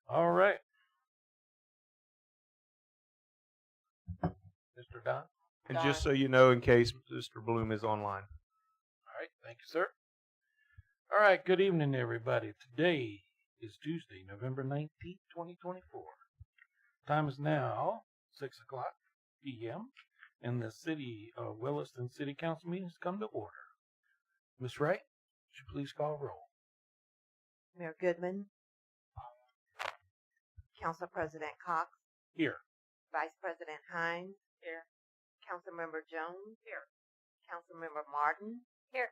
All right. Mr. Don? And just so you know, in case Mr. Bloom is online. All right. Thank you, sir. All right. Good evening, everybody. Today is Tuesday, November 19th, 2024. Time is now 6 o'clock p.m. and the city of Williston City Council meeting has come to order. Ms. Wright, would you please call roll? Mayor Goodman, Council President Cox, Here. Vice President Hines, here. Councilmember Jones, here. Councilmember Martin, here.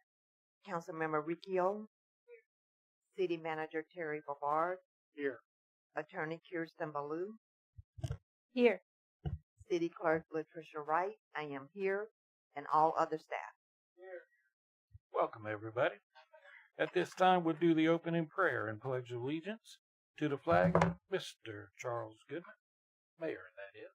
Councilmember Riccio, here. City Manager Terry Bavard, Here. Attorney Kirsten Ballou, Here. City Clerk Latricia Wright, I am here, and all other staff. Welcome, everybody. At this time, we'll do the opening prayer and pledge of allegiance to the flag, Mr. Charles Goodman, Mayor, that is.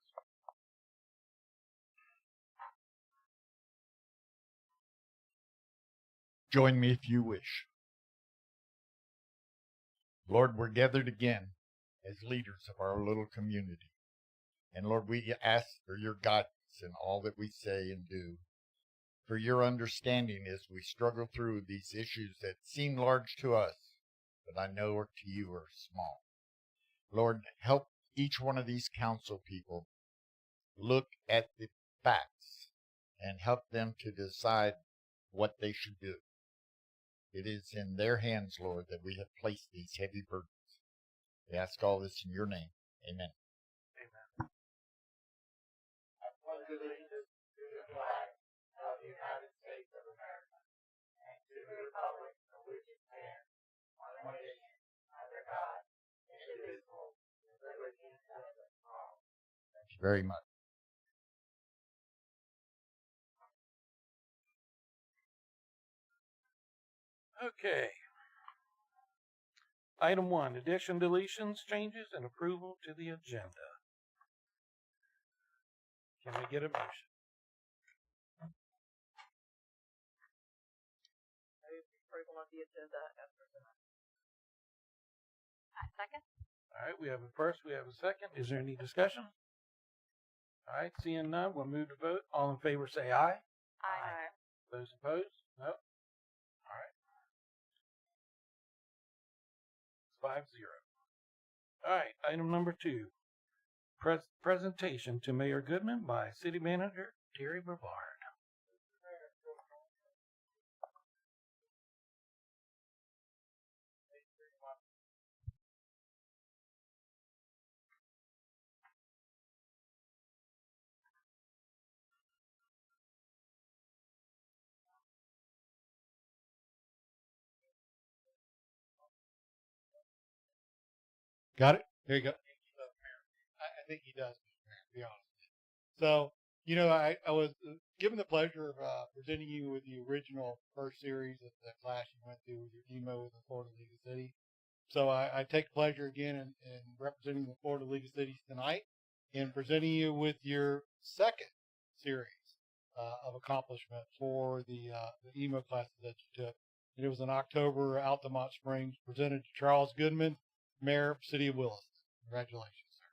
Join me if you wish. Lord, we're gathered again as leaders of our little community. And Lord, we ask for your guidance in all that we say and do, for your understanding as we struggle through these issues that seem large to us, but I know to you are small. Lord, help each one of these council people look at the facts and help them to decide what they should do. It is in their hands, Lord, that we have placed these heavy burdens. We ask all this in your name. Amen. Amen. I pledge allegiance to the flag of the United States of America and to the republic for which it stands, one nation, under God, indivisible, with liberty and justice for all. Thank you very much. Okay. Item 1, addition, deletions, changes, and approval to the agenda. Can we get a motion? Approval of the agenda as presented. Second. All right, we have a first, we have a second. Is there any discussion? All right, seeing none, we'll move to vote. All in favor say aye. Aye. Those opposed? No. All right. 5-0. All right, item number 2. Presentation to Mayor Goodman by City Manager Terry Brevard. Got it? There you go. I think he does, Mr. Mayor, to be honest with you. So, I was given the pleasure of presenting you with the original first series of the class you went through with your emo with the Florida League of Cities. So I take pleasure again in representing the Florida League of Cities tonight and presenting you with your second series of accomplishment for the emo classes that you took. And it was in October, Altamont Springs, presented to Charles Goodman, Mayor of the City of Williston. Congratulations, sir.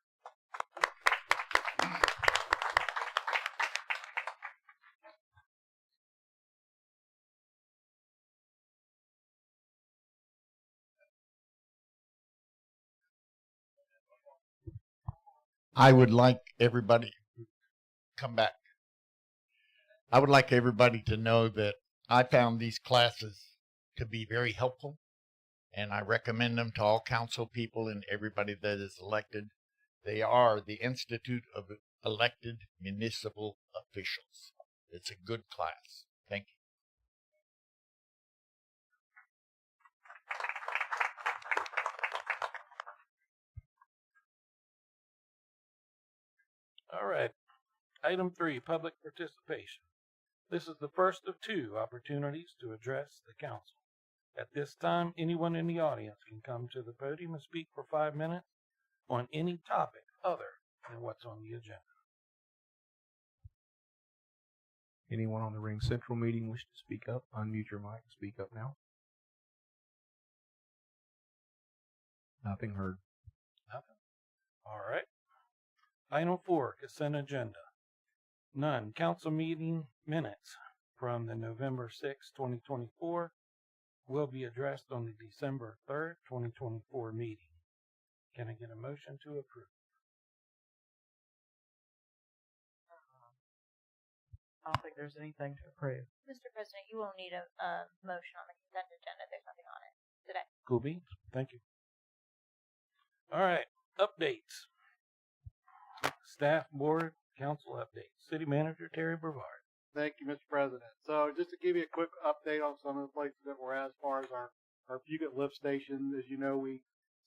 I would like everybody to come back. I would like everybody to know that I found these classes to be very helpful, and I recommend them to all council people and everybody that is elected. They are the Institute of Elected Municipal Officials. It's a good class. Thank you. All right. Item 3, public participation. This is the first of 2 opportunities to address the council. At this time, anyone in the audience can come to the podium and speak for 5 minutes on any topic other than what's on the agenda. Anyone on the Ring Central meeting wish to speak up? Unmute your mic. Speak up now. Nothing heard. Nothing? All right. Item 4, consent agenda. None. Council meeting minutes from the November 6, 2024 will be addressed on the December 3rd, 2024 meeting. Can I get a motion to approve? I don't think there's anything to approve. Mr. President, you won't need a motion on the consent agenda. There's nothing on it today. Cool beans. Thank you. All right. Updates. Staff, board, council updates. City Manager Terry Brevard. Thank you, Mr. President. So just to give you a quick update on some of the places that we're at as far as our Puget lift station. As you know, we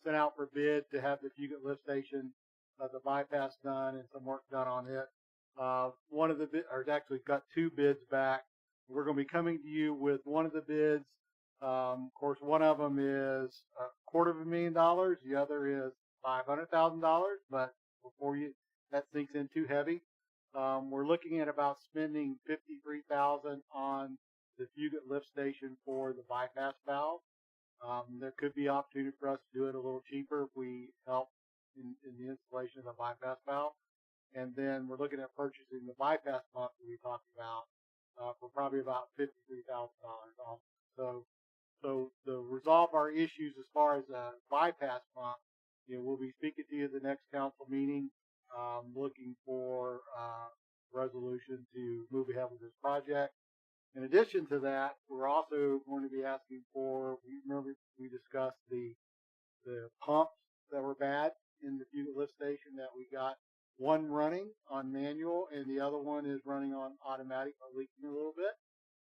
sent out for bid to have the Puget lift station, the bypass done and some work done on it. One of the actually got 2 bids back. We're going to be coming to you with one of the bids. Of course, one of them is $250,000. The other is $500,000. But before that sinks in too heavy, we're looking at about spending $53,000 on the Puget lift station for the bypass valve. There could be opportunity for us to do it a little cheaper if we help in the installation of the bypass valve. And then we're looking at purchasing the bypass pump that we talked about for probably about $53,000 also. So to resolve our issues as far as a bypass pump, we'll be speaking to you at the next council meeting, looking for resolution to move ahead with this project. In addition to that, we're also going to be asking for, remember we discussed the pumps that were bad in the Puget lift station, that we got one running on manual and the other one is running on automatic, but leaking a little bit.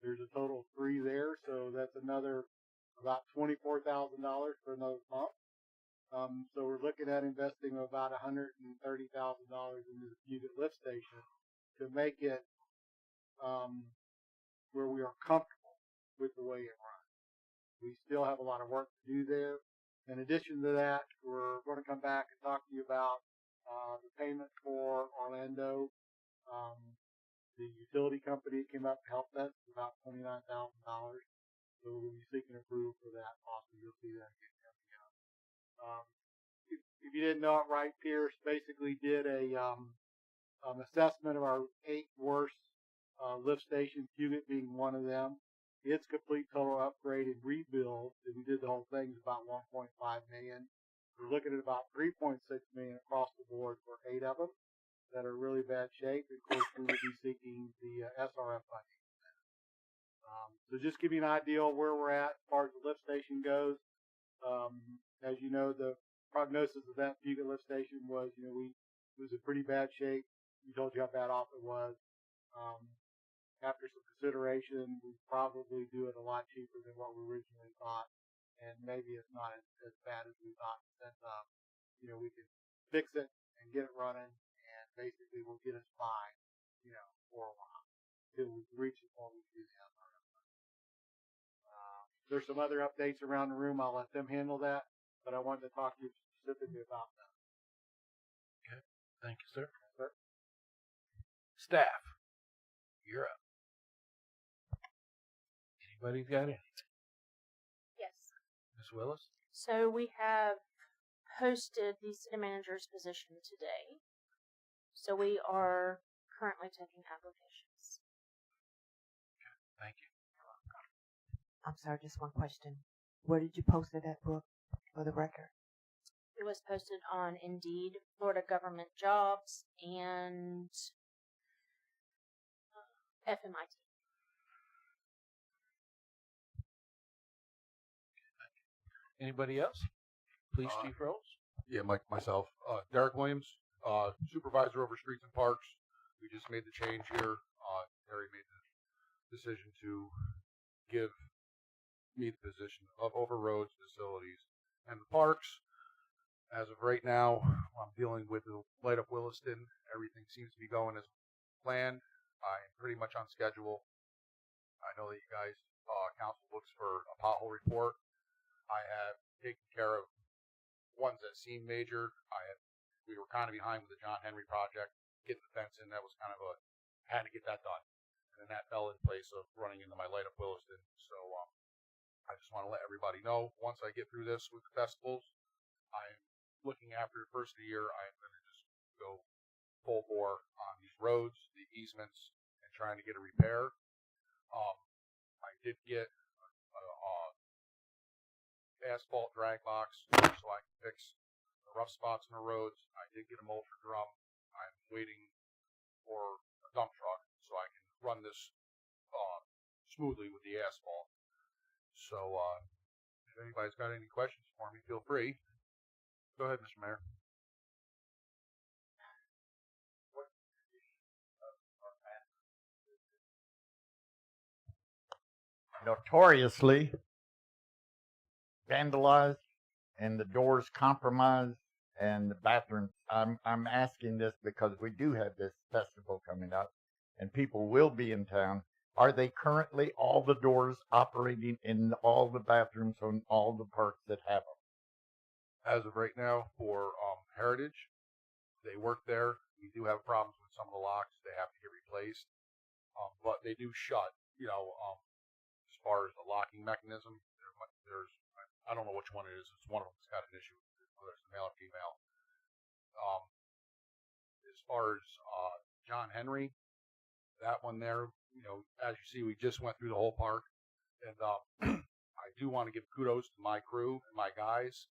There's a total of 3 there, so that's another about $24,000 for another pump. So we're looking at investing about $130,000 into the Puget lift station to make it where we are comfortable with the way it runs. We still have a lot of work to do there. In addition to that, we're going to come back and talk to you about the payment for Orlando. The utility company came up to help us, about $29,000. So we'll be seeking approval for that. Also, you'll see that again coming up. If you didn't know it, Wright Pierce basically did a assessment of our 8 worst lift stations, Puget being one of them. Its complete total upgrade and rebuild, if we did the whole thing, is about $1.5 million. We're looking at about $3.6 million across the board for 8 of them that are really bad shape. Of course, we will be seeking the SRF funding. So just give you an idea of where we're at as far as the lift station goes. As you know, the prognosis of that Puget lift station was, it was in pretty bad shape. We told you how bad off it was. After some consideration, we probably do it a lot cheaper than what we originally thought. And maybe it's not as bad as we thought. That, we can fix it and get it running, and basically will get us by, for a while until we reach the point we do the SRF. There's some other updates around the room. I'll let them handle that, but I wanted to talk to you specifically about that. Okay. Thank you, sir. Yes, sir. Staff, you're up. Anybody's got anything? Yes. Ms. Willis? So we have posted the city manager's position today. So we are currently taking applications. Thank you. I'm sorry, just one question. Where did you post it at, Brooke, for the record? It was posted on Indeed, Florida Government Jobs, and FMIT. Anybody else? Police Chief Rose? Yeah, myself. Derek Williams, supervisor over streets and parks. We just made the change here. Harry made the decision to give me the position of over roads, facilities, and the parks. As of right now, I'm dealing with the light up Williston. Everything seems to be going as planned. I'm pretty much on schedule. I know that you guys, council looks for a pothole report. I have taken care of ones that seem major. We were kind of behind with the John Henry project, getting the fence in. That was kind of had to get that done. And then that fell in place of running into my light up Williston. So, I just want to let everybody know, once I get through this with the festivals, I'm looking after the first of the year, I'm going to just go full bore on these roads, the easements, and trying to get a repair. I did get asphalt drag box so I can fix the rough spots in the roads. I did get a mulcher drum. I'm waiting for a dump truck so I can run this smoothly with the asphalt. So if anybody's got any questions for me, feel free. Go ahead, Mr. Mayor. Notoriously vandalized and the doors compromised and the bathrooms. I'm asking this because we do have this festival coming up and people will be in town. Are they currently all the doors operating in all the bathrooms on all the parks that have them? As of right now, for Heritage, they work there. We do have problems with some of the locks. They have to get replaced. But they do shut, as far as the locking mechanism, there's, I don't know which one it is. It's one of them's got an issue, whether it's male or female. As far as John Henry, that one there, as you see, we just went through the whole park. And I do want to give kudos to my crew and my guys.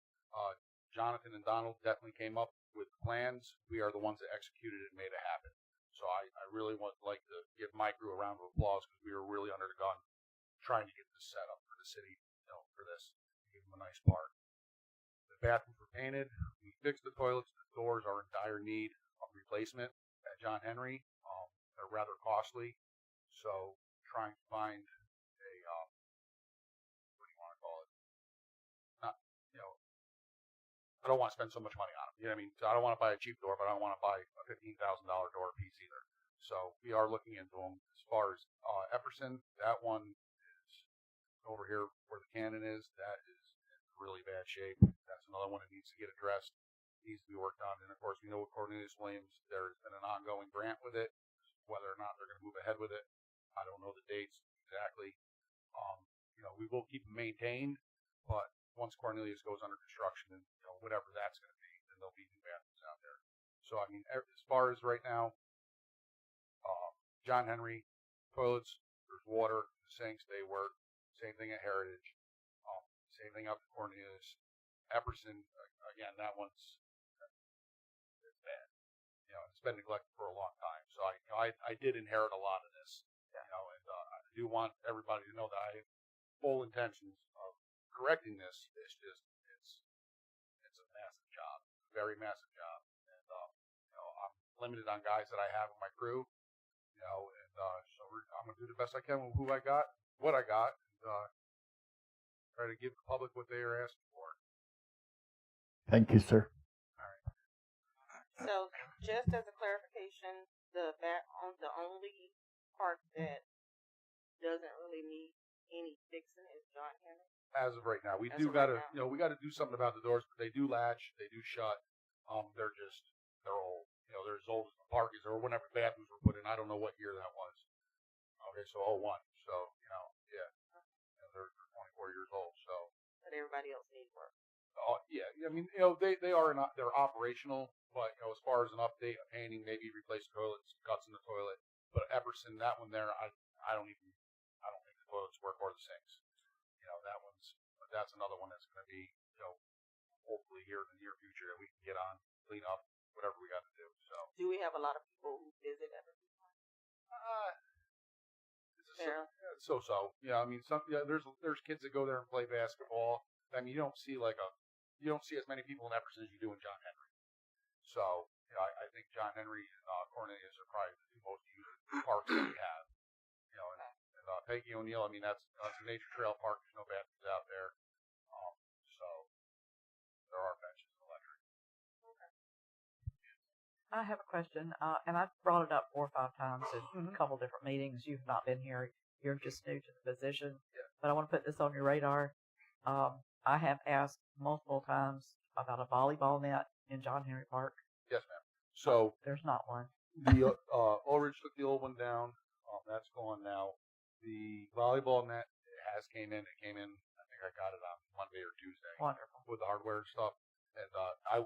Jonathan and Donald definitely came up with plans. We are the ones that executed it and made it happen. So I really would like to give my crew a round of applause because we were really under the gun trying to get this set up for the city, for this, give them a nice park. The bathrooms were painted. We fixed the toilets. The doors are in dire need of replacement at John Henry. They're rather costly. So trying to find a, what do you want to call it? Not, I don't want to spend so much money on them. You know what I mean? So I don't want to buy a cheap door, but I don't want to buy a $15,000 door piece either. So we are looking into them. As far as Epperson, that one is over here where the cannon is. That is in really bad shape. That's another one that needs to get addressed. Needs to be worked on. And of course, we know with Cornelius Williams, there's been an ongoing grant with it. Whether or not they're going to move ahead with it, I don't know the dates exactly. We will keep them maintained, but once Cornelius goes under construction and whatever that's going to be, then there'll be new bathrooms out there. So I mean, as far as right now, John Henry toilets, there's water, the sinks, they work. Same thing at Heritage. Same thing up at Cornelius. Epperson, again, that one's it's bad. It's been neglected for a long time. So I did inherit a lot of this. And I do want everybody to know that I have full intentions of correcting this. It's just it's a massive job, very massive job, and I'm limited on guys that I have in my crew. So I'm gonna do the best I can with who I got, what I got, and try to give the public what they are asking for. Thank you, sir. So, just as a clarification, the only part that doesn't really need any fixing is John Henry. As of right now, we As do of right gotta, now. we gotta do something about the doors. But they do latch, they do shut. They're old. They're as old as the park is, or whenever the bathrooms were put in. I don't know what year that was. Okay, so 01. So yeah, they're 24 years old. So. But everybody else needs work. Yeah, I mean, they are not, they're operational, but as far as an update, a painting, maybe replace toilets, guts in the toilet. But Epperson, that one there, I don't think the toilets work or the sinks. That's another one that's going to be, hopefully here in the near future that we can get on, clean up, whatever we got to do. So. Do we have a lot of people who visit Epperson? So. Yeah, I mean, there's kids that go there and play basketball. I mean, you don't see as many people in Epperson as you do in John Henry. So, I think John Henry and Cornelius are probably the two most used parks that we have. And Peggy O'Neill, I mean, that's a nature trail park. There's no bathrooms out there. So there are benches and electric. I have a question, and I've brought it up 4 or 5 times in a couple different meetings. You've not been here. You're just new to the position. Yeah. But I want to put this on your radar. I have asked multiple times about a volleyball net in John Henry Park. Yes, ma'am. So There's not one. the Ulrich took the old one down. That's gone now. The volleyball net has came in. It came in. I think I got it on Monday or Tuesday. Wonderful. With the hardware and stuff. And I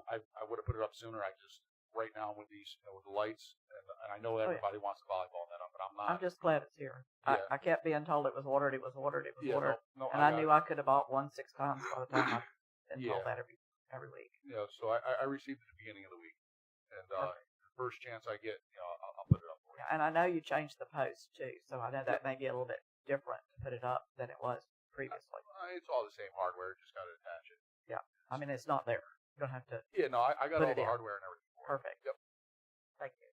would have put it up sooner. I just right now with these with the lights, and I know yeah. everybody wants the volleyball net up, but I'm not. I'm just glad it's here. Yeah. I kept being told it was ordered, it was ordered, it was yeah, ordered. no, And I got knew it. I could have bought one 6 times by the time I've been told Yeah. that every week. So I received it at the beginning of the week, and Okay. the first chance I get, I'll put it up for you. Yeah, and I know you changed the post too, so I know that may be a little bit different to put it up than it was previously. It's all the same hardware. Just got to attach it. I mean, it's not there. You don't have to. Yeah, no, I got Put all it the in. hardware and everything. For it. Perfect. Yep. Thank you.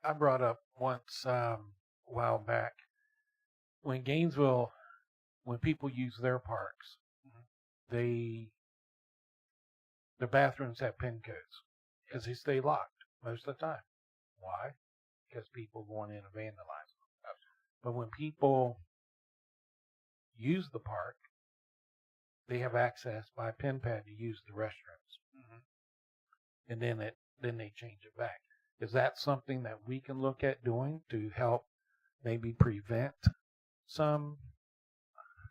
I brought up once a while back when Gainesville, when people use their parks, their bathrooms have PIN codes because they stay locked most of the time. Why? Because people go in and vandalize them. But when people use the park, they have access by PIN pad to use the restrooms, and then they change it back. Is that something that we can look at doing to help maybe prevent some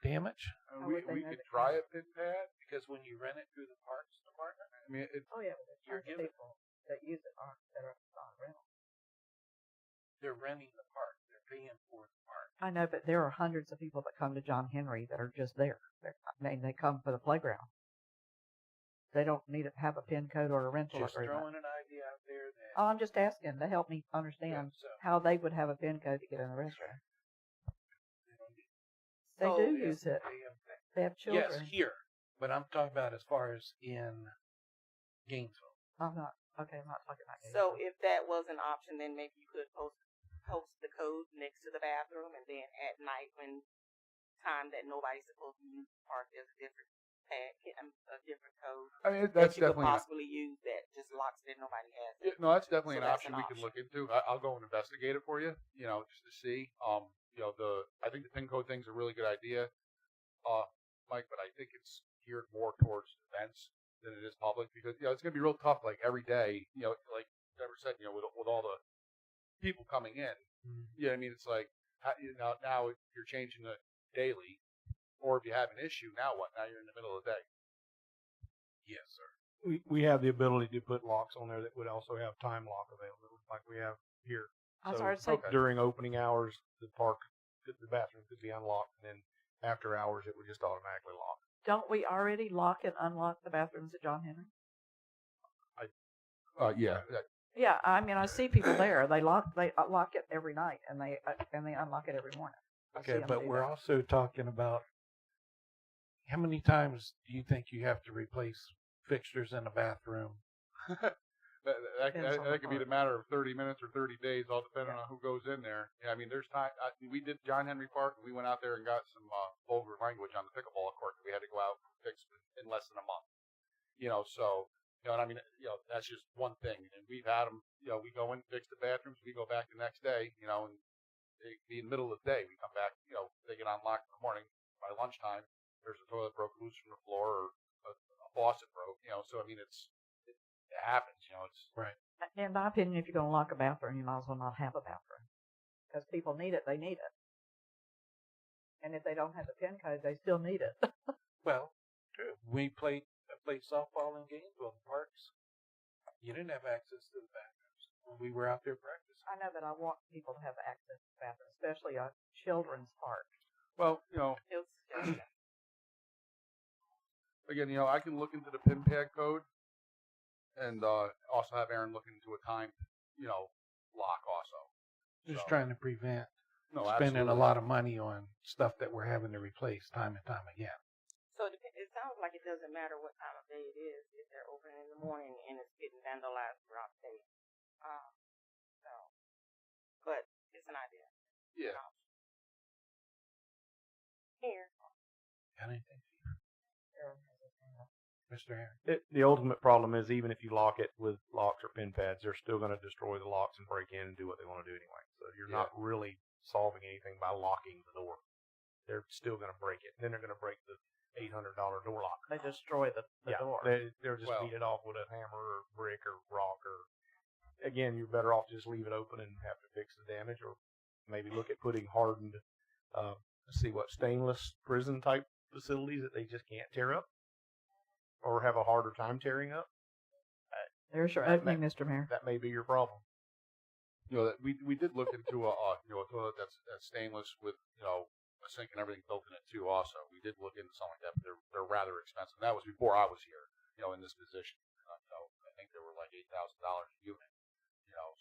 damage? How We would they know could that try kind a pin pad. Because when you rent it through the parks department, I mean, it's Oh yeah, but there's You're tons of given- people that use it aren't that are not rental. they're renting the park. They're paying for the park. I know, but there are hundreds of people that come to John Henry that are just there. They come for the playground. They don't need to have a PIN code or a rental Just agreement. throwing an idea out there that Oh, I'm just asking to help me understand so how they would have a PIN code to get in the restroom. They So do if use it. they They have yes, children. here, but I'm talking about as far as in Gainesville. I'm not talking about So if that was an option, then maybe you could post the code next to the bathroom, and then at night when time that nobody's supposed to use the park, there's a different a different code I mean, that that's you could definitely possibly use that just locks it and nobody has it. no, that's definitely So an that's option an we can option. look into. I'll go and investigate it for you. Just to see. I think the pin code thing's a really good idea, Mike. But I think it's geared more towards events than it is public because it's gonna be real tough. Like every day, like Deborah said, with all the people coming in. Yeah, I mean, it's like now if you're changing it daily, or if you have an issue, now what? Now you're in the middle of the day. Yes, sir. We have the ability to put locks on there that would also have time lock available, like we have here. I was So sorry to say, Okay. during opening hours, the bathroom could be unlocked, and then after hours, it would just automatically lock. don't we already lock and unlock the bathrooms at John Henry? Yeah. Yeah, I mean, I see people there. They lock it every night, and they unlock it every morning. I see Okay, 'em but do we're that. also talking about how many times do you think you have to replace fixtures in a bathroom? That Depends on the could be the park. matter of 30 minutes or 30 days, all depending on who goes in there. Yeah, I mean, there's time. We did John Henry Park, and we went out there and got some vulgar language on the pickleball court that we had to go out and fix in less than a month. So, and I mean, that's just one thing. And we've had them, we go in, fix the bathrooms, we go back the next day, and it be in the middle of the day. We come back, they get unlocked in the morning. By lunchtime, there's a toilet broke loose from the floor or a faucet broke, so I mean, it happens, it's Right. In my opinion, if you're going to lock a bathroom, you might as well not have a bathroom. Because people need it, they need it. And if they don't have the PIN code, they still need it. Well, true. I played softball in Gainesville in parks. You didn't have access to the bathrooms when we were out there practicing. I know, but I want people to have access to the bathroom, especially a children's park. well, It was again, I can look into the pin pad code and also have Aaron look into a timed, lock also. Just So, trying to prevent no, spending absolutely. a lot of money on stuff that we're having to replace time and time again. So it sounds like it doesn't matter what time of day it is if they're open in the morning and it's getting vandalized throughout the day. But it's an idea. Yeah. Here. Got anything, Mr. Aaron? The ultimate problem is even if you lock it with locks or pin pads, they're still going to destroy the locks and break in and do what they want to do anyway. So you're not really solving anything by locking the door. They're still going to break it. Then they're going to break the $800 door lock. They destroy the door. They'll just Well- beat it off with a hammer or brick or rock or. Again, you're better off just leave it open and have to fix the damage, or maybe look at putting hardened, stainless prison type facilities that they just can't tear up. or have a harder time tearing up, There's your That opening, Mr. Mayor. that may be your problem. You know, that we did look into a toilet that's stainless with a sink and everything built in it too. Also, we did look into something like that, but they're rather expensive. That was before I was here, in this position. I think they were like $8,000 a unit.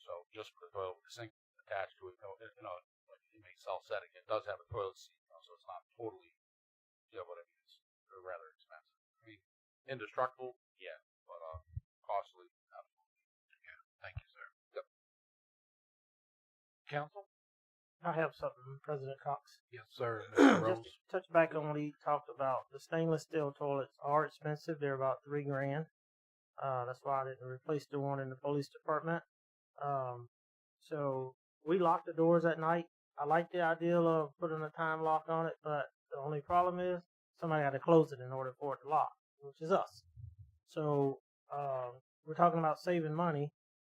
So just for the toilet with the sink attached to it, like an inmate cell setting, it does have a toilet seat, so it's not totally, what I mean, they're rather expensive. I mean, indestructible, yeah, but costly, absolutely. Yeah. Thank you, sir. Yep. Council? I have something, President Cox. Yes, sir. Mr. Just Rose. to touch back on what he talked about, the stainless steel toilets are expensive. They're about $3,000. That's why I didn't replace the one in the police department. So we lock the doors at night. I like the idea of putting a time lock on it, but the only problem is somebody got to close it in order for it to lock, which is us. So we're talking about saving money.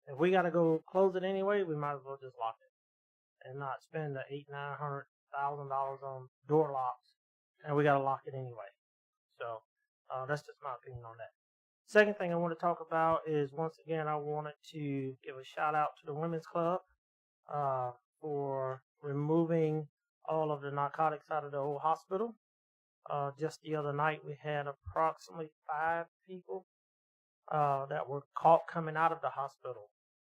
If we got to go close it anyway, we might as well just lock it and not spend the $800,000-$900,000 on door locks, and we got to lock it anyway. So that's just my opinion on that. Second thing I want to talk about is, once again, I wanted to give a shout out to the Women's Club for removing all of the narcotics out of the old hospital. Just the other night, we had approximately 5 people that were caught coming out of the hospital.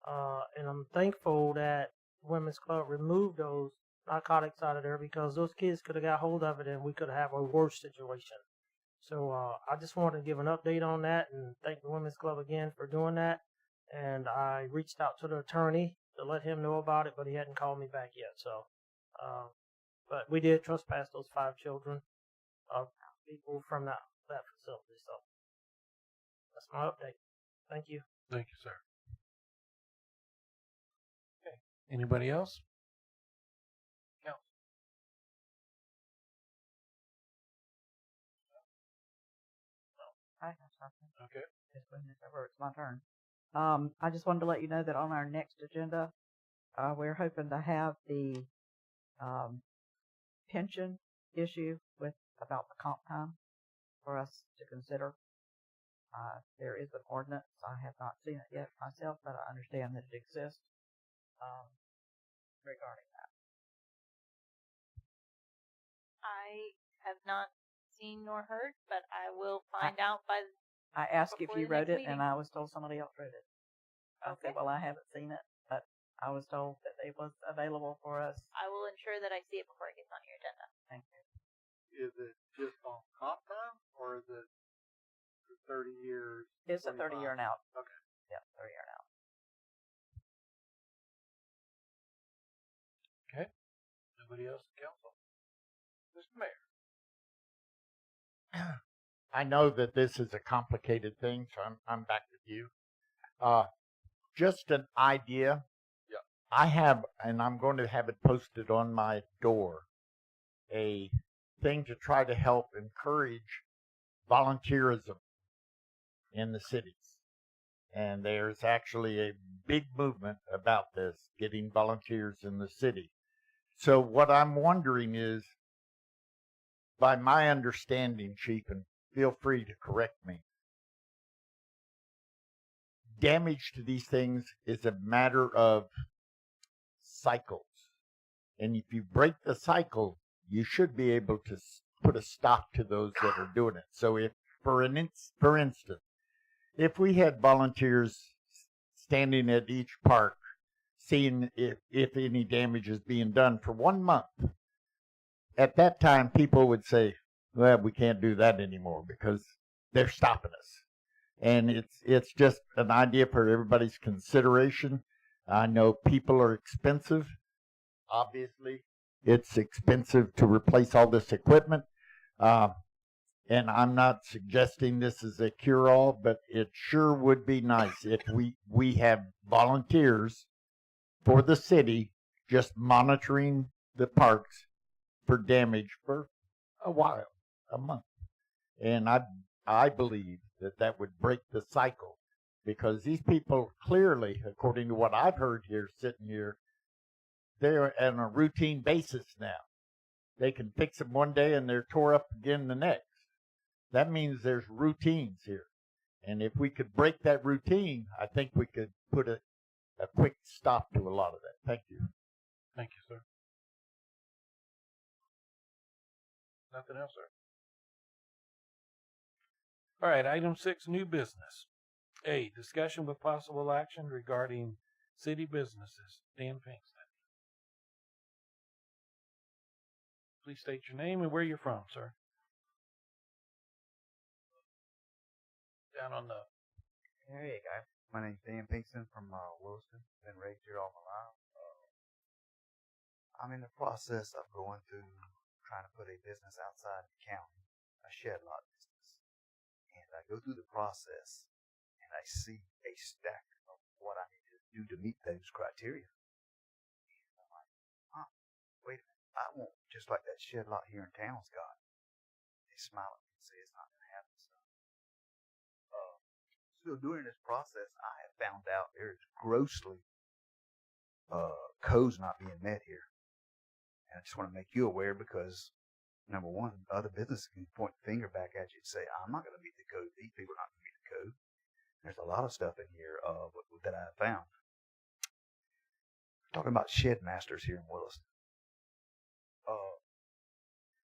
And I'm thankful that Women's Club removed those narcotics out of there, because those kids could have got hold of it and we could have a worse situation. So I just wanted to give an update on that and thank the Women's Club again for doing that. And I reached out to the attorney to let him know about it, but he hadn't called me back yet. So, but we did trespass those 5 children of people from that facility. So that's my update. Thank you. Thank you, sir. Okay. Anybody else? Council. I have something. Okay. Just whenever it's my turn. I just wanted to let you know that on our next agenda, we're hoping to have the pension issue about the comp time for us to consider. There is an ordinance. I have not seen it yet myself, but I understand that it exists regarding that. I have not seen nor heard, but I will find out by. I asked if before you the wrote next it, and meeting. I was told somebody else wrote it. I Okay. said, well, I haven't seen it, but I was told that it was available for us. I will ensure that I see it before it gets on your agenda. Thank you. Is it just on comp time, or is it for 30 years? It's a 30-year and out. Okay. Yeah, 30-year and out. Okay. Nobody else in council? Mr. Mayor. I know that this is a complicated thing, so I'm back with you. Just an idea. Yeah. I have, and I'm going to have it posted on my door, a thing to try to help encourage volunteerism in the cities. And there's actually a big movement about this, getting volunteers in the city. So what I'm wondering is, by my understanding, Chief, and feel free to correct me, damage to these things is a matter of cycles. And if you break the cycle, you should be able to put a stop to those that are doing it. So if, for instance, if we had volunteers standing at each park, seeing if any damage is being done for 1 month, at that time people would say, well, we can't do that anymore because they're stopping us. And it's just an idea for everybody's consideration. I know people are expensive. Obviously, it's expensive to replace all this equipment. And I'm not suggesting this is a cure-all, but it sure would be nice if we have volunteers for the city just monitoring the parks for damage for a while, a month. And I believe that would break the cycle, because these people clearly, according to what I've heard here, sitting here, they're on a routine basis now. They can fix them one day and they're tore up again the next. that means there's routines here. And if we could break that routine, I think we could put a quick stop to a lot of that. Thank you. Thank you, sir. Nothing else, sir? All right, item 6, new business. A, discussion with possible action regarding city businesses. Dan Pinkston. Please state your name and where you're from, sir. Down on the... There you go. My name's Dan Pinkston from Williston. Been raised here all my life. I'm in the process of going through trying to put a business outside the county, a shed lot business. And I go through the process and I see a stack of what I need to do to meet those criteria. And I'm like, wait a minute. I want just like that shed lot here in town's got. They smile at me and say it's not going to happen. So during this process, I have found out there's grossly codes not being met here. And I just want to make you aware because, number one, other businesses can point the finger back at you and say, I'm not going to meet the code. These people are not going to meet the code. There's a lot of stuff in here that I have found. Talking about shed masters here in Williston.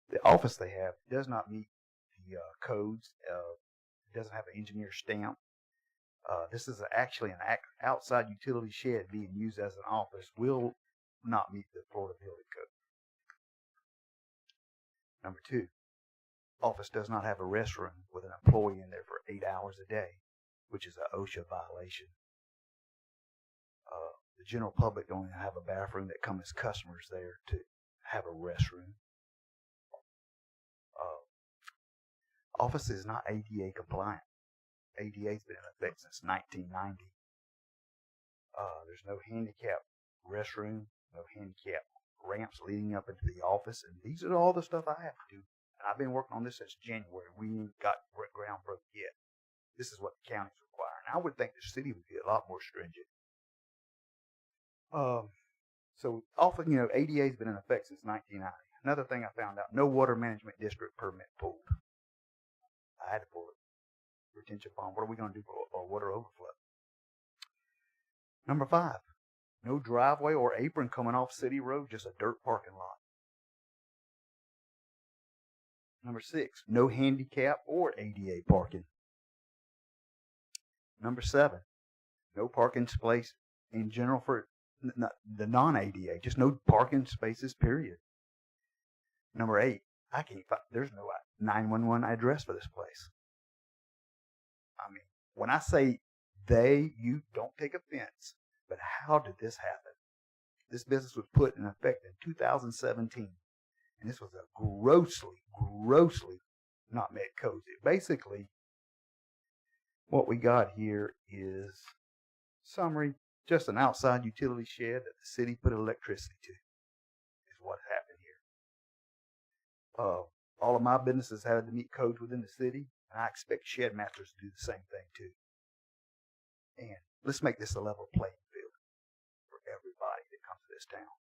The office they have does not meet the codes. It doesn't have an engineer stamp. This is actually an outside utility shed being used as an office. Will not meet the Florida Building Code. Number 2, office does not have a restroom with an employee in there for 8 hours a day, which is an OSHA violation. The general public don't even have a bathroom that come as customers there to have a restroom. Office is not ADA compliant. ADA's been in effect since 1990. There's no handicap restroom, no handicap ramps leading up into the office, and these are all the stuff I have to do. And I've been working on this since January. We ain't got ground broke yet. This is what the counties require. And I would think the city would be a lot more stringent. So often, ADA's been in effect since 1990. Another thing I found out, no water management district permit pulled. I had to pull it. Retention pond. What are we going to do for water overflow? Number 5, no driveway or apron coming off city road, just a dirt parking lot. Number 6, no handicap or ADA parking. Number 7, no parking space in general for the non-ADA, just no parking spaces, period. Number 8, I can't find, there's no 911 address for this place. I mean, when I say you don't take offense, but how did this happen? This business was put in effect in 2017, and this was a grossly not met code. Basically, what we got here is summary, just an outside utility shed that the city put electricity to, is what happened here. All of my businesses had to meet codes within the city, and I expect shed masters to do the same thing too. And let's make this a level playing field for everybody that comes to this town.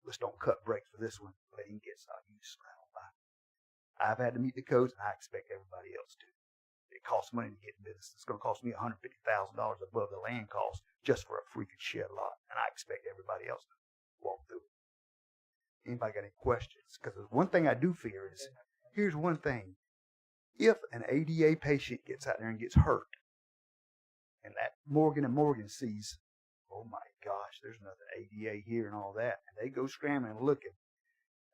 Let's don't cut breaks for this one. Let him get some use right on by. I've had to meet the codes, and I expect everybody else to. It costs money to get in business. It's going to cost me $150,000 above the land cost just for a freaking shed lot, and I expect everybody else to walk through it. Anybody got any questions? Because one thing I do fear is, here's one thing. If an ADA patient gets out there and gets hurt, and that Morgan & Morgan sees, oh my gosh, there's nothing ADA here and all that, and they go scrambling and looking,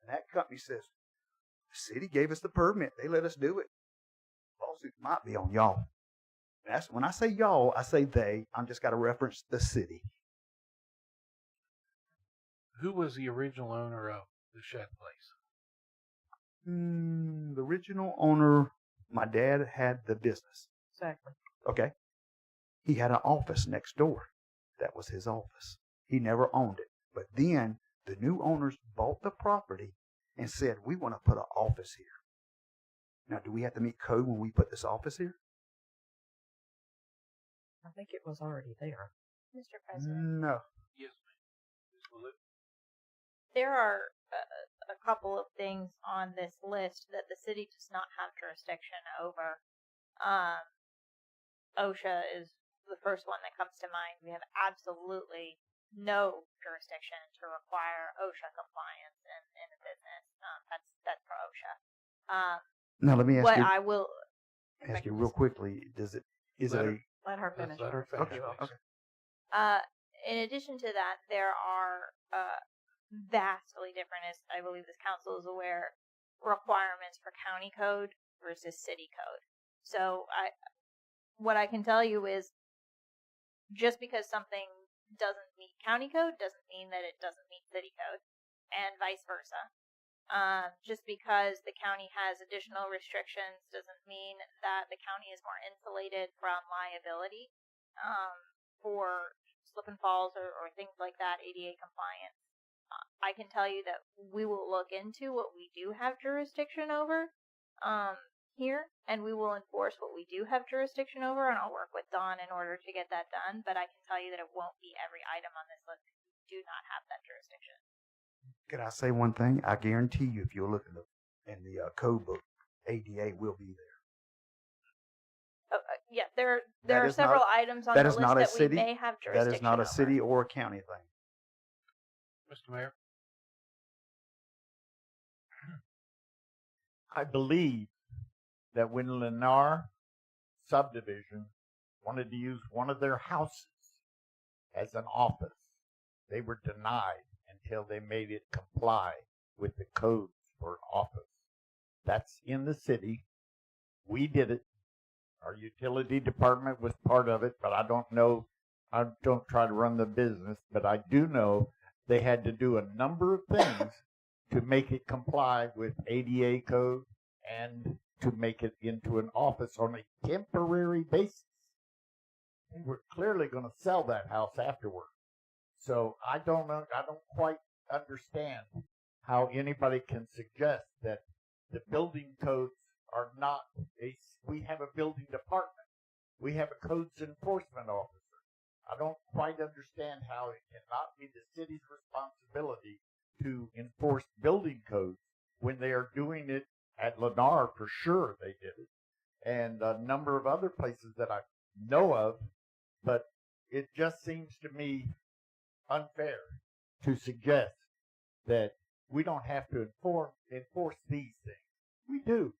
and that company says, the city gave us the permit, they let us do it. Lawsuit might be on y'all. And that's when I say y'all, I say they. I'm just got to reference the city. Who was the original owner of the shed place? The original owner, my dad had the business. Exactly. Okay. He had an office next door. That was his office. He never owned it. But then the new owners bought the property and said, we want to put an office here. Now, do we have to meet code when we put this office here? I think it was already there. Mr. President, No. Yes, ma'am. there are a couple of things on this list that the city does not have jurisdiction over. OSHA is the first one that comes to mind. We have absolutely no jurisdiction to require OSHA compliance in a business. That's for OSHA. Now let me ask What you. I will Ask you real quickly. Is it Let her finish. Let her Okay. finish. Okay. in addition to that, there are vastly different, as I believe this council is aware, requirements for county code versus city code. So what I can tell you is, just because something doesn't meet county code doesn't mean that it doesn't meet city code, and vice versa. Just because the county has additional restrictions doesn't mean that the county is more insulated from liability for slip and falls or things like that, ADA compliance. I can tell you that we will look into what we do have jurisdiction over here, and we will enforce what we do have jurisdiction over, and I'll work with Dawn in order to get that done, but I can tell you that it won't be every item on this list. We do not have that jurisdiction. Can I say one thing? I guarantee you, if you look in the code book, ADA will be there. Yeah, there That are is several not- items on that the is list not a that city- we may have jurisdiction That is not a over. city or a county thing. Mr. Mayor? I believe that when Lennar subdivision wanted to use one of their houses as an office, they were denied until they made it comply with the codes for an office. That's in the city. We did it. Our utility department was part of it, but I don't know. I don't try to run the business, but I do know they had to do a number of things to make it comply with ADA code and to make it into an office on a temporary basis. They were clearly going to sell that house afterward. So I don't know. I don't quite understand how anybody can suggest that the building codes are not we have a building department. We have a codes enforcement officer. I don't quite understand how it cannot be the city's responsibility to enforce building codes when they are doing it at Lennar. For sure they did it, and a number of other places that I know of, but it just seems to me unfair to suggest that we don't have to enforce these things. We do.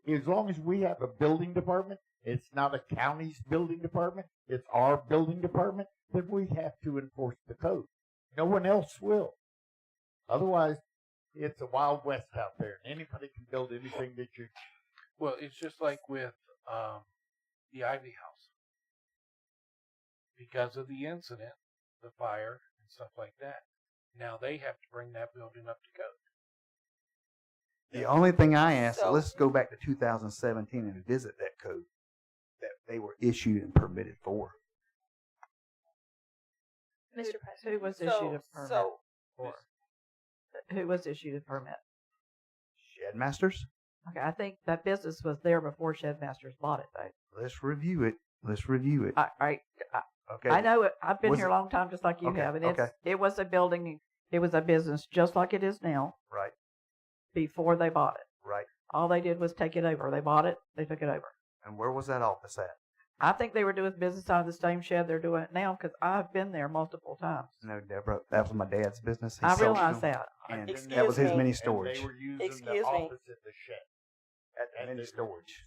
As long as we have a building department, it's not a county's building department, it's our building department, then we have to enforce the code. No one else will. Otherwise, it's a Wild West out there. Anybody can build anything that you... Well, it's just like with the Ivy House. Because of the incident, the fire, and stuff like that, now they have to bring that building up to code. The only thing I asked, So- let's go back to 2017 and visit that code that they were issued and permitted for. Mr. President. Who was issued a permit? So for? Who was issued a permit? Shedmasters? Okay, I think that business was there before Shedmasters bought it, though. Let's review it. Let's review it. Okay. I know it. I've been Was here it- a long time, just like you Okay, have, and okay. it was a building. It was a business just like it is now. Right. Before they bought it, Right. all they did was take it over. They bought it. They took it over. And where was that office at? I think they were doing business out of the same shed they're doing it now because I've been there multiple times. No, Deborah, that was my dad's business. He I sold realize them, that. And Excuse that was his me. mini And storage. they were using Excuse the me. office at the shed. At Mini the storage.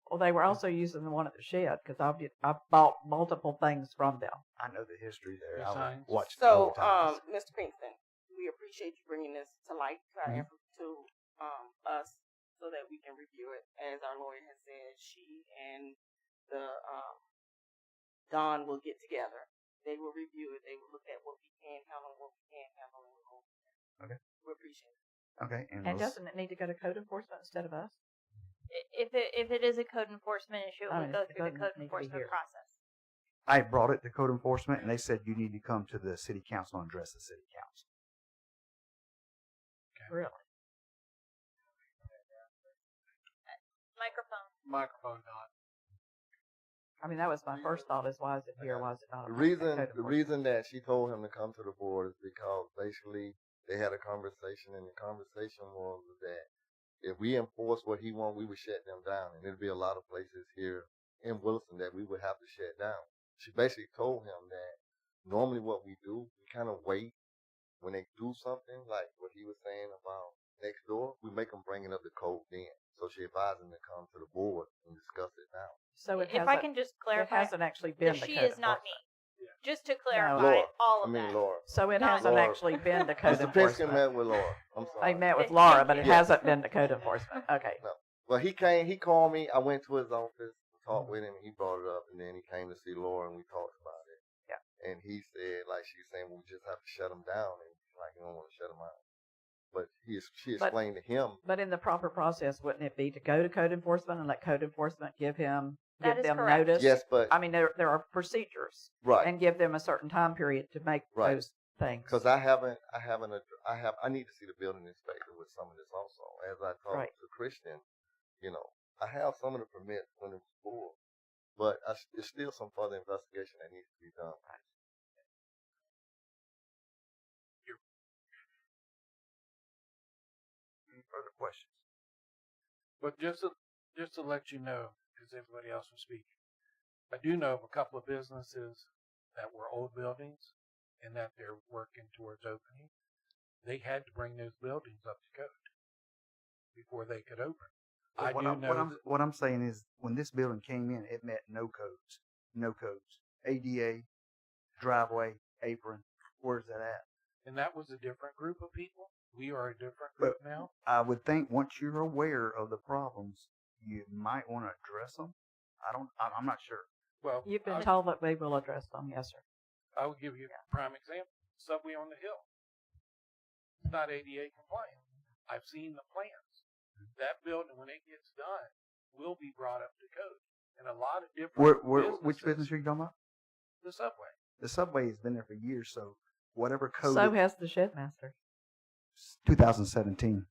Well, they were also using the one at the shed because I bought multiple things from them. I know the history there. The I signs. watched it all So, the time. Mr. Kingston, we appreciate you bringing this to light, Mhm. to us, so that we can review it. As our lawyer has said, she and the Don will get together. They will review it. They will look at what we can handle, what we can't handle, and we'll go from there. Okay. We appreciate it. Okay. And let's- doesn't it need to go to code enforcement instead of us? If it is a code enforcement issue, it I will mean, go it through the doesn't code need to be enforcement here. process. I brought it to code enforcement, and they said you need to come to the city council and address the city council. Really? Microphone. Microphone not. I mean, that was my first thought: is why is it here? Why is it not? The a reason code the enforcement? reason that she told him to come to the board is because basically they had a conversation, and the conversation was that if we enforce what he wants, we would shut them down, and there'd be a lot of places here in Williston that we would have to shut down. She basically told him that normally what we do, we kind of wait when they do something, like what he was saying about next door, we make them bring it up to code then. So she advised them to come to the board and discuss it now. So it If hasn't, I can just it clarify, hasn't actually the been the she code is not me. enforcement. Just to clarify Laura. all I of mean that. Laura. So it Not- hasn't Laura. actually been to code Mr. Pinsky enforcement. met with Laura. I'm sorry. They met with Thank Laura, you. but it Yes. hasn't been to code enforcement. Okay. No. Well, he called me. I went to his office, talked with him, and he brought it up, and then he came to see Laura, and we talked about it. Yeah. And he said, like she was saying, we just have to shut him down, and like, you don't want to shut him out. But she explained to him. But in the proper process, wouldn't it be to go to code enforcement and let code enforcement give them That is them correct. notice? Yes, but I mean, there are procedures, right. and give them a certain time period to make Right. those things. Because I need to see the building inspector with some of this also. As I talked Right. to Christian, I have some of the permits when it was full, but there's still some further investigation that needs to be done. Any further questions? But just to let you know, because everybody else was speaking, I do know of a couple of businesses that were old buildings and that they're working towards opening. They had to bring those buildings up to code before they could open. But what I'm saying is, when this building came in, it met no codes. No codes. ADA, driveway, apron. Where's that at? And that was a different group of people. We are a different group now. I would think once you're aware of the problems, you might want to address them. I'm not sure. Well, You've been told that we will address them. Yes, sir. I will give you a prime example. Subway on the Hill. It's not ADA compliant. I've seen the plans. That building, when it gets done, will be brought up to code. And a lot of different Which business are you talking about? The Subway. The Subway has been there for years, so whatever code. So has the Shedmaster. 2017.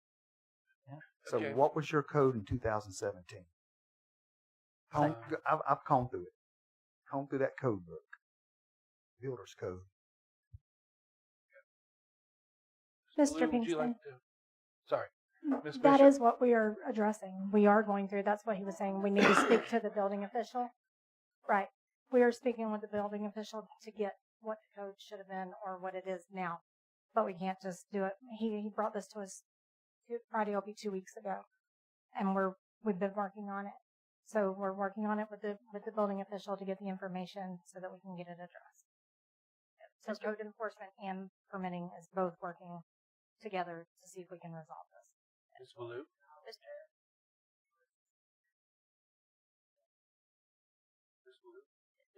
Yeah. So Okay. what was your code in 2017? I've combed through it. Combed through that code book. Builder's code. Lou, Mr. would you Pinkston, like to? Sorry. Ms. that Bishop? is what we are addressing. We are going through, that's what he was saying. We need to speak to the building official. Right. We are speaking with the building official to get what the code should have been or what it is now. But we can't just do it. He brought this to us Friday will be 2 weeks ago. And we've been working on it. So we're working on it with the building official to get the information so that we can get it addressed. So code enforcement and permitting is both working together to see if we can resolve this. Ms. Baloo?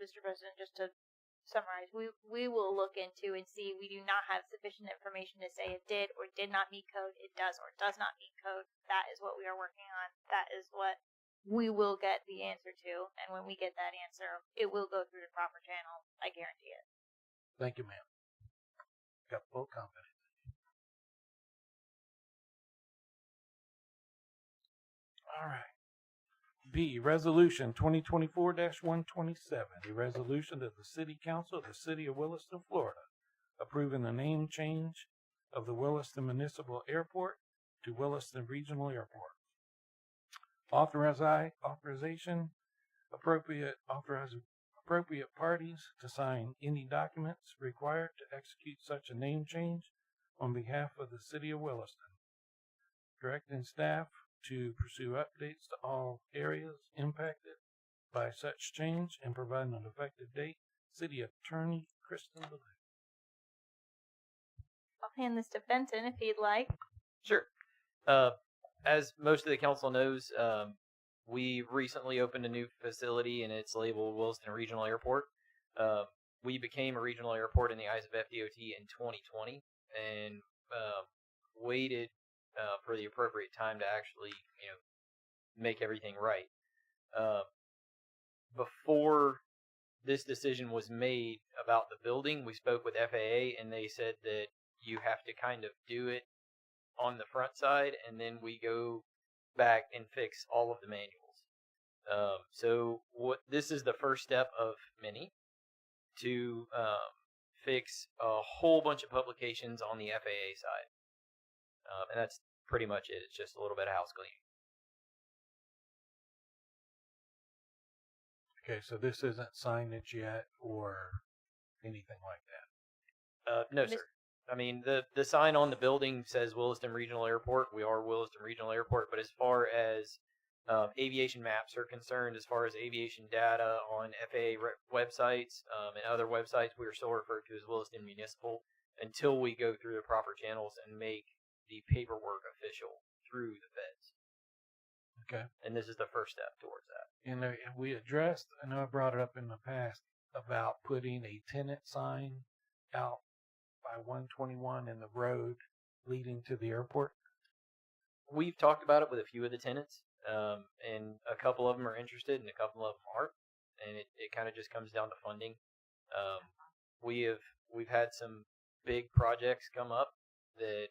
Mr. President, just to summarize, we will look into and see. We do not have sufficient information to say it did or did not meet code. It does or does not meet code. That is what we are working on. That is what we will get the answer to. And when we get that answer, it will go through the proper channel. I guarantee it. Thank you, ma'am. Got full confidence. All right. B, Resolution 2024-127, a resolution of the City Council of the City of Williston, Florida, approving the name change of the Williston Municipal Airport to Williston Regional Airport. Authorization, authorize appropriate parties to sign any documents required to execute such a name change on behalf of the City of Williston. Directing staff to pursue updates to all areas impacted by such change and provide an effective date. City Attorney Kristen Baloo. I'll hand this to Benton if he'd like. Sure. As most of the council knows, we recently opened a new facility and it's labeled Williston Regional Airport. We became a regional airport in the eyes of FDOT in 2020 and waited for the appropriate time to actually, make everything right. Before this decision was made about the building, we spoke with FAA and they said that you have to kind of do it on the front side and then we go back and fix all of the manuals. So this is the first step of many to fix a whole bunch of publications on the FAA side. And that's pretty much it. It's just a little bit of house cleaning. Okay, so this isn't signage yet or anything like that. No, sir. I mean, the sign on the building says Williston Regional Airport. We are Williston Regional Airport, but as far as aviation maps are concerned, as far as aviation data on FAA websites and other websites, we are still referred to as Williston Municipal until we go through the proper channels and make the paperwork official through the feds. Okay. And this is the first step towards that. And we addressed, I know I brought it up in the past, about putting a tenant sign out by 121 in the road leading to the airport. We've talked about it with a few of the tenants, and a couple of them are interested and a couple of them aren't. And it kind of just comes down to funding. We've had some big projects come up that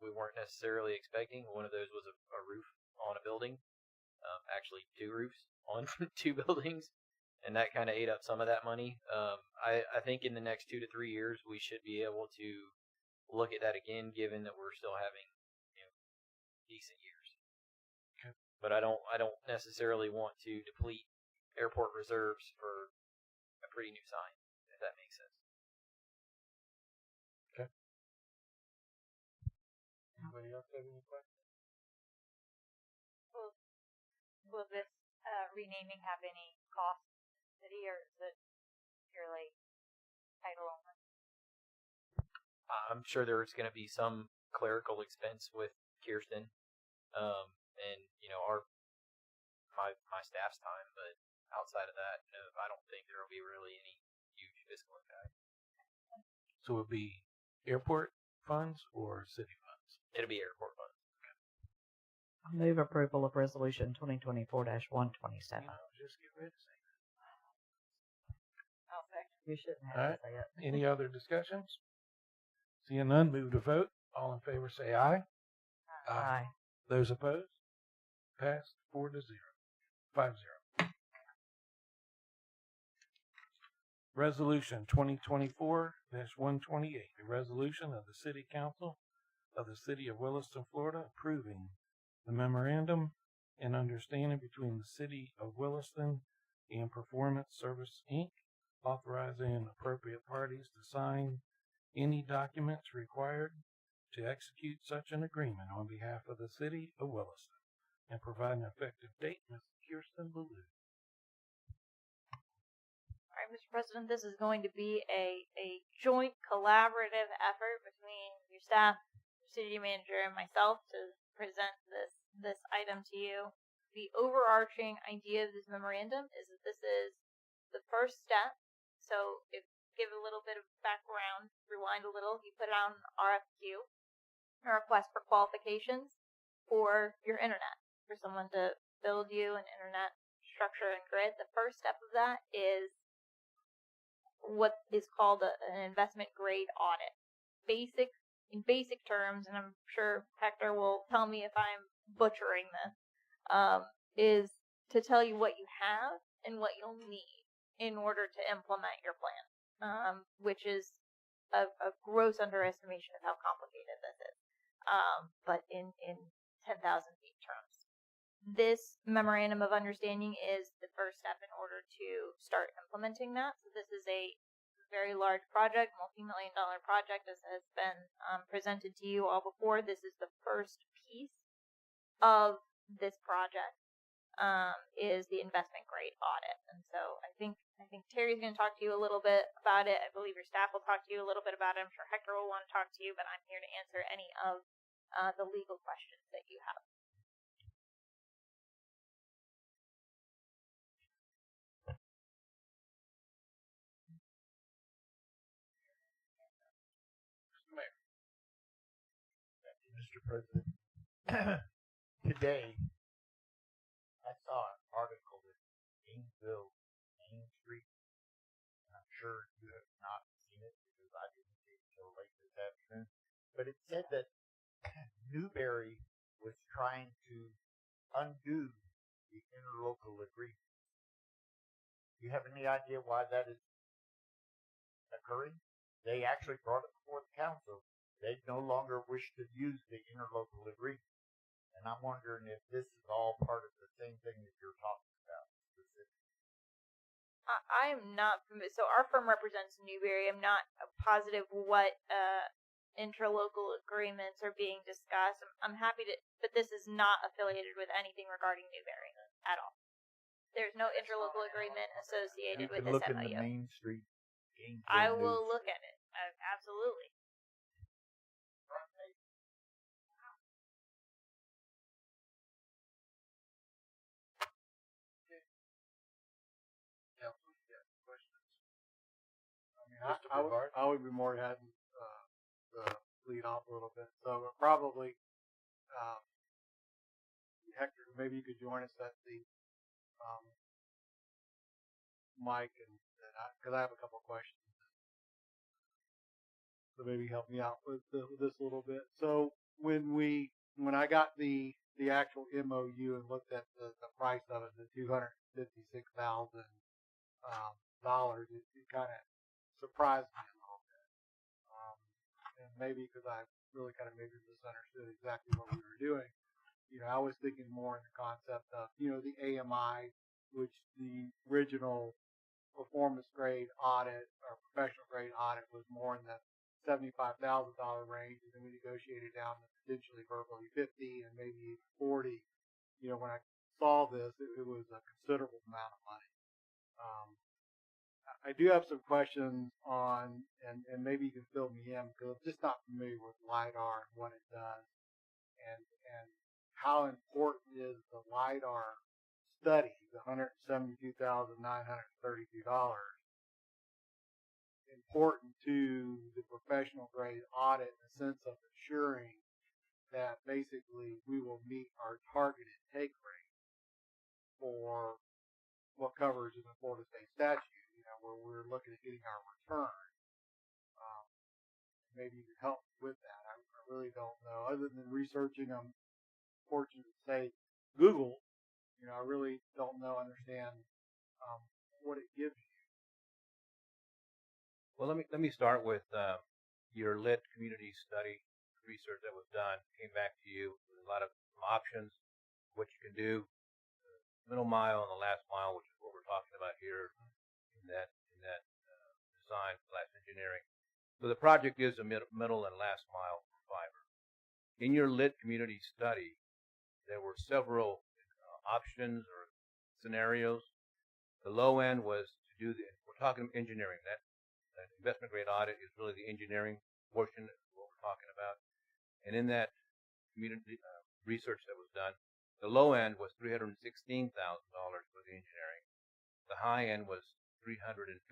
we weren't necessarily expecting. One of those was a roof on a building, actually 2 roofs on 2 buildings, and that kind of ate up some of that money. I think in the next 2 to 3 years we should be able to look at that again, given that we're still having decent years. Okay. But I don't necessarily want to deplete airport reserves for a pretty new sign, if that makes sense. Okay. Anybody else have any questions? Will this renaming have any cost to the city, or is it purely title only? I'm sure there's going to be some clerical expense with Kirsten, and my staff's time. But outside of that, I don't think there will be really any huge fiscal impact. So it would be airport funds or city funds? It'll be airport funds. I move approval of resolution 2024-127. Just get ready to say that. I'll second. You shouldn't All have right. to say it. Any other discussions? Seeing none, move to vote. All in favor say aye. Aye. Those opposed? Passed 5-0. Resolution 2024-128, a resolution of the City Council of the City of Williston, Florida, approving the memorandum and understanding between the City of Williston and Performance Service, Inc., authorizing appropriate parties to sign any documents required to execute such an agreement on behalf of the City of Williston and provide an effective date. Ms. Kirsten Ballou. All right, Mr. President, this is going to be a joint collaborative effort between your staff, your city manager, and myself to present this item to you. The overarching idea of this memorandum is that this is the first step. So give a little bit of background, rewind a little, you put it on an RFQ, a request for qualifications for your internet, for someone to build you an internet structure and grid. The first step of that is what is called an investment grade audit. In basic terms, and I'm sure Hector will tell me if I'm butchering this, is to tell you what you have and what you'll need in order to implement your plan, which is a gross underestimation of how complicated this is, but in 10,000 feet terms. This memorandum of understanding is the first step in order to start implementing that. So this is a very large project, multi-million-dollar project, as has been presented to you all before. This is the first piece of this project, is the investment grade audit. And so I think Terry's going to talk to you a little bit about it. I believe your staff will talk to you a little bit about it. I'm sure Hector will want to talk to you, but I'm here to answer any of the legal questions that you have. Mr. President, today I saw an article that Gainesville Main Street, and I'm sure you have not seen it because I didn't see it until late this afternoon, but it said that Newberry was trying to undo the interlocal agreement. Do you have any idea why that is occurring. They actually brought it before the council. They no longer wish to use the interlocal agreement. And I'm wondering if this is all part of the same thing that you're talking about. I am not familiar. So our firm represents Newberry. I'm not positive what interlocal agreements are being discussed. I'm happy to, but this is not affiliated with anything regarding Newberry at all. There's no interlocal agreement associated with this You can look in the MOU. Main Street Gainesville I will News. look at it. Absolutely. I would be more than happy to lead off a little bit. So probably, Hector, maybe you could join us at the mic, and because I have a couple of questions. So maybe help me out with this a little bit. So when I got the actual MOU and looked at the price of it, the $256,000 it kind of surprised me a little bit. And maybe because I really kind of maybe misunderstood exactly what we were doing. I was thinking more in the concept of, the AMI, which the original performance grade audit or professional grade audit was more in the $75,000 range, and then we negotiated down to potentially verbally 50 and maybe 40. When I saw this, it was a considerable amount of money. I do have some questions on, and maybe you can fill me in because I'm just not familiar with LiDAR and what it does, and how important is the LiDAR study, the $172,932, important to the professional grade audit in the sense of ensuring that basically we will meet our targeted take rate for what covers in the Florida State statute, where we're looking at getting our return. Maybe you can help with that. I really don't know. Other than researching, I'm fortunate to say Google, I really don't understand what it gives you. Well, let me start with your lit community study research that was done. Came back to you with a lot of options, what you can do, middle mile and the last mile, which is what we're talking about here in that design slash engineering. So the project is a middle and last mile fiber. In your lit community study, there were several options or scenarios. The low end was to do we're talking engineering. That investment grade audit is really the engineering portion of what we're talking about. And in that community research that was done, the low end was $316,000 for the engineering. The high end was $356,000.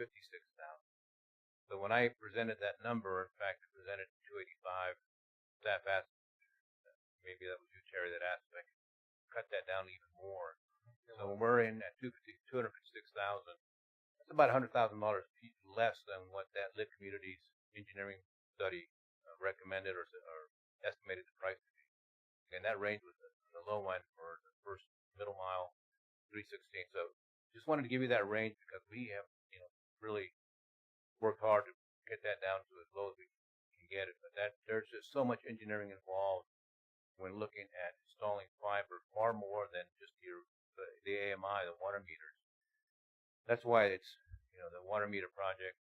So when I presented that number, in fact, I presented 285. Staff asked, maybe that was you, Terry, that asked if I could cut that down even more. So when we're in at $256,000, that's about $100,000 less than what that lit communities engineering study recommended or estimated the price to be. And that range was the low end for the first middle mile, 316. So just wanted to give you that range because we have, really worked hard to get that down to as low as we can get it. But there's just so much engineering involved when looking at installing fiber, far more than just the AMI, the water meters. That's why it's, the water meter project,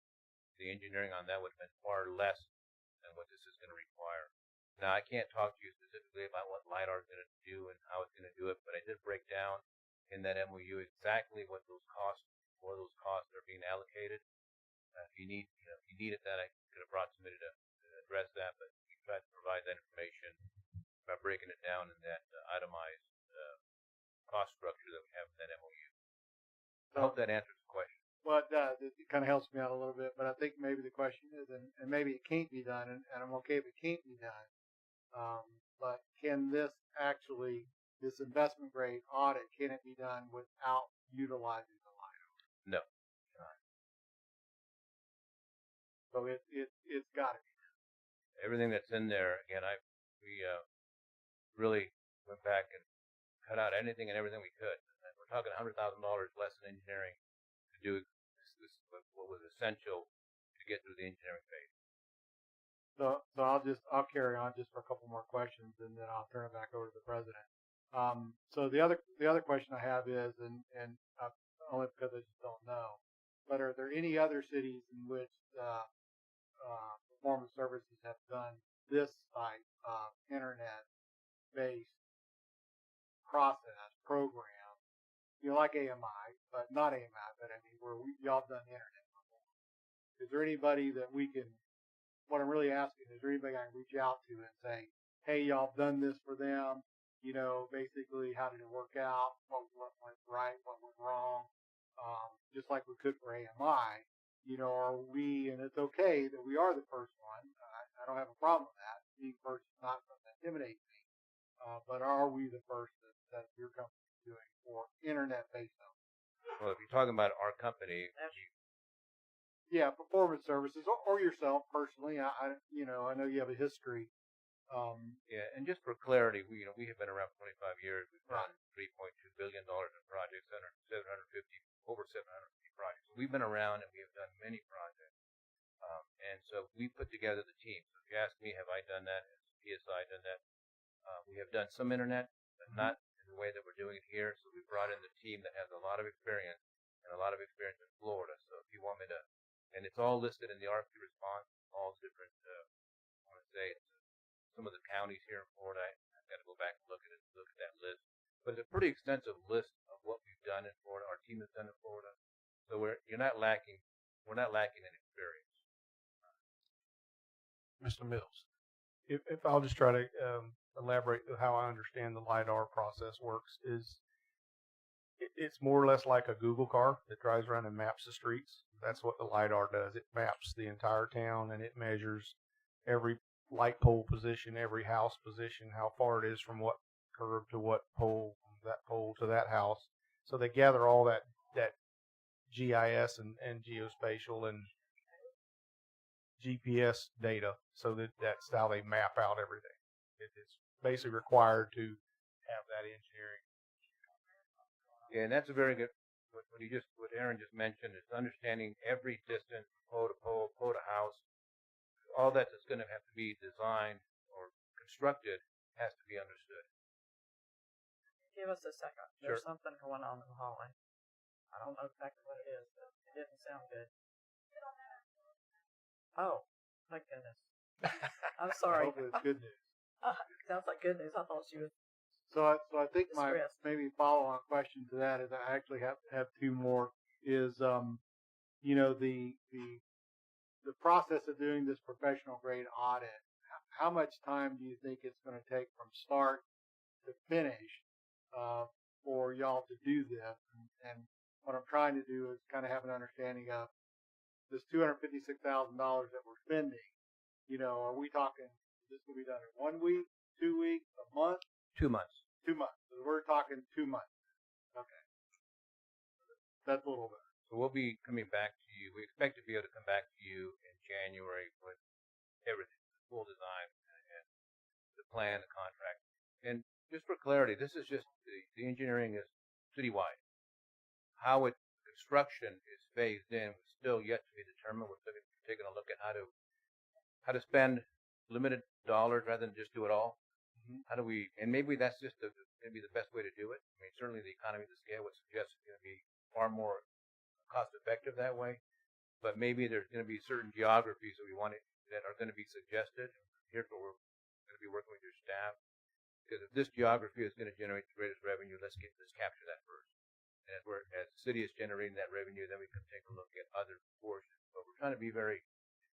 the engineering on that would have been far less than what this is going to require. Now, I can't talk to you specifically about what LiDAR is going to do and how it's going to do it, but I did break down in that MOU exactly what those costs, where those costs are being allocated. If you needed that, I could have brought somebody to address that, but we tried to provide that information by breaking it down in that itemized cost structure that we have in that MOU. I hope that answers the question. Well, it does. It kind of helps me out a little bit, but I think maybe the question is, and maybe it can't be done, and I'm okay if it can't be done, but can this investment grade audit, can it be done without utilizing the LiDAR? No. So it's got to be done. Everything that's in there, again, we really went back and cut out anything and everything we could. And we're talking $100,000 less in engineering to do this what was essential to get through the engineering phase. So I'll carry on just for a couple more questions, and then I'll turn it back over to the president. So the other question I have is, and only because I just don't know, but are there any other cities in which Performance Services have done this type of internet-based process program? You know, like AMI, but not AMI, but I mean where y'all done internet before. Is there anybody that we can? What I'm really asking is, there anybody I can reach out to and say, hey, y'all have done this for them? You know, basically, how did it work out? What went right? What went wrong? Just like we could for AMI, you know, are we, and it's okay that we are the first one. I don't have a problem with that. Being first is not something that intimidates me. But are we the first that your company is doing for internet-based only? Well, if you're talking about our company, Yeah, Performance Services, or yourself personally. I know you have a history. yeah, and just for clarity, we have been around for 25 years. We've done $3.2 billion in projects, over 750 projects. We've been around and we have done many projects. And so we put together the team. So if you ask me, have I done that? Has PSI done that? We have done some internet, but not in the way that we're doing it here. So we brought in the team that has a lot of experience and a lot of experience in Florida. So if you want me to, and it's all listed in the RFP response, all different, I want to say, some of the counties here in Florida. I've got to go back and look at that list. But it's a pretty extensive list of what we've done in Florida. Our team has done in Florida. So we're not lacking in experience. Mr. Mills. If I'll just try to elaborate how I understand the LiDAR process works, is it's more or less like a Google car that drives around and maps the streets. That's what the LiDAR does. It maps the entire town, and it measures every light pole position, every house position, how far it is from what curb to what pole, from that pole to that house. So they gather all that GIS and geospatial and GPS data, so that's how they map out everything. It's basically required to have that engineering. Yeah, and that's a very good. What Aaron just mentioned is understanding every distance, pole to pole, pole to house. All that that's going to have to be designed or constructed has to be understood. Give us a second. Sure. There's something going on in the hallway. I don't know exactly what it is, but it didn't sound good. Oh, thank goodness. I'm sorry. Hopefully it's good news. Sounds like good news. I thought she was. So I think my distressed. maybe follow-on question to that is, I actually have two more. Is the process of doing this professional grade audit? How much time do you think it's going to take from start to finish for y'all to do this? And what I'm trying to do is kind of have an understanding of this $256,000 that we're spending. You know, are we talking this will be done in 1 week, 2 weeks, a month? 2 months. 2 months. So we're talking 2 months. Okay. That's a little bit. So we'll be coming back to you. We expect to be able to come back to you in January with everything, the full design and the plan, the contract. And just for clarity, this is just the engineering is citywide. How construction is phased in is still yet to be determined. We're taking a look at how to spend limited dollars rather than just do it all. How do we? And maybe that's just maybe the best way to do it. I mean, certainly the economy of the scale would suggest it's going to be far more cost effective that way. But maybe there's going to be certain geographies that are going to be suggested. Here's what we're going to be working with your staff. Because if this geography is going to generate the greatest revenue, let's capture that first. And as the city is generating that revenue, then we can take a look at other portions. But we're trying to be very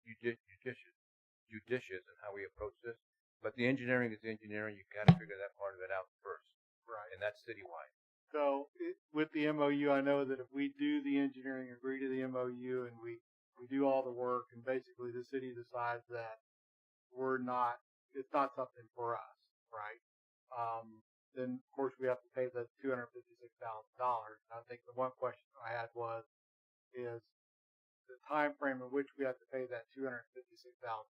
judicious in how we approach this. But the engineering is engineering. You got to figure that part of it out first. Right. And that's citywide. So with the MOU, I know that if we do the engineering, agree to the MOU, and we do all the work, and basically the city decides that it's not something for us, right? Then of course we have to pay the $256,000. I think the one question I had is the time frame in which we have to pay that $256,000.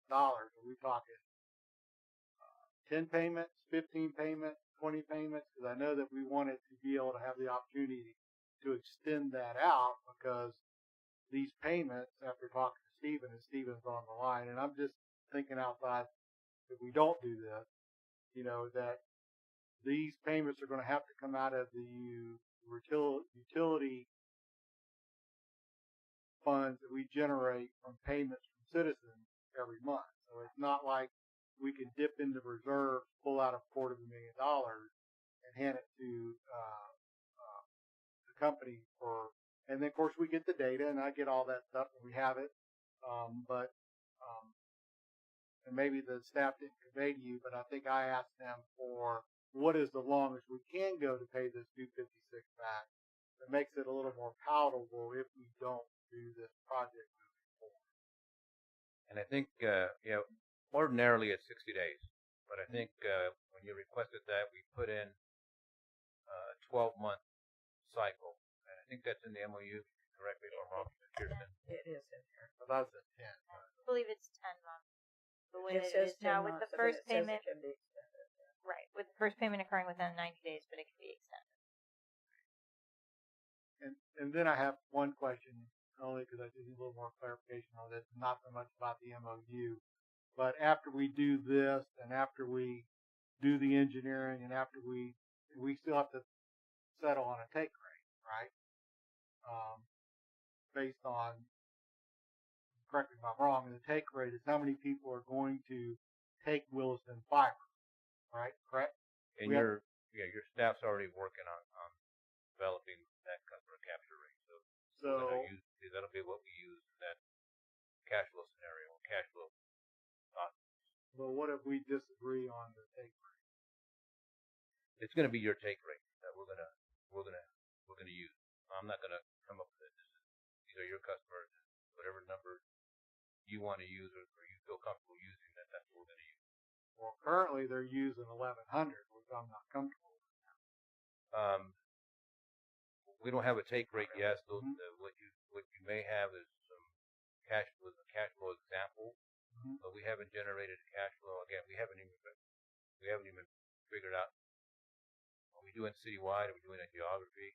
Are we talking 10 payments, 15 payments, 20 payments? Because I know that we wanted to be able to have the opportunity to extend that out, because these payments, after talking to Stephen, and Stephen's on the line, and I'm just thinking outside. If we don't do this, that these payments are going to have to come out of the utility funds that we generate from payments from citizens every month. So it's not like we can dip into reserves, pull out $250,000 and hand it to the company and then of course we get the data and I get all that stuff and we have it. And maybe the staff didn't convey to you, but I think I asked them for what is the longest we can go to pay this 256 back. That makes it a little more palatable if we don't do this project moving forward. And I think, ordinarily it's 60 days, but I think when you requested that, we put in a 12-month cycle, and I think that's in the MOU. Correct me if I'm wrong, Kirsten. It is in here. So that's a 10. I believe it's 10 months. The way It that says it is now 10 with the months, and then first it says it payment, can be extended. right, with the first payment occurring within 90 days, but it can be extended. And then I have one question, only because I just need a little more clarification on this, not so much about the MOU. But after we do this, and after we do the engineering, and after we still have to settle on a take rate, right? Based on, correct me if I'm wrong, the take rate is how many people are going to take Williston fiber, right? Correct? And your staff's already working on developing that customer capture rate. So that'll be what we use in that cash flow scenario, cash flow. Well, what if we disagree on the take rate? It's going to be your take rate that we're gonna use. I'm not gonna come up with it. These are your customers. Whatever number you want to use or you feel comfortable using, that's what we're gonna use. Well, currently they're using 1,100, which I'm not comfortable with. We don't have a take rate yet. So what you may have is some cash flow example, but we haven't generated a cash flow. Again, we haven't even figured out. Are we doing citywide? Are we doing a geography?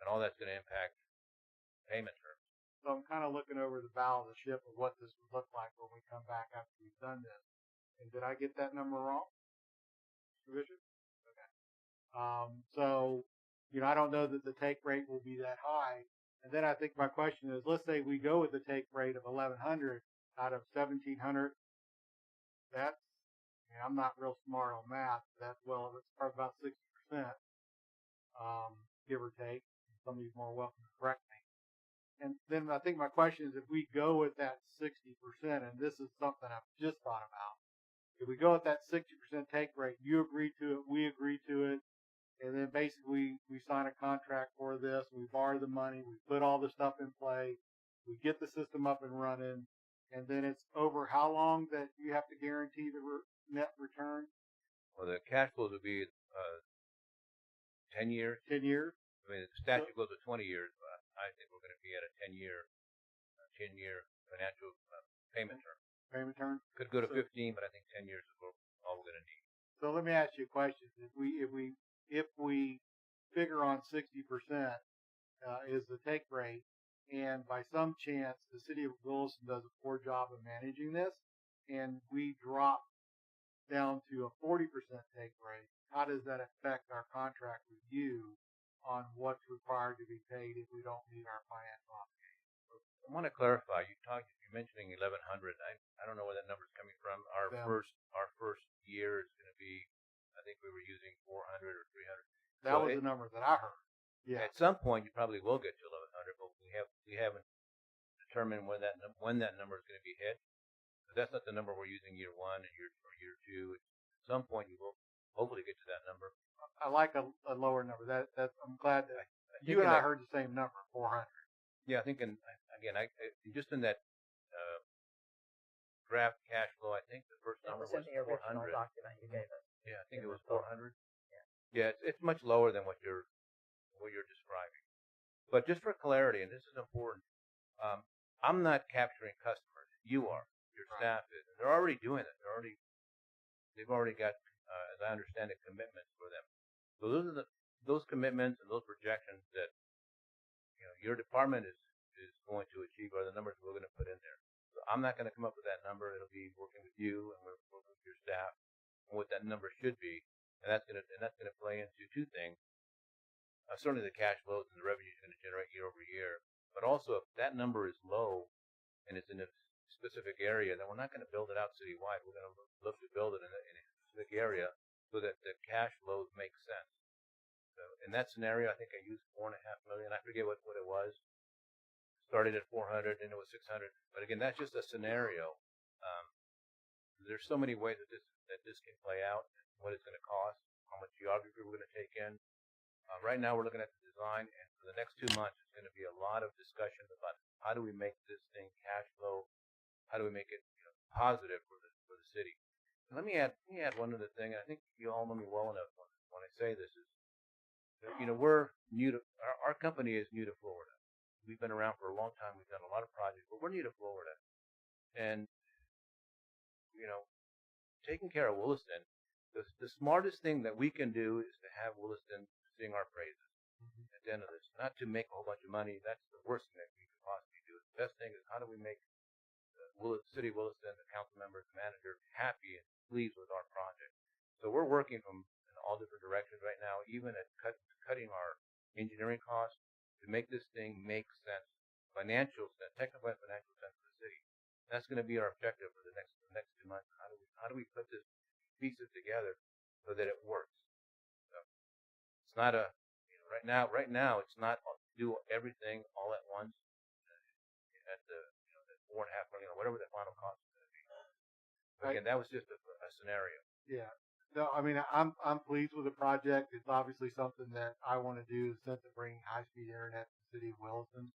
And all that's going to impact payment terms. So I'm kind of looking over the bow of the ship of what this would look like when we come back after we've done this. And did I get that number wrong, Mr. Bishop? Okay. So, I don't know that the take rate will be that high. And then I think my question is, let's say we go with the take rate of 1,100 out of 1,700. I'm not real smart on math. That's probably about 60%, give or take. Somebody's more welcome to correct me. And then I think my question is, if we go with that 60%, and this is something I've just thought about, if we go with that 60% take rate, you agree to it, we agree to it, and then basically we sign a contract for this, we borrow the money, we put all the stuff in play, we get the system up and running, and then it's over how long that you have to guarantee the net return? Well, the cash flows would be 10 years. 10 years? I mean, the statute goes to 20 years, but I think we're going to be at a 10-year financial payment term. Payment term? Could go to 15, but I think 10 years is all we're going to need. So let me ask you a question. If we figure on 60% is the take rate, and by some chance the city of Williston does a poor job of managing this, and we drop down to a 40% take rate, how does that affect our contract with you on what's required to be paid if we don't meet our financial obligations? I want to clarify. You're mentioning 1,100. I don't know where that number's coming from. Our first year is going to be, I think we were using 400 or 300. That was the number that I heard. Yeah. At some point, you probably will get to 1,100, but we haven't determined when that number is going to be hit. But that's not the number we're using year one and year 2. At some point, you will hopefully get to that number. I like a lower number. I'm glad that you and I heard the same number, 400. Yeah, I think, just in that draft cash flow, I think the first number was in the original 400. document you gave us. Yeah, I think it was 400. Yeah, it's much lower than what you're describing. But just for clarity, and this is important, I'm not capturing customers. You are. Your staff is. They're already doing it. They've already got, as I understand it, commitments for them. So those commitments and those projections that your department is going to achieve are the numbers we're going to put in there. So I'm not going to come up with that number. It'll be working with you and we're working with your staff on what that number should be, and that's going to play into two things. Certainly the cash flows and the revenue is going to generate year over year, but also if that number is low and it's in a specific area, then we're not going to build it out citywide. We're going to look to build it in a specific area so that the cash flows make sense. So in that scenario, I think I used $4.5 million. I forget what it was. Started at 400 and it was 600. But again, that's just a scenario. There's so many ways that this can play out, what it's going to cost, how much geography we're going to take in. Right now, we're looking at the design, and for the next 2 months, it's going to be a lot of discussion about how do we make this thing cash flow, how do we make it positive for the city. And let me add one other thing. I think you all know me well enough when I say this is, we're new to our company is new to Florida. We've been around for a long time. We've done a lot of projects, but we're new to Florida, and taking care of Williston, the smartest thing that we can do is to have Williston sing our praises at the end of this. Not to make a whole bunch of money. That's the worst thing that we could possibly do. The best thing is how do we make the city of Williston, the council members, the manager happy and pleased with our project. So we're working from in all different directions right now, even at cutting our engineering costs to make this thing make sense, financial sense, technical and financial sense for the city. That's going to be our objective for the next 2 months. How do we put this pieces together so that it works? So it's not right now it's not do everything all at once at the the $4.5 million or whatever the final cost is going to be. But again, that was just a scenario. Yeah. No, I mean, I'm pleased with the project. It's obviously something that I want to do in the sense of bringing high-speed internet to the city of Williston.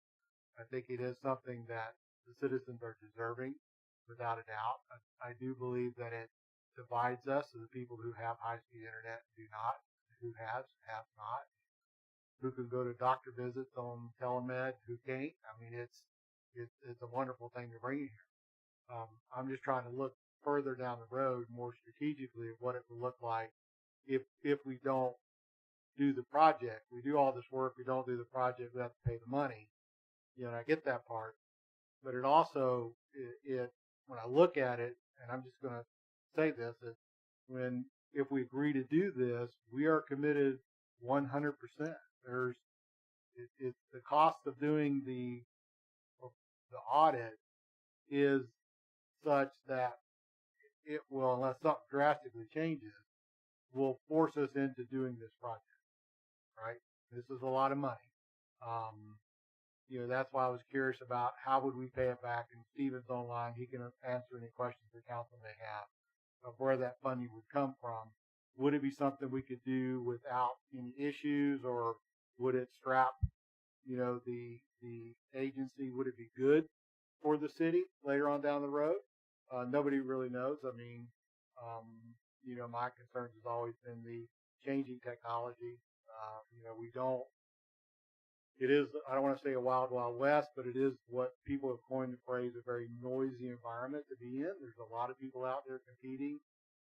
I think it is something that the citizens are deserving, without a doubt. I do believe that it divides us to the people who have high-speed internet and do not, who have not, who can go to doctor visits on telemed, who can't. I mean, it's a wonderful thing to bring here. I'm just trying to look further down the road more strategically of what it would look like if we don't do the project. We do all this work, we don't do the project, we have to pay the money. And I get that part. But it also, when I look at it, and I'm just going to say this, that if we agree to do this, we are committed 100%. It's the cost of doing the audit is such that it will, unless something drastically changes, will force us into doing this project, right? This is a lot of money. That's why I was curious about how would we pay it back. And Steven's online. He can answer any questions the council may have of where that funding would come from. Would it be something we could do without any issues, or would it strap, the agency? Would it be good for the city later on down the road? Nobody really knows. I mean, my concerns has always been the changing technology. I don't want to say a wild, wild west, but it is what people have coined the phrase a very noisy environment to be in. There's a lot of people out there competing.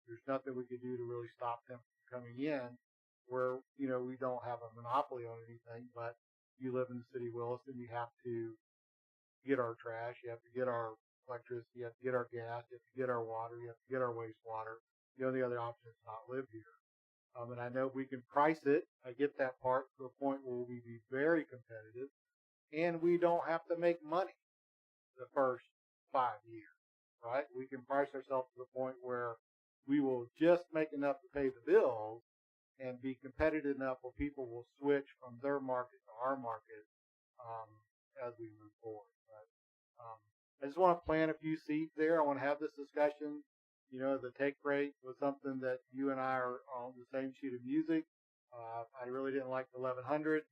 There's nothing we can do to really stop them from coming in where, we don't have a monopoly on anything, but you live in the city of Williston, you have to get our trash, you have to get our electricity, you have to get our gas, you have to get our water, you have to get our wastewater. The only other option is not live here. And I know we can price it. I get that part to a point where we be very competitive, and we don't have to make money the first 5 years, right? We can price ourselves to the point where we will just make enough to pay the bills and be competitive enough where people will switch from their market to our market as we move forward. But I just want to plant a few seeds there. I want to have this discussion. The take rate was something that you and I are on the same sheet of music. I really didn't like the 1100.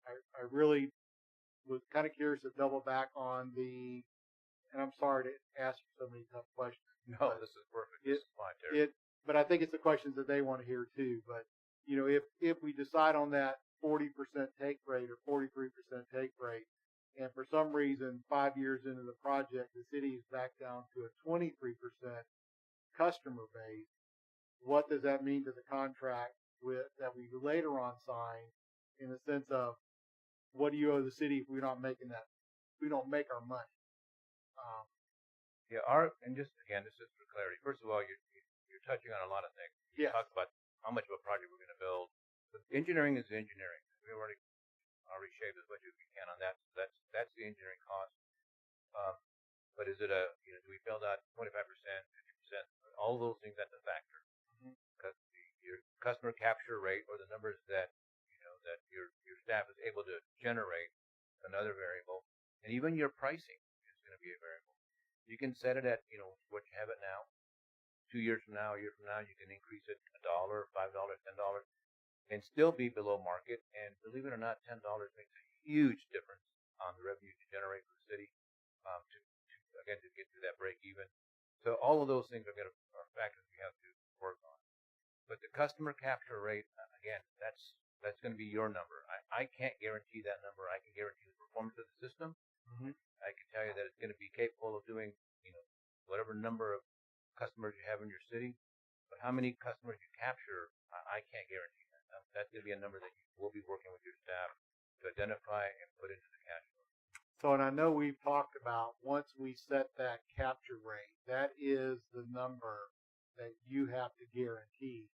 I really was kind of curious to double back on and I'm sorry to ask you so many tough questions. No, this is perfect. This is fine, Terry. But I think it's the questions that they want to hear too. But, if we decide on that 40% take rate or 43% take rate, and for some reason 5 years into the project, the city is back down to a 23% customer base, what does that mean to the contract that we later on sign, in the sense of what do you owe the city if we're not making we don't make our money? Yeah, and just again, this is for clarity. First of all, you're touching on a lot of things. You Yes. talked about how much of a project we're going to build. But engineering is engineering. We already shaved as much as we can on that. So that's the engineering cost. But is it do we build out 25%, 50%? All those things, that's a factor. Because your customer capture rate, or the numbers that that your staff is able to generate, another variable, and even your pricing is going to be a variable. You can set it at what you have it now. 2 years from now, a year from now, you can increase it $1, $5, $10, and still be below market. And believe it or not, $10 makes a huge difference on the revenue you generate for the city. To get to that break even. So all of those things are factors we have to work on. But the customer capture rate, again, that's going to be your number. I can't guarantee that number. I can guarantee the performance of the system. I can tell you that it's going to be capable of doing, whatever number of customers you have in your city. But how many customers you capture, I can't guarantee that. That's going to be a number that you will be working with your staff to identify and put into the cash flow. So, and I know we've talked about once we set that capture rate, that is the number that you have to guarantee.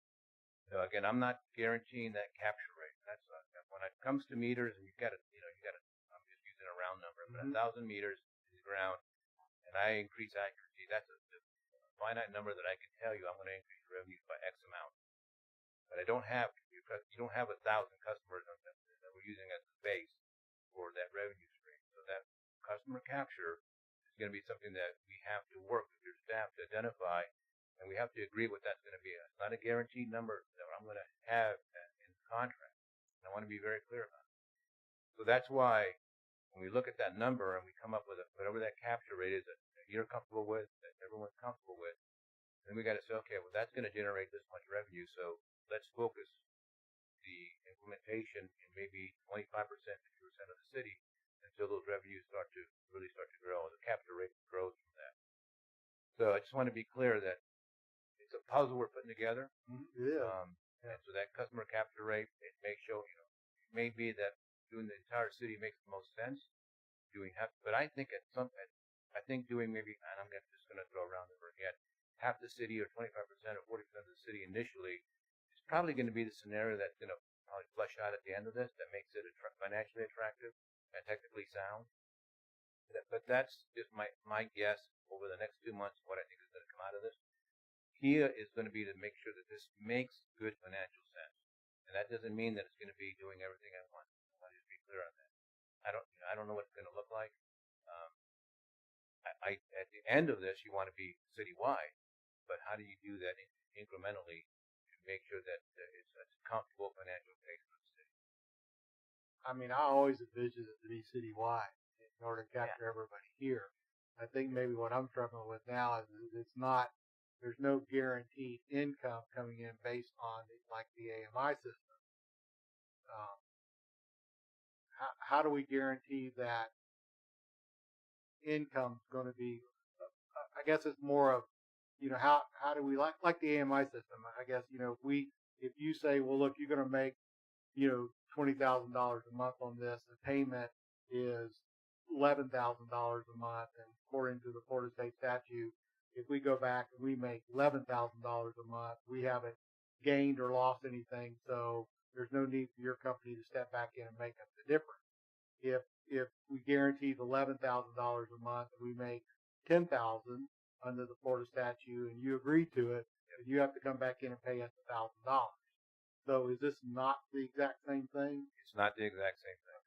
So again, I'm not guaranteeing that capture rate. That's when it comes to meters, and you got to. I'm just using a round number, but 1,000 meters in the ground, and I increase accuracy. That's a finite number that I can tell you I'm going to increase revenues by X amount. But you don't have 1,000 customers that we're using as a base for that revenue stream. So that customer capture is going to be something that we have to work with your staff to identify, and we have to agree what that's going to be. It's not a guaranteed number that I'm going to have in the contract. I want to be very clear about it. So that's why when we look at that number and we come up with whatever that capture rate is that you're comfortable with, that everyone's comfortable with, then we got to say, okay, well, that's going to generate this much revenue, so let's focus the implementation in maybe 25%, 50% of the city until those revenues really start to grow. The capture rate grows from that. So I just want to be clear that it's a puzzle we're putting together. Yeah. And so that customer capture rate, it may show, it may be that doing the entire city makes the most sense. But I think doing maybe, and I'm just going to throw around the number again, half the city or 25% or 40% of the city initially is probably going to be the scenario that's going to probably flush out at the end of this, that makes it financially attractive and technically sound. But that's just my guess over the next 2 months what I think is going to come out of this. Here is going to be to make sure that this makes good financial sense. And that doesn't mean that it's going to be doing everything at once. I want to just be clear on that. I don't know what it's going to look like. At the end of this, you want to be citywide, but how do you do that incrementally to make sure that it's a comfortable financial base for the city? I mean, I always envisioned it to be citywide in order to capture everybody here. I think maybe what I'm struggling with now is there's no guaranteed income coming in based on like the AMI system. How do we guarantee that income's going to be? I guess it's more of, how do we like the AMI system? I guess if you say, well, look, you're going to make $20,000 a month on this, the payment is $11,000 a month, and according to the Florida State statute, if we go back and we make $11,000 a month, we haven't gained or lost anything, so there's no need for your company to step back in and make up the difference. If we guarantee $11,000 a month and we make $10,000 under the Florida statute and you agree to it, you have to come back in and pay us $1,000. So is this not the exact same thing? It's not the exact same thing.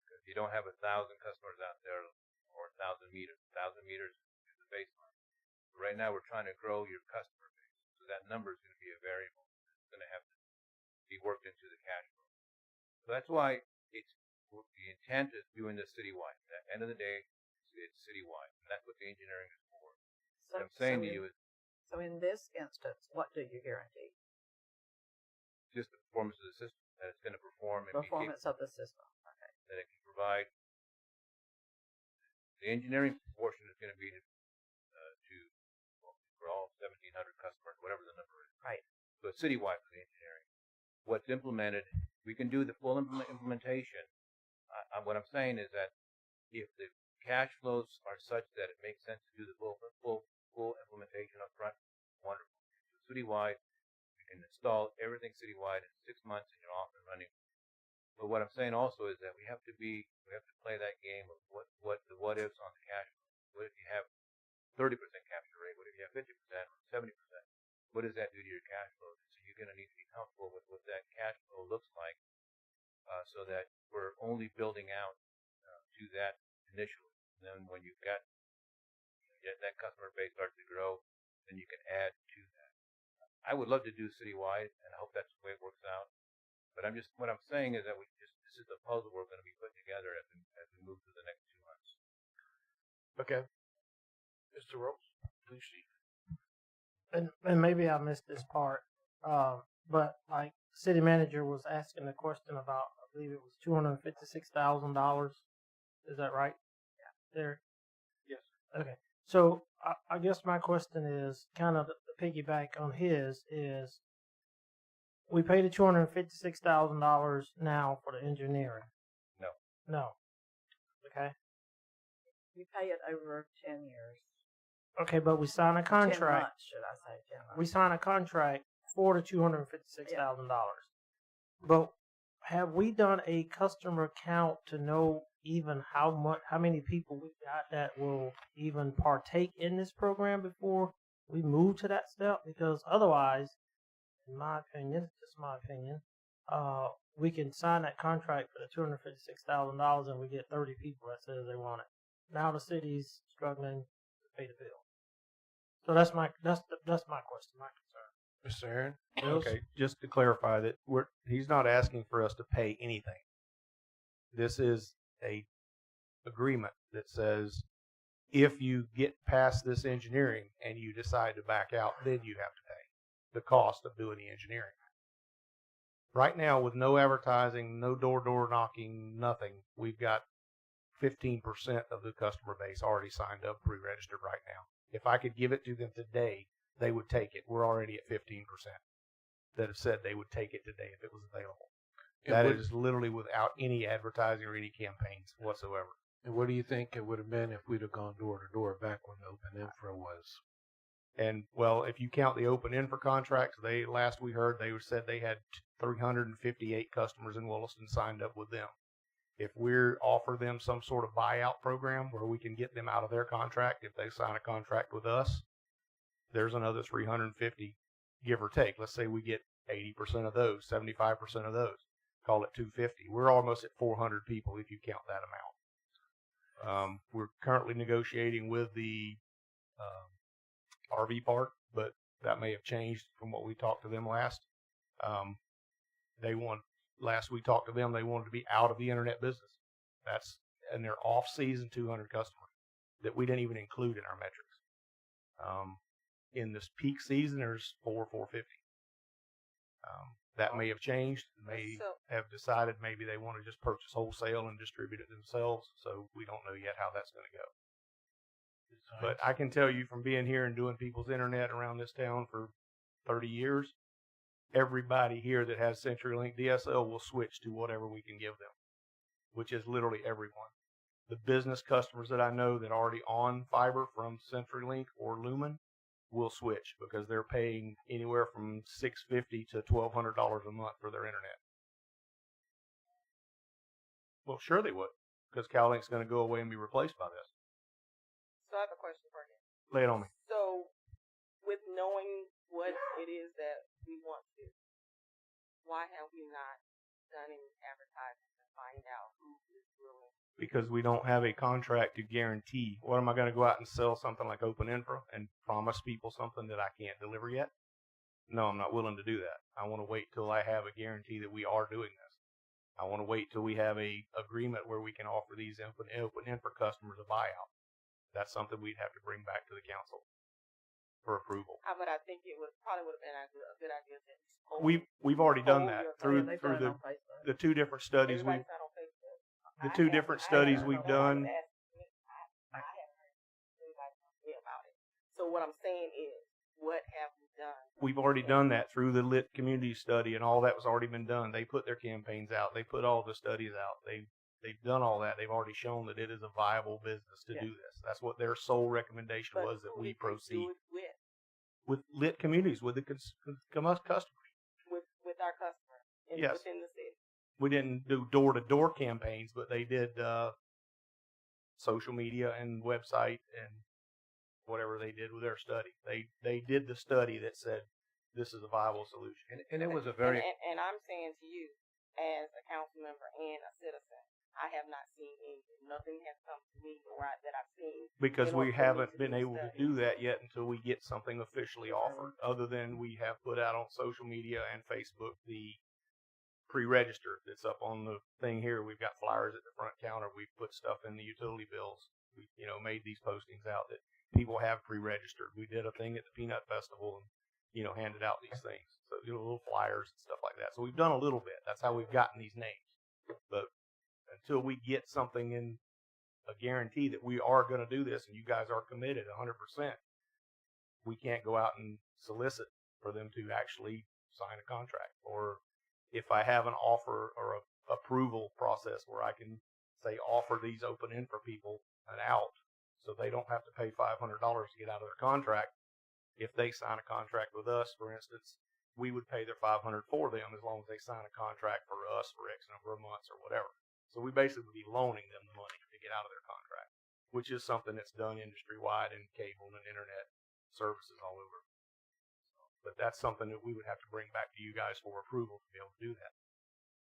Because you don't have 1,000 customers out there or 1,000 meters. 1,000 meters is the baseline. So right now we're trying to grow your customer base. So that number is going to be a variable. It's going to have to be worked into the cash flow. So that's why the intent is doing this citywide. At the end of the day, it's citywide. And that's what the engineering is for. What I'm saying to you is, so in this instance, what do you guarantee? just the performance of the system, that it's going to perform and Performance of the system. Okay. that it can provide. The engineering portion is going to be for all 1,700 customers, whatever the number is. Right. So it's citywide for the engineering. What's implemented, we can do the full implementation. What I'm saying is that if the cash flows are such that it makes sense to do the full implementation up front, wonderful. Citywide, we can install everything citywide in 6 months and you're off and running. But what I'm saying also is that we have to play that game of what ifs on the cash flow. What if you have 30% capture rate? What if you have 50% or 70%? What does that do to your cash flow? So you're going to need to be comfortable with what that cash flow looks like, so that we're only building out to that initially. And then when you've got that customer base starts to grow, then you can add to that. I would love to do citywide, and I hope that's the way it works out. But what I'm saying is that this is the puzzle we're going to be putting together as we move through the next 2 months. Okay. Mr. Rose, please, Chief. And maybe I missed this part, but like city manager was asking the question about, I believe it was $256,000. Is that right? Yeah. There. Yes. Okay. So I guess my question is kind of the piggyback on his is, we paid the $256,000 now for the engineering. No. No. Okay. We pay it over 10 years. Okay, but we sign a 10 contract. months, should I say 10 months? We sign a contract for the $256,000. But have we done a customer count to know even how many people we got that will even partake in this program before we move to that step? Because otherwise, in my opinion, just my opinion, we can sign that contract for the $256,000 and we get 30 people that says they want it. Now the city's struggling to pay the bill. So that's my question, my concern. Mr. Aaron? Okay, just to clarify that he's not asking for us to pay anything. This is a agreement that says if you get past this engineering and you decide to back out, then you have to pay the cost of doing the engineering. Right now, with no advertising, no door-to-door knocking, nothing, we've got 15% of the customer base already signed up, pre-registered right now. If I could give it to them today, they would take it. We're already at 15% that have said they would take it today if it was available. That is literally without any advertising or any campaigns whatsoever. And what do you think it would have been if we'd have gone door to door back when Open Infra was? And, well, if you count the Open Infra contracts, last we heard, they said they had 358 customers in Williston signed up with them. If we offer them some sort of buyout program where we can get them out of their contract, if they sign a contract with us, there's another 350, give or take. Let's say we get 80% of those, 75% of those. Call it 250. We're almost at 400 people if you count that amount. We're currently negotiating with the RV park, but that may have changed from what we talked to them last. Last we talked to them, they wanted to be out of the internet business. That's in their off-season 200 customers that we didn't even include in our metrics. In this peak season, there's 450. That may have changed. May have decided maybe they want to just purchase wholesale and distribute it themselves. So we don't know yet how that's going to go. But I can tell you from being here and doing people's internet around this town for 30 years, everybody here that has CenturyLink DSL will switch to whatever we can give them, which is literally everyone. The business customers that I know that are already on fiber from CenturyLink or Lumen will switch because they're paying anywhere from $650 to $1,200 a month for their internet. Well, sure they would, because CalLink's going to go away and be replaced by this. So I have a question for you. Lay it on me. So, with knowing what it is that we want to, why have we not done any advertising to find out who is willing? Because we don't have a contract to guarantee. What am I going to go out and sell something like Open Infra and promise people something that I can't deliver yet? No, I'm not willing to do that. I want to wait till I have a guarantee that we are doing this. I want to wait till we have a agreement where we can offer these Open Infra customers a buyout. That's something we'd have to bring back to the council for approval. But I think it probably would have been a good idea to. We've already done that through the two different studies we've done. So what I'm saying is, what have we done? We've already done that through the lit community study, and all that was already been done. They put their campaigns out. They put all the studies out. They they've done all that. They've already shown that it is a viable business to do this. That's what their sole recommendation But was, that who we did they proceed do it with lit communities, with the customers. with our customers Yes. within the city. We didn't do door-to-door campaigns, but they did social media and website and whatever they did with their study. They did the study that said this is a viable solution. And it was a very And I'm saying to you, as a council member and a citizen, I have not seen anything. Nothing has come to me that I've seen. Because in we order for me haven't to been do a able to study. do that yet until we get something officially offered, other than we have put out on social media and Facebook the pre-register that's up on the thing here. We've got flyers at the front counter. We've put stuff in the utility bills. We, made these postings out that people have pre-registered. We did a thing at the Peanut Festival and, handed out these things. So, little flyers and stuff like that. So we've done a little bit. That's how we've gotten these names. But until we get something in, a guarantee that we are going to do this and you guys are committed 100%, we can't go out and solicit for them to actually sign a contract. Or if I have an offer or a approval process where I can say offer these open in for people and out, so they don't have to pay $500 to get out of their contract. If they sign a contract with us, for instance, we would pay their $500 for them as long as they sign a contract for us for X number of months or whatever. So we basically would be loaning them the money to get out of their contract, which is something that's done industry-wide in cable and internet services all over. But that's something that we would have to bring back to you guys for approval to be able to do that.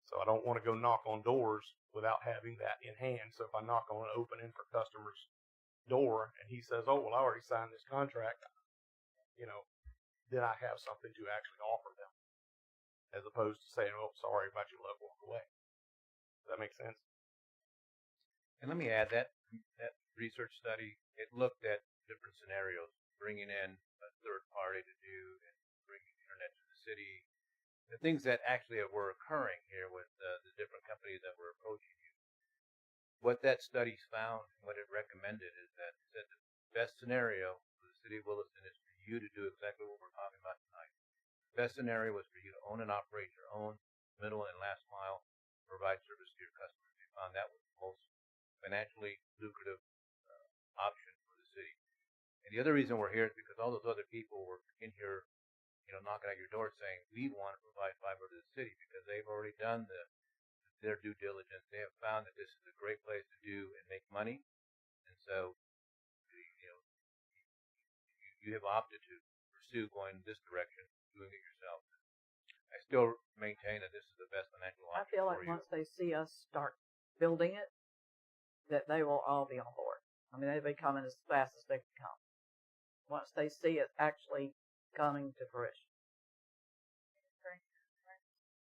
So I don't want to go knock on doors without having that in hand. So if I knock on an open in for customer's door and he says, oh, well, I already signed this contract, then I have something to actually offer them, as opposed to saying, oh, sorry about your luck, walk away. Does that make sense? And let me add that research study, it looked at different scenarios, bringing in a third party to do and bringing internet to the city, the things that actually were occurring here with the different companies that were approaching you. What that study found, what it recommended, is that the best scenario for the city of Williston is for you to do exactly what we're talking about tonight. The best scenario was for you to own and operate your own middle and last mile, provide service to your customers. They found that was the most financially lucrative option for the city. And the other reason we're here is because all those other people were in here, knocking at your door saying, we want to provide fiber to the city, because they've already done their due diligence. They have found that this is a great place to do and make money. And so, you have opted to pursue going this direction, doing it yourself. I still maintain that this is the best financial option. I feel like for you. once they see us start building it, that they will all be on board. I mean, they'll be coming as fast as they can come. Once they see it actually coming to fruition.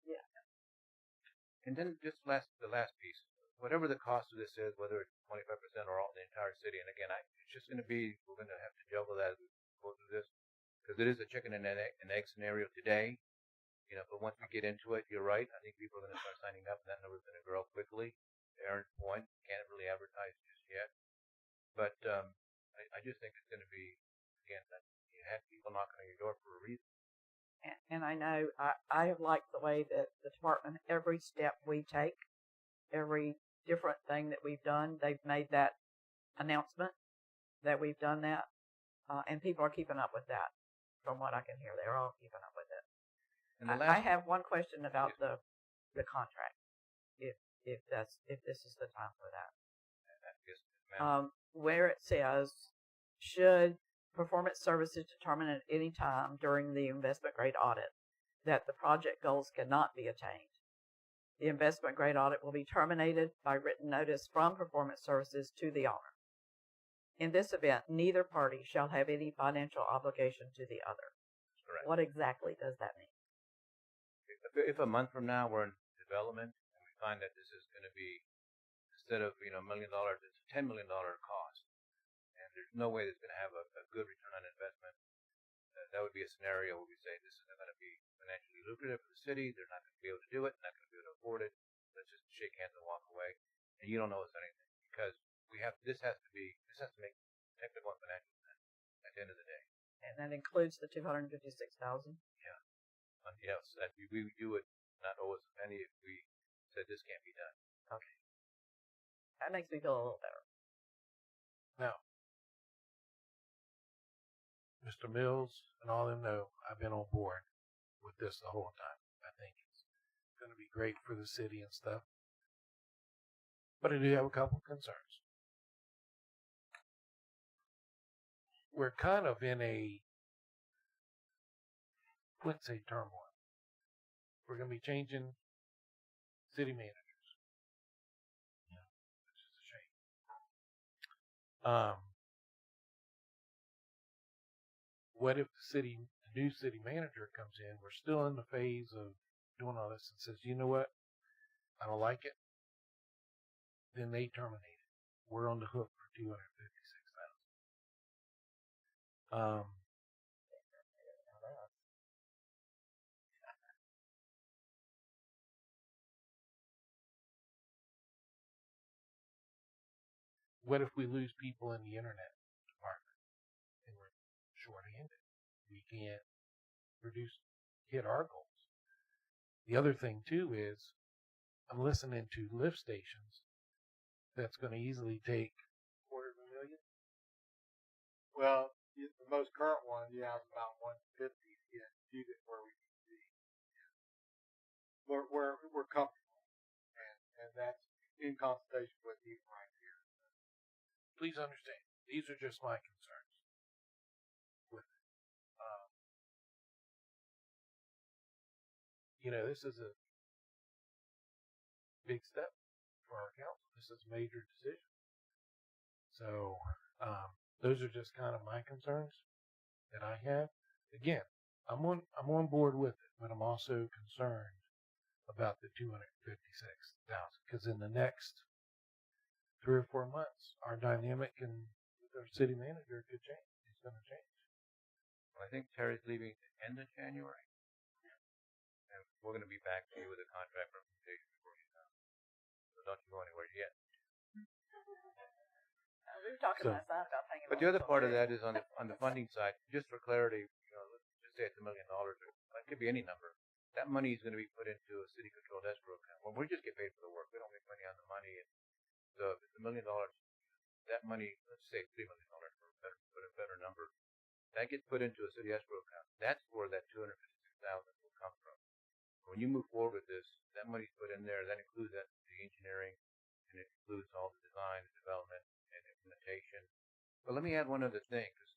Yeah. And then just the last piece, whatever the cost of this is, whether it's 25% or all the entire city, and again, it's just going to be, we're going to have to juggle that as we go through this, because it is a chicken and egg scenario today. But once we get into it, you're right. I think people are going to start signing up, and that number is going to grow quickly. To Aaron's point, can't really advertise just yet. But I just think it's going to be, again, that you have people knocking on your door for a reason. And I know I like the way that the department, every step we take, every different thing that we've done, they've made that announcement that we've done that. And people are keeping up with that. From what I can hear, they're all keeping up with it. And the I have one question about the contract. If this is the time for that. Where it says, should performance services determine at any time during the investment grade audit that the project goals cannot be attained, the investment grade audit will be terminated by written notice from performance services to the owner. In this event, neither party shall have any financial obligation to the other. Correct. What exactly does that mean? If a month from now we're in development and we find that this is going to be, instead of $1 million, it's a $10 million cost, and there's no way that's going to have a good return on investment, that would be a scenario where we say this isn't going to be financially lucrative for the city. They're not going to be able to do it. Not going to be able to afford it. Let's just shake hands and walk away. And you don't know us anything, because this has to make technical and financial sense at the end of the day. And that includes the $256,000. Yeah. Yes, that you would not owe us a penny if we said this can't be done. Okay. That makes me feel a little better. Now, Mr. Mills and all them know I've been on board with this the whole time. I think it's going to be great for the city and stuff. But I do have a couple of concerns. We're kind of in a, I wouldn't say turmoil. We're going to be changing city managers. Yeah, which is a shame. What if the new city manager comes in? We're still in the phase of doing all this and says, you know what? I don't like it. Then they terminate it. We're on the hook for $256,000. What if we lose people in the internet department and we're short-handed? We can't hit our goals. The other thing too is I'm listening to lift stations that's going to easily take $250,000. Well, the most current one, is about 150 to get it where we need to be. We're comfortable, and that's in consultation with you right here. Please understand, these are just my concerns with it. This is a big step for our council. This is a major decision. So, those are just kind of my concerns that I have. Again, I'm on board with it, but I'm also concerned about the $256,000 because in the next 3 or 4 months, our dynamic with our city manager could change. It's going to change. Well, I think Terry's leaving at the end of January. And we're going to be back to you with a contract representation before you know. So don't you go anywhere yet. We were talking last night about hanging. But the other part of that is on the funding side, just for clarity, let's just say it's $1 million. That could be any number. That money is going to be put into a city controlled escrow account. Well, we just get paid for the work. We don't make money on the money. And so if it's $1 million, that money, let's say $3 million for a better number, that gets put into a city escrow account. That's where that $256,000 will come from. When you move forward with this, that money's put in there. That includes the engineering, and it includes all the design, development, and implementation. But let me add one other thing, because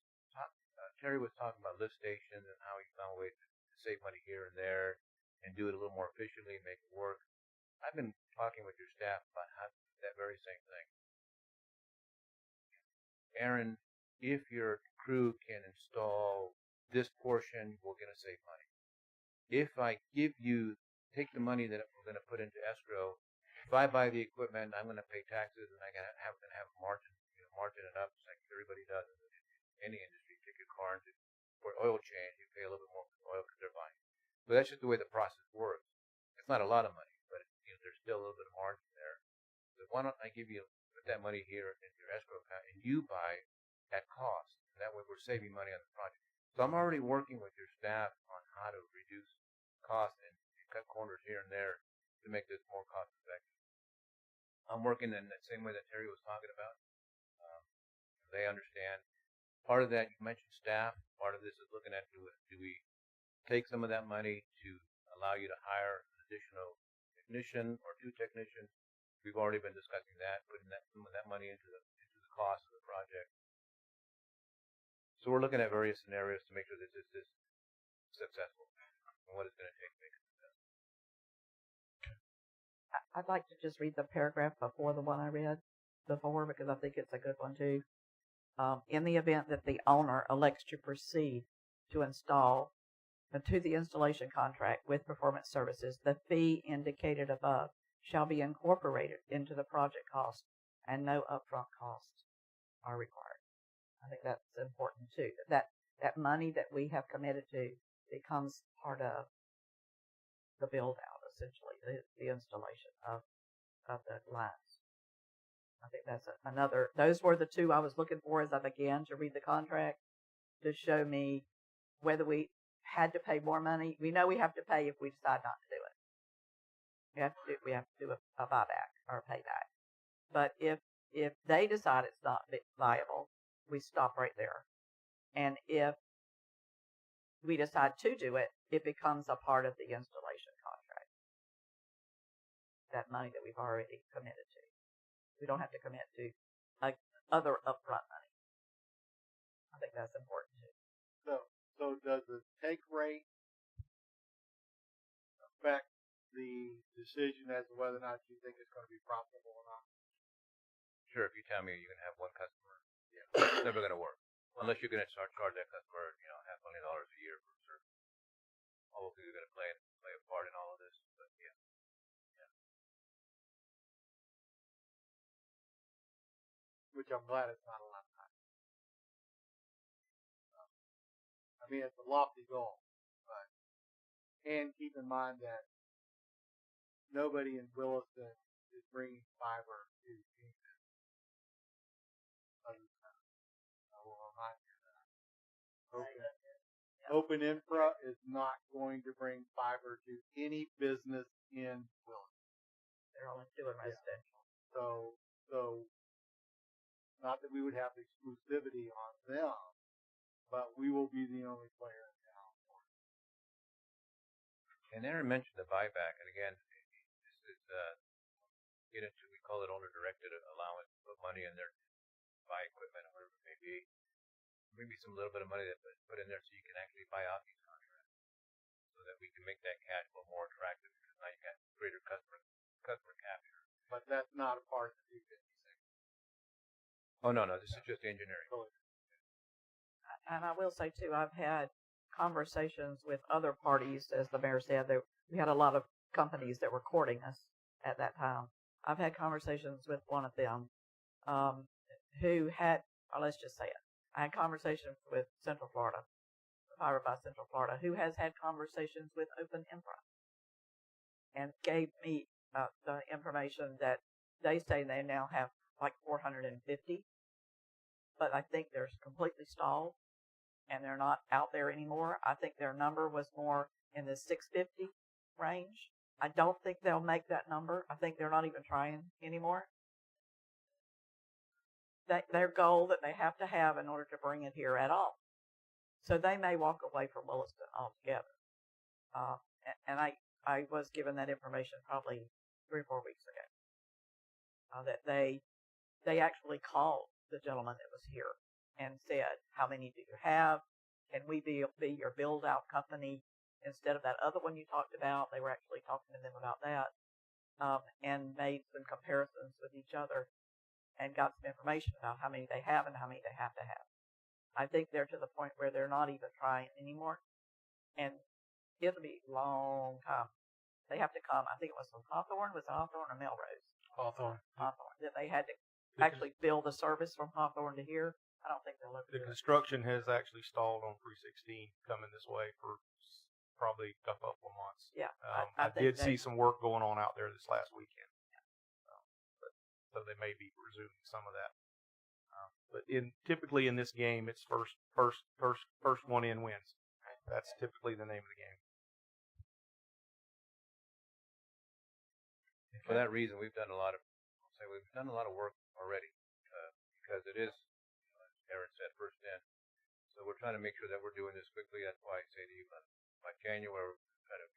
Terry was talking about lift stations and how he found a way to save money here and there and do it a little more efficiently, make it work. I've been talking with your staff about that very same thing. Aaron, if your crew can install this portion, we're going to save money. If I take the money that we're going to put into escrow, if I buy the equipment, I'm going to pay taxes, and I'm going to have a margin, margin it up, just like everybody does in any industry. Take your car for oil change, you pay a little bit more for oil because they're buying. But that's just the way the process works. It's not a lot of money, but there's still a little bit of margin there. So why don't I put that money here in your escrow account, and you buy at cost, and that way we're saving money on the project. So I'm already working with your staff on how to reduce costs and cut corners here and there to make this more cost effective. I'm working in that same way that Terry was talking about. They understand. Part of that, you mentioned staff. Part of this is looking at do we take some of that money to allow you to hire an additional technician or 2 technicians. We've already been discussing that, putting some of that money into the cost of the project. So we're looking at various scenarios to make sure that this is successful and what it's going to take to make it successful. I'd like to just read the paragraph before the one I read before because I think it's a good one too. In the event that the owner elects to proceed to install to the installation contract with performance services, the fee indicated above shall be incorporated into the project cost and no upfront costs are required. I think that's important too. That money that we have committed to becomes part of the build out, essentially, the installation of the lines. I think that's another. Those were the 2 I was looking for as I began to read the contract to show me whether we had to pay more money. We know we have to pay if we decide not to do it. We have to do a buyback or a payback. But if they decide it's not viable, we stop right there. And if we decide to do it, it becomes a part of the installation contract. That money that we've already committed to. We don't have to commit to other upfront money. I think that's important too. So does the take rate affect the decision as to whether or not you think it's going to be profitable or not? Sure, if you tell me you can have one customer, it's never going to work. Unless you're going to charge that customer, $500,000 a year for service. Hopefully, you're going to play a part in all of this. But yeah. Which I'm glad it's not a lot of time. I mean, it's a lofty goal, but and keep in mind that nobody in Williston is bringing fiber to anything. I will remind you that Open Infra is not going to bring fiber to any business in Williston. They're only doing residential. So not that we would have exclusivity on them, but we will be the only player in town. And Aaron mentioned the buyback, and again, this is get into, we call it owner-directed allowance, put money in there, buy equipment, or whatever it may be. Maybe some little bit of money that put in there so you can actually buy out these contracts, so that we can make that cash flow more attractive, because now you got greater customer capture. But that's not a part of the 256. Oh no, this is just engineering. And I will say too, I've had conversations with other parties, as the mayor said. We had a lot of companies that were courting us at that time. I've had conversations with one of them who had, let's just say it. I had conversations with Central Florida, Fiber by Central Florida, who has had conversations with Open Infra, and gave me the information that they say they now have like 450, but I think they're completely stalled and they're not out there anymore. I think their number was more in the 650 range. I don't think they'll make that number. I think they're not even trying anymore. Their goal that they have to have in order to bring it here at all. So they may walk away from Williston altogether. And I was given that information probably 3 or 4 weeks ago. That they actually called the gentleman that was here and said, how many do you have? Can we be your build out company instead of that other one you talked about? They were actually talking to them about that, and made some comparisons with each other and got some information about how many they have and how many they have to have. I think they're to the point where they're not even trying anymore, and it'll be a long time. They have to come. I think it was from Hawthorne. Was it Hawthorne or Melrose? Hawthorne. Hawthorne. That they had to actually build a service from Hawthorne to here. I don't think they'll ever The do it. construction has actually stalled on 316 coming this way for probably a couple of months. Yeah, I did see some work going on out there this last weekend. So they may be resuming some of that. But typically in this game, it's first one in wins. That's typically the name of the game. For that reason, we've done a lot of work already, because it is, as Aaron said, first in. So we're trying to make sure that we're doing this quickly. That's why I say to you, by January, we're trying to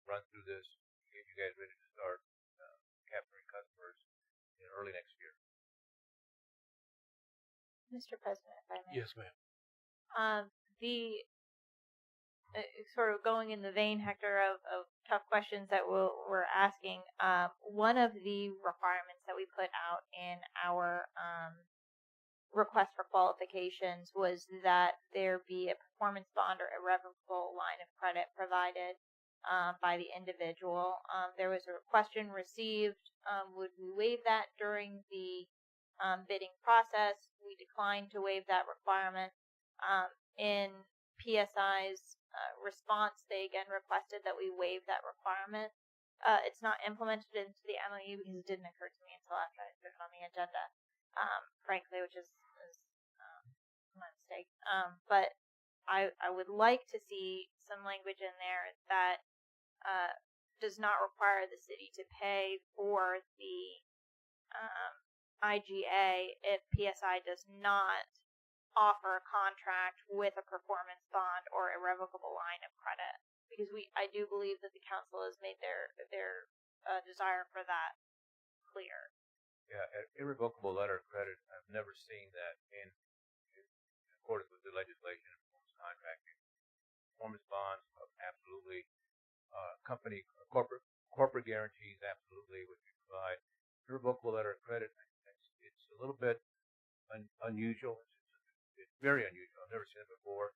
run through this, get you guys ready to start capturing customers early next year. Mr. President, if I may. Yes, ma'am. Sort of going in the vein, Hector, of tough questions that we're asking, one of the requirements that we put out in our request for qualifications was that there be a performance bond or irrevocable line of credit provided by the individual. There was a question received, would we waive that during the bidding process? We declined to waive that requirement. In PSI's response, they again requested that we waive that requirement. It's not implemented into the MOU because it didn't occur to me until after I put it on the agenda, frankly, which is my mistake. But I would like to see some language in there that does not require the city to pay for the IGA if PSI does not offer a contract with a performance bond or irrevocable line of credit. Because I do believe that the council has made their desire for that clear. Yeah, an irrevocable letter of credit, I've never seen that in accordance with the legislation and performance contracting. Performance bonds, absolutely. Corporate guarantees, absolutely, which we provide. Irrevocable letter of credit, it's a little bit unusual. It's very unusual. I've never seen it before.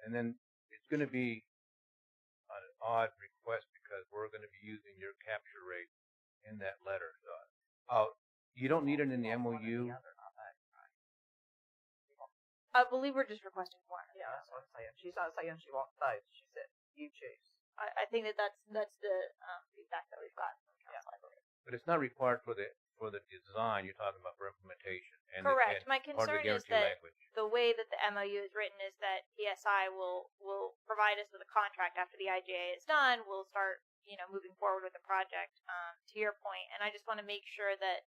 And then it's going to be an odd request because we're going to be using your capture rate in that letter. So, you don't need it in the MOU. I believe we're just requesting one. Yeah, that's what I'm saying. She's not saying she wants both. She said you choose. I think that's the feedback that we've got from council. I believe. But it's not required for the design. You're talking about for implementation. And Correct. My part of the concern is guarantee that language. the way that the MOU is written is that PSI will provide us with a contract after the IGA is done. We'll start, moving forward with the project. To your point, and I just want to make sure that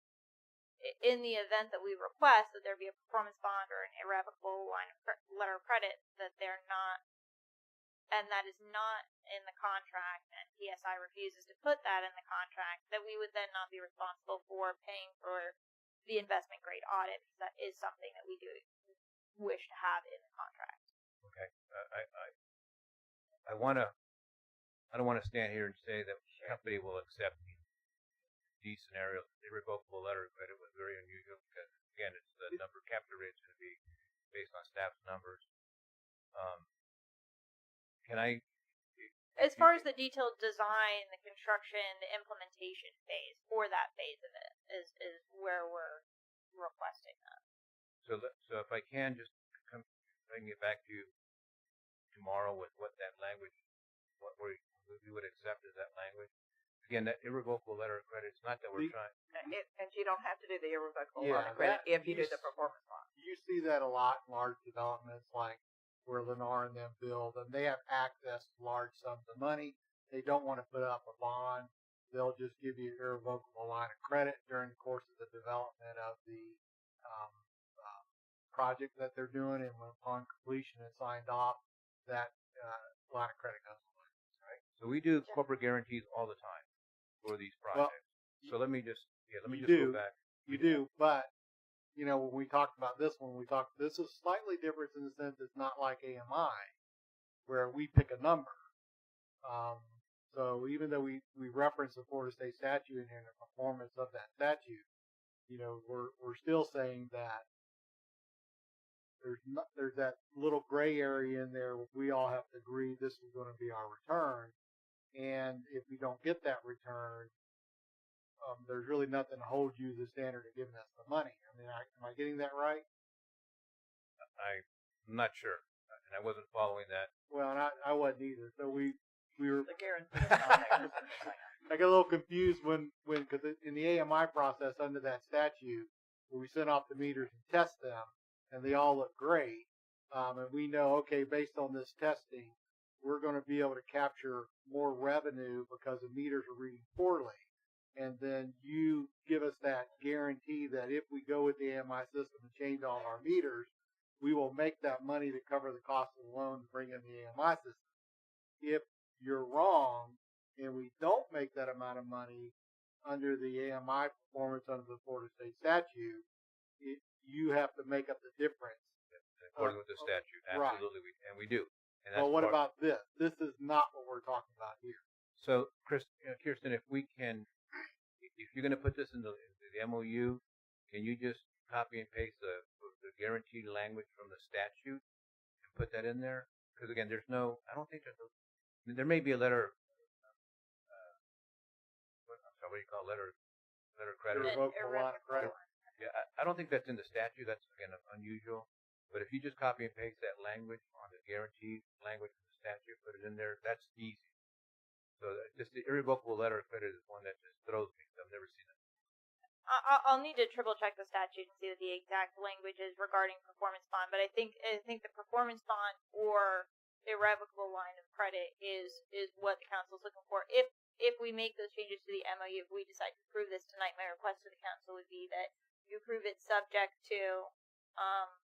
in the event that we request that there be a performance bond or an irrevocable letter of credit, that they're not, and that is not in the contract, and PSI refuses to put that in the contract, that we would then not be responsible for paying for the investment grade audit, because that is something that we do wish to have in the contract. Okay. I don't want to stand here and say that the company will accept these scenarios. The irrevocable letter of credit was very unusual because, again, it's the number capture rate is going to be based on staff's numbers. As far as the detailed design, the construction, the implementation phase for that phase of it is where we're requesting that. So if I can just bring it back to you tomorrow with what that language, what we would accept as that language. Again, that irrevocable letter of credit, it's not that we're trying. And you don't have to do the irrevocable Yeah, line of credit if you do you the performance bond. You see that a lot in large developments like where Lennar and them build, and they have access to large sums of money. They don't want to put up a bond. They'll just give you an irrevocable line of credit during the course of the development of the project that they're doing, and when upon completion and signed off, that line of credit goes away. Right? So we do corporate guarantees all the time for these projects. So let me just go back. You do, but when we talked about this one, this is slightly different in the sense it's not like AMI, where we pick a number. So even though we reference the Florida State statute in here and the performance of that statute, we're still saying that there's that little gray area in there. We all have to agree this is going to be our return, and if we don't get that return, there's really nothing to hold you to the standard of giving us the money. I mean, am I getting that right? I'm not sure, and I wasn't following that. Well, and I wasn't either. So we were. The guarantee is not there. I got a little confused when because in the AMI process under that statute, where we send off the meters and test them, and they all look great, and we know, okay, based on this testing, we're going to be able to capture more revenue because the meters are reading poorly. And then you give us that guarantee that if we go with the AMI system and change all our meters, we will make that money to cover the cost of the loan to bring in the AMI system. If you're wrong and we don't make that amount of money under the AMI performance under the Florida State statute, you have to make up the difference. According with the statute, absolutely, right. we do. And that's well, what about this? This is not what we're talking about here. So, Kirsten, if you're going to put this in the MOU, can you just copy and paste the guaranteed language from the statute and put that in there? Because again, I don't think there may be a letter. What do you call it? Letter of credit? Irrevocable line of credit. Yeah, I don't think that's in the statute. That's again unusual. But if you just copy and paste that language on the guaranteed language from the statute, put it in there, that's easy. So just the irrevocable letter of credit is one that just throws me. I've never seen it. I'll need to triple check the statute and see what the exact language is regarding performance bond. But I think the performance bond or irrevocable line of credit is what the council is looking for. If if we make those changes to the MOU, if we decide to approve this tonight, my request to the council would be that you approve it subject to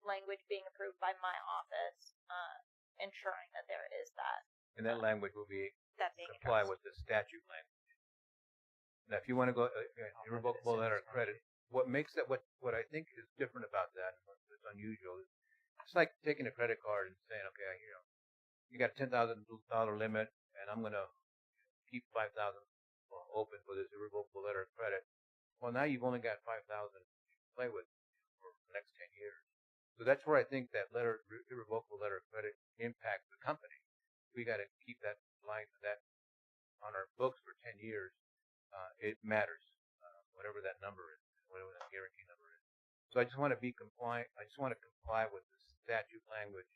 language being approved by my office, ensuring that there is that. And that language will be That being comply addressed. with the statute language. Now, if you want to go irrevocable letter of credit, what makes that what I think is different about that, and what's unusual, is it's like taking a credit card and saying, okay, you got a $10,000 limit, and I'm gonna keep 5,000 open for this irrevocable letter of credit. Well, now you've only got 5,000 to play with for the next 10 years. So that's where I think that irrevocable letter of credit impacts the company. We got to keep that line to that on our books for 10 years. It matters, whatever that number is, whatever that guarantee number is. So I just want to be compliant. I just want to comply with the statute language.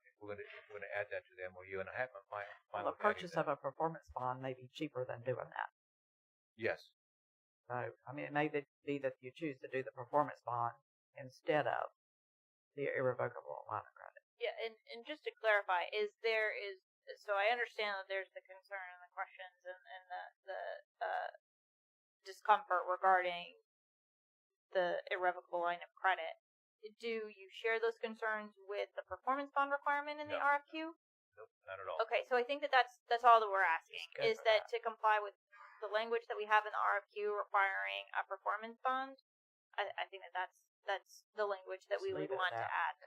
If we're going to add that to the MOU, and I have my Well, the purchase of a performance bond may be cheaper than doing that. Yes. So, I mean, it may be that you choose to do the performance bond instead of the irrevocable line of credit. Yeah, and just to clarify, so I understand that there's the concern and the questions and the discomfort regarding the irrevocable line of credit. Do you share those concerns with the performance bond requirement in the No. RFQ? Nope, not at all. Okay, so I think that's all that we're asking, Good is for that to comply with the language that we have in the RFQ requiring a performance bond. I think that's the language that we Just would leave it want at to that. add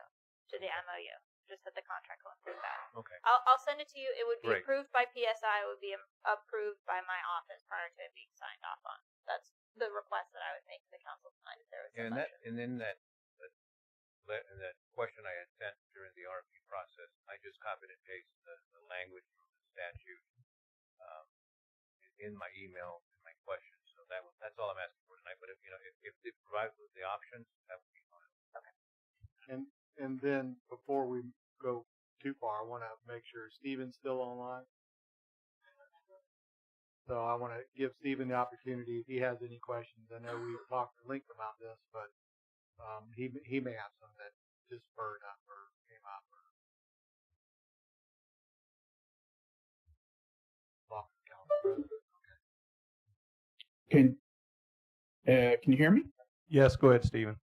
to the MOU. Just that the contract will include that. Okay. I'll send it to you. It would be Great. approved by PSI. It would be approved by my office prior to it being signed off on. That's the request that I would make to the council tonight if there was And some that, and then that question I had sent during the RFP process, I just copied and pasted the language from the statute in my email and my questions. So that's all I'm asking for tonight. But if they provide with the options, that would be fine. And then before we go too far, I want to make sure Stephen's still online. So I want to give Stephen the opportunity if he has any questions. I know we've talked at length about this, but he may have some that just spurred up or came up. Can you hear me? Yes, go ahead, Stephen.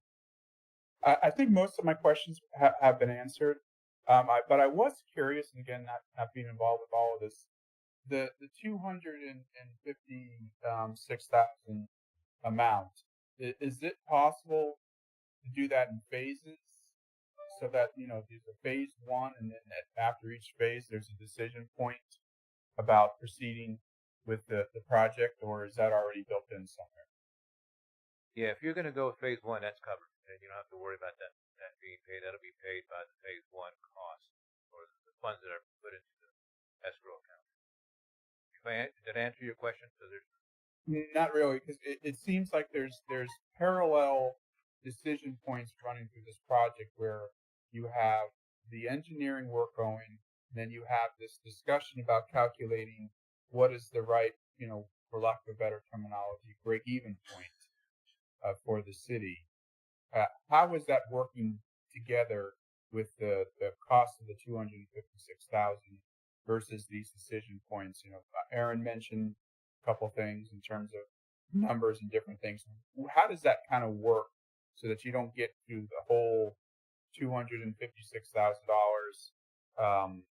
I think most of my questions have been answered. But I was curious, and again, not being involved with all of this, the 256,000 amount. Is it possible to do that in phases, so that there's a phase one, and then after each phase, there's a decision point about proceeding with the project, or is that already built in somewhere? Yeah, if you're going to go with phase one, that's covered. And you don't have to worry about that being paid. That'll be paid by the phase one cost, or the funds that are put into the escrow account. Did I answer your question? So there's Not really, because it seems like there's parallel decision points running through this project where you have the engineering work going, and then you have this discussion about calculating what is the right, for lack of a better terminology, break-even point for the city. How is that working together with the cost of the 256,000 versus these decision points? Aaron mentioned a couple things in terms of numbers and different things. How does that kind of work so that you don't get to the whole $256,000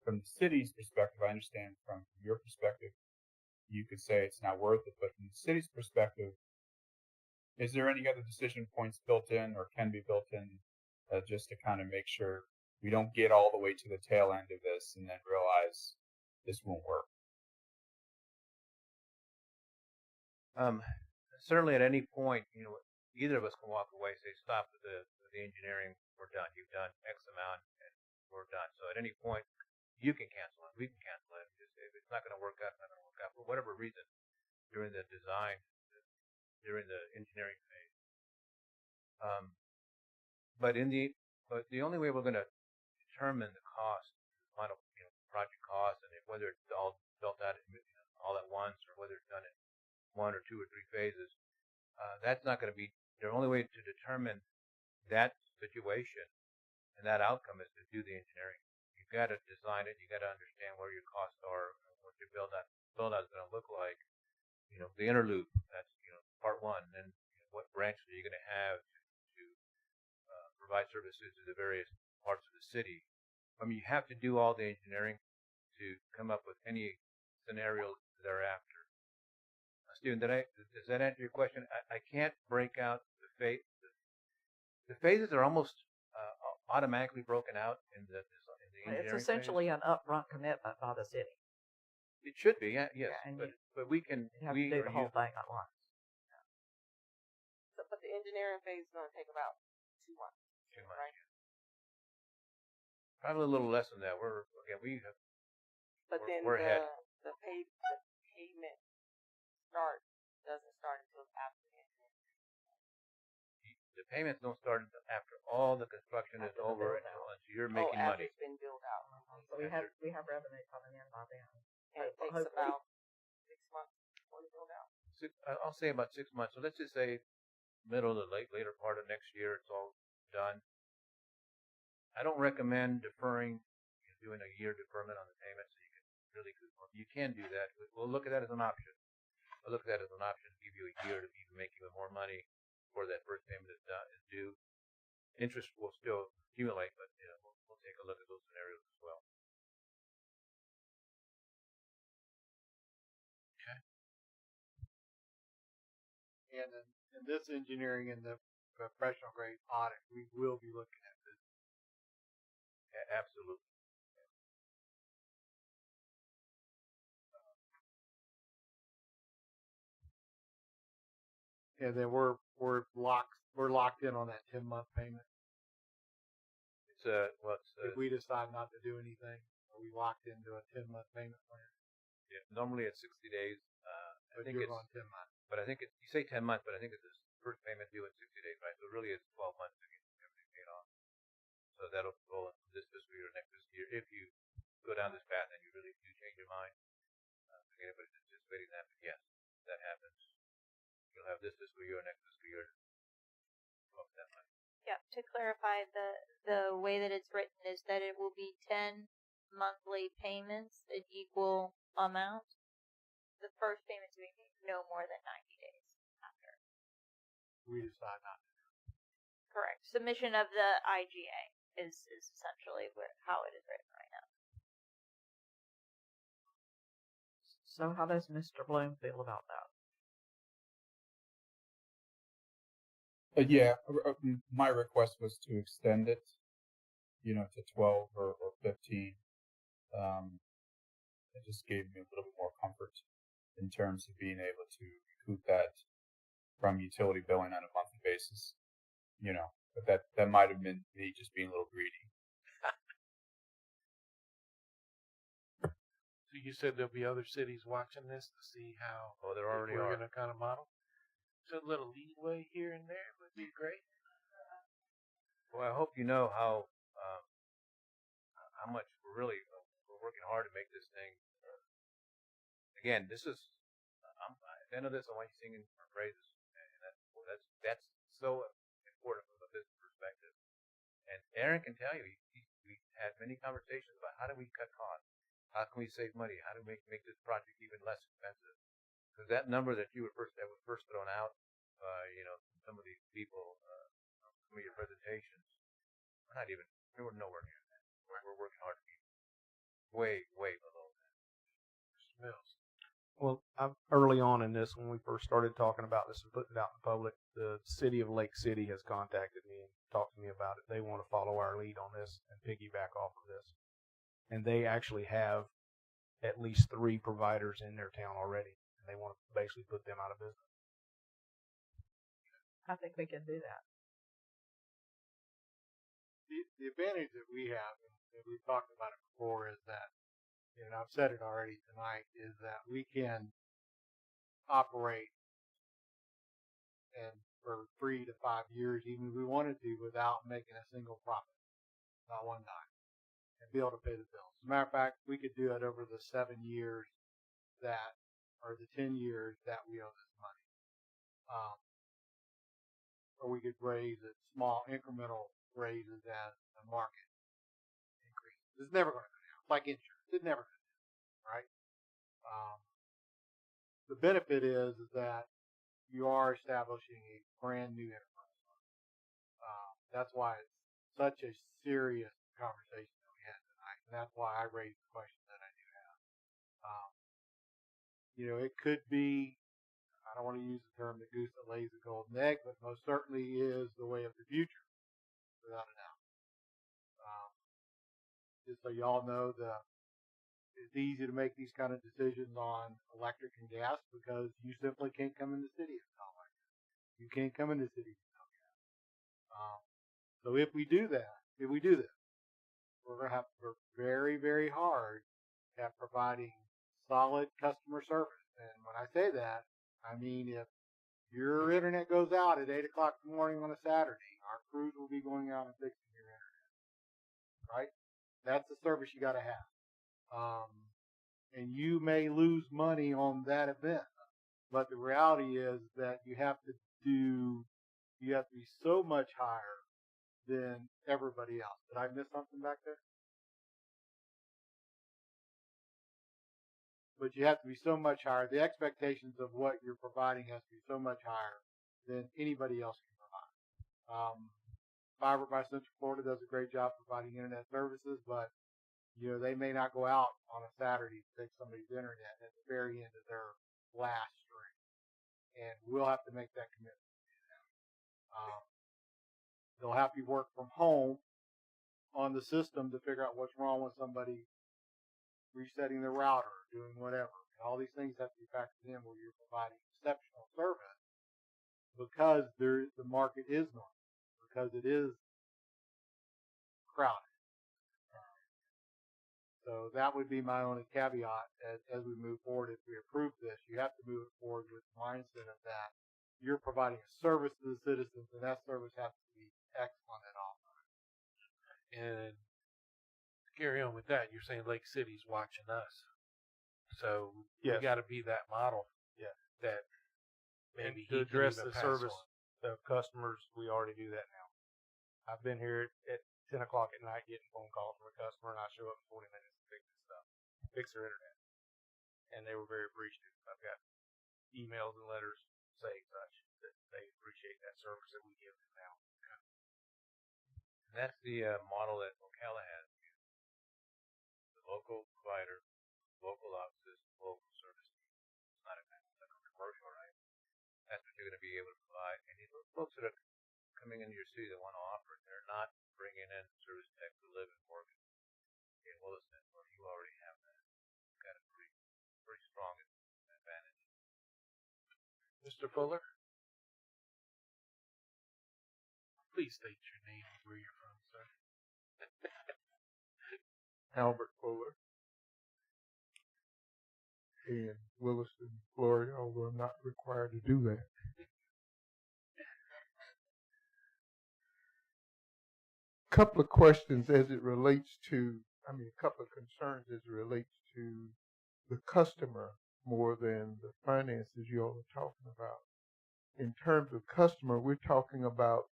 from the city's perspective? I understand from your perspective, you could say it's not worth it, but from the city's perspective, is there any other decision points built in or can be built in just to kind of make sure we don't get all the way to the tail end of this and then realize this won't work? Certainly at any point, either of us can walk away, say, stop with the engineering, we're done. You've done X amount, and we're done. So at any point, you can cancel it. We can cancel it. If it's not going to work out, it's not going to work out for whatever reason during the design, during the engineering phase. But the only way we're going to determine the cost, the final project cost, and whether it's all built out all at once or whether it's done in 1 or 2 or 3 phases, that's not going to be the only way to determine that situation and that outcome is to do the engineering. You've got to design it. You've got to understand where your costs are, what your build out build out is going to look like. You know, the inner loop, that's, you know, part one. Then what branches are you going to have to provide services to the various parts of the city? I mean, you have to do all the engineering to come up with any scenario thereafter. Stephen, does that answer your question? I can't break out the phase. The phases are almost automatically broken out in the engineering It's essentially phase. an upfront commitment by the city. It should be, yes. Yeah, and but we can You have to do the whole thing at once. So, but the engineering phase is going to take about 2 months. 2 months. Right. Probably a little less than that. But then we're ahead. the pavement doesn't start until after the engineering. The payments don't start until after all the construction is over and once you're making after money. it's been built out. So we have revenue coming in by then. And it takes Hopefully. about 6 months before it's built out. I'll say about 6 months. So let's just say middle to later part of next year, it's all done. I don't recommend deferring, doing a year deferment on the payment, so you can really, you can do that. We'll look at that as an option. We'll look at that as an option to give you a year to even make even more money before that first payment is due. Interest will still accumulate, but we'll take a look at those scenarios as well. And in this engineering and the professional grade audit, we will be looking at this. Absolutely. And then we're locked in on that 10-month payment. It's if we decide not to do anything, are we locked into a 10-month payment plan? Yeah, normally it's 60 days. I But think you're it's on 10 months. But I think you say 10 months, but I think it's this first payment due in 60 days, right? So really it's 12 months to get everything paid off. So that'll roll into this fiscal year, next fiscal year. If you go down this path and you really do change your mind, again, everybody's anticipating that, but yes, that happens. You'll have this fiscal year, next fiscal year. That money. Yeah, to clarify, the way that it's written is that it will be 10 monthly payments in equal amount. The first payment to be made no more than 90 days after. We decide not to. Correct. Submission of the IGA is essentially how it is written right now. So how does Mr. Bloom feel about that? Yeah, my request was to extend it, to 12 or 15. It just gave me a little bit more comfort in terms of being able to recoup that from utility billing on a monthly basis. But that might have been me just being a little greedy. So you said there'll be other cities watching this to see how there already we're are. going to kind of model. So a little leeway here and there would be great. Well, I hope you know how much we're working hard to make this thing. Again, this is at the end of this, I want you singing our praises, and that's so important from a business perspective. And Aaron can tell you, we had many conversations about how do we cut costs, how can we save money, how do we make this project even less expensive. Because that number that was first thrown out by some of these people, some of your presentations, we were nowhere near that. We're working hard to be way below that. Mr. Mills. Well, early on in this, when we first started talking about this and putting it out in public, the city of Lake City has contacted me and talked to me about it. They want to follow our lead on this and piggyback off of this. And they actually have at least 3 providers in their town already, and they want to basically put them out of business. I think we can do that. The advantage that we have, and we've talked about it before, is that, and I've said it already tonight, is that we can operate and for 3 to 5 years, even if we wanted to, without making a single profit, not one dime, and be able to pay the bills. As a matter of fact, we could do it over the 7 years or the 10 years that we owe this money. Or we could raise it small incremental raises as the market increases. It's never going to go down. It's like insurance. It's never going to go down, right? the benefit is that you are establishing a brand new enterprise fund. That's why it's such a serious conversation that we had tonight, and that's why I raised the question that I do have. It could be, I don't want to use the term the goose that lays the golden egg, but most certainly is the way of the future, without a doubt. Just so y'all know, it's easy to make these kind of decisions on electric and gas because you simply can't come in the city and sell electric. You can't come in the city and sell gas. So if we do this, we're going to have to work very, very hard at providing solid customer service. And when I say that, I mean if your internet goes out at 8 o'clock in the morning on a Saturday, our crews will be going out and fixing your internet. Right? That's the service you got to have. And you may lose money on that event, but the reality is that you have to be so much higher than everybody else. Did I miss something back there? But you have to be so much higher. The expectations of what you're providing has to be so much higher than anybody else can provide. Fiber by Central Florida does a great job providing internet services, but they may not go out on a Saturday to fix somebody's internet at the very end of their last string, and we'll have to make that commitment. They'll have to work from home on the system to figure out what's wrong with somebody resetting the router, or doing whatever. And all these things have to be factored in where you're providing exceptional service because the market is normal, because it is crowded. So that would be my only caveat as we move forward. If we approve this, you have to move it forward with the mindset of that you're providing a service to the citizens, and that service has to be excellent at all times. And to carry on with that, you're saying Lake City's watching us. So Yes. we got to be that model. Yeah. That maybe to he can address even the pass service on. of customers, we already do that now. I've been here at 10 o'clock at night getting phone calls from a customer, and I show up in 40 minutes to fix this stuff, fix their internet. And they were very appreciative. I've got emails and letters saying such, that they appreciate that service that we give them now. And that's the model that Ocala has used. The local provider, local offices, local service. It's not a commercial, right? That's what you're going to be able to provide. And these folks that are coming into your city that want to offer it, they're not bringing in service tech to live and work in Williston, where you already have that. You've got a pretty strong advantage. Mr. Fuller, please state your name and where you're from, sir. Albert Fuller in Williston, Florida, although I'm not required to do that. Couple of questions as it relates to, a couple of concerns as it relates to the customer more than the finances you all are talking about. In terms of customer, we're talking about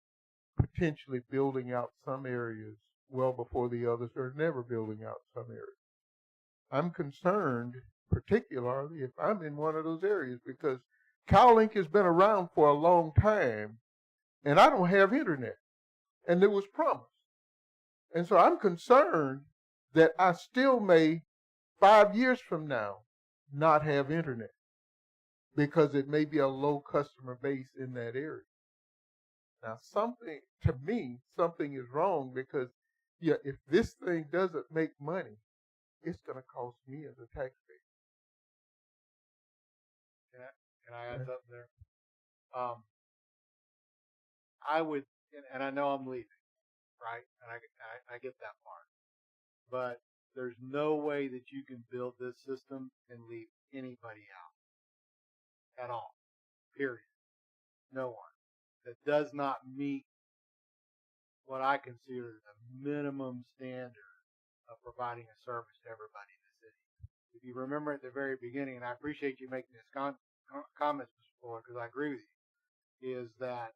potentially building out some areas well before the others, or never building out some areas. I'm concerned, particularly if I'm in one of those areas, because CalLink has been around for a long time, and I don't have internet, and it was promised. And so I'm concerned that I still may, 5 years from now, not have internet because it may be a low customer base in that area. Now, something is wrong because, if this thing doesn't make money, it's going to cost me as a taxpayer. Can I add something there? I would, and I know I'm leaving, right? And I get that part. But there's no way that you can build this system and leave anybody out at all. Period. No one. That does not meet what I consider the minimum standard of providing a service to everybody in the city. If you remember at the very beginning, and I appreciate you making this comment, Mr. Fuller, because I agree with you, is that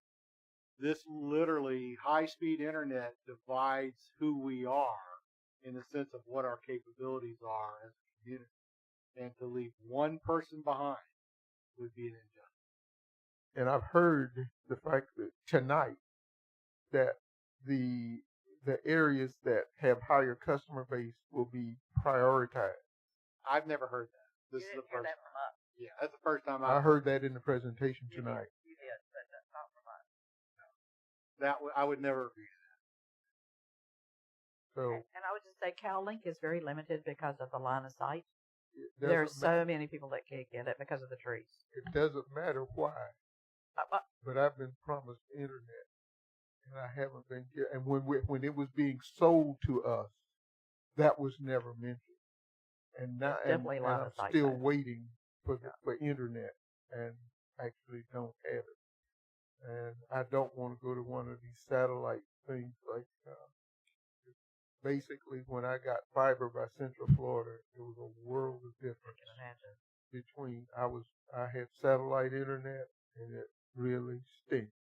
this literally high-speed internet divides who we are in the sense of what our capabilities are as a community. And to leave one person behind would be an injustice. And I've heard the fact that tonight that the areas that have higher customer base will be prioritized. I've never heard that. This You is didn't the hear first. that from us. Yeah, that's the first time I heard that in the presentation You did. tonight. You did, but that's not from us. I would never agree to that. So And I would just say CalLink is very limited because of the line of sight. it There are doesn't ma- so many people that can't get it because of the trees. it doesn't matter why, Uh, but I've been promised internet, and I haven't been get. And when it was being sold to us, that was never mentioned. And now, It's definitely line I'm of sight, still though. waiting for internet, and actually don't have it. And I don't want to go to one of these satellite things like. Basically, when I got fiber by Central Florida, it was a world of difference between I had satellite internet, and it really stinks.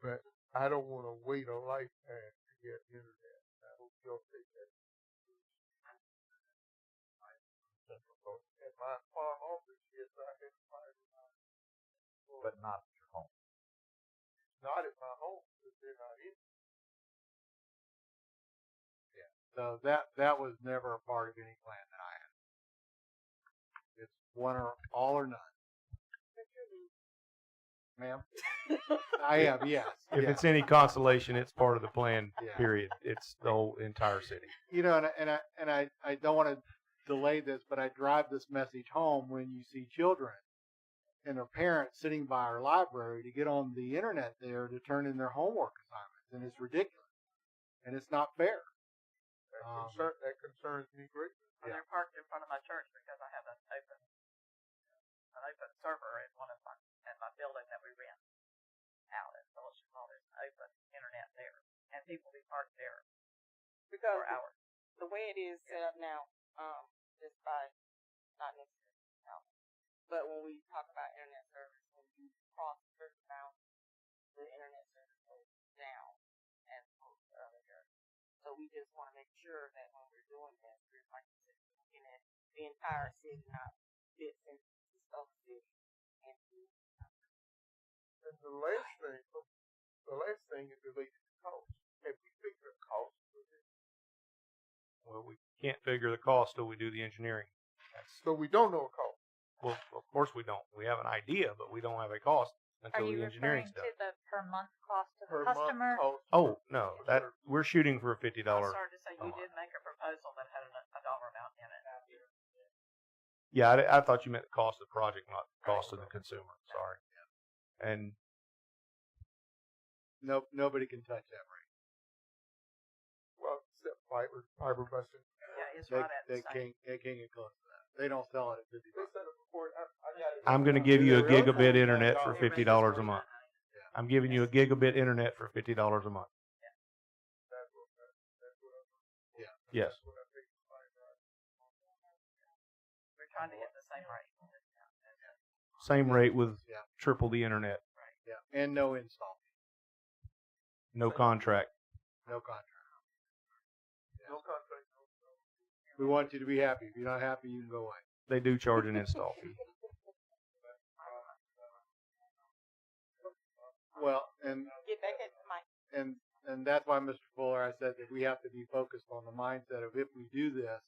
But I don't want to wait a lifetime to get internet. I hope you'll take that. Central Florida. At my farm office, yes, I had fiber. But not at your home. Not at my home, because they're not in. So that was never a part of any plan that I had. It's one or all or none. Ma'am? I am, yes. If yes. it's any consolation, it's part of the plan. Yeah. Period. It's the whole entire city. You know, and I don't want to delay this, but I drive this message home when you see children and their parents sitting by our library to get on the internet there to turn in their homework assignments, and it's ridiculous, and it's not fair. That concerns me greatly. And they're parked in front of my church because I have an open server in my building that we rent out at Fellowship Hall. There's an open internet there, and people be parked there Because for hours. the way it is set up now, just by not necessarily now, but when we talk about internet service, when you cross a certain amount, the internet service goes down as opposed to earlier. So we just want to make sure that when we're doing this, we're like looking at the entire city, not bits and pieces of the city. And the last thing is related to cost. Have we figured a cost for this? Well, we can't figure the cost till we do the engineering. So we don't know a cost. Well, of course we don't. We have an idea, but we don't have a cost Are until you the referring engineering's to done. the per month cost to the Per month customer? cost. Oh no, that we're shooting for a $50. I'm sorry to say you a month. did make a proposal that had a dollar amount in it. Yeah, I thought you meant the cost of the project, not the cost of the consumer. Sorry. And Nobody can touch that rate. Well, except fiber busting. Yeah, it's They, right at the same. they can't get close to that. They don't sell it at $50. They said it before. I got it. I'm going to give you a Really? gigabit internet for $50 a month. Yeah. I'm giving you a gigabit internet for $50 a month. Yeah. Yes. We're trying to get the same rate. Same rate with Yeah. triple the internet. Yeah, and no install, No contract. no contract. No contract. We want you to be happy. If you're not happy, you can go away. They do charge an install fee. Well, and Get back at the mic. and that's why, Mr. Fuller, I said that we have to be focused on the mindset of if we do this,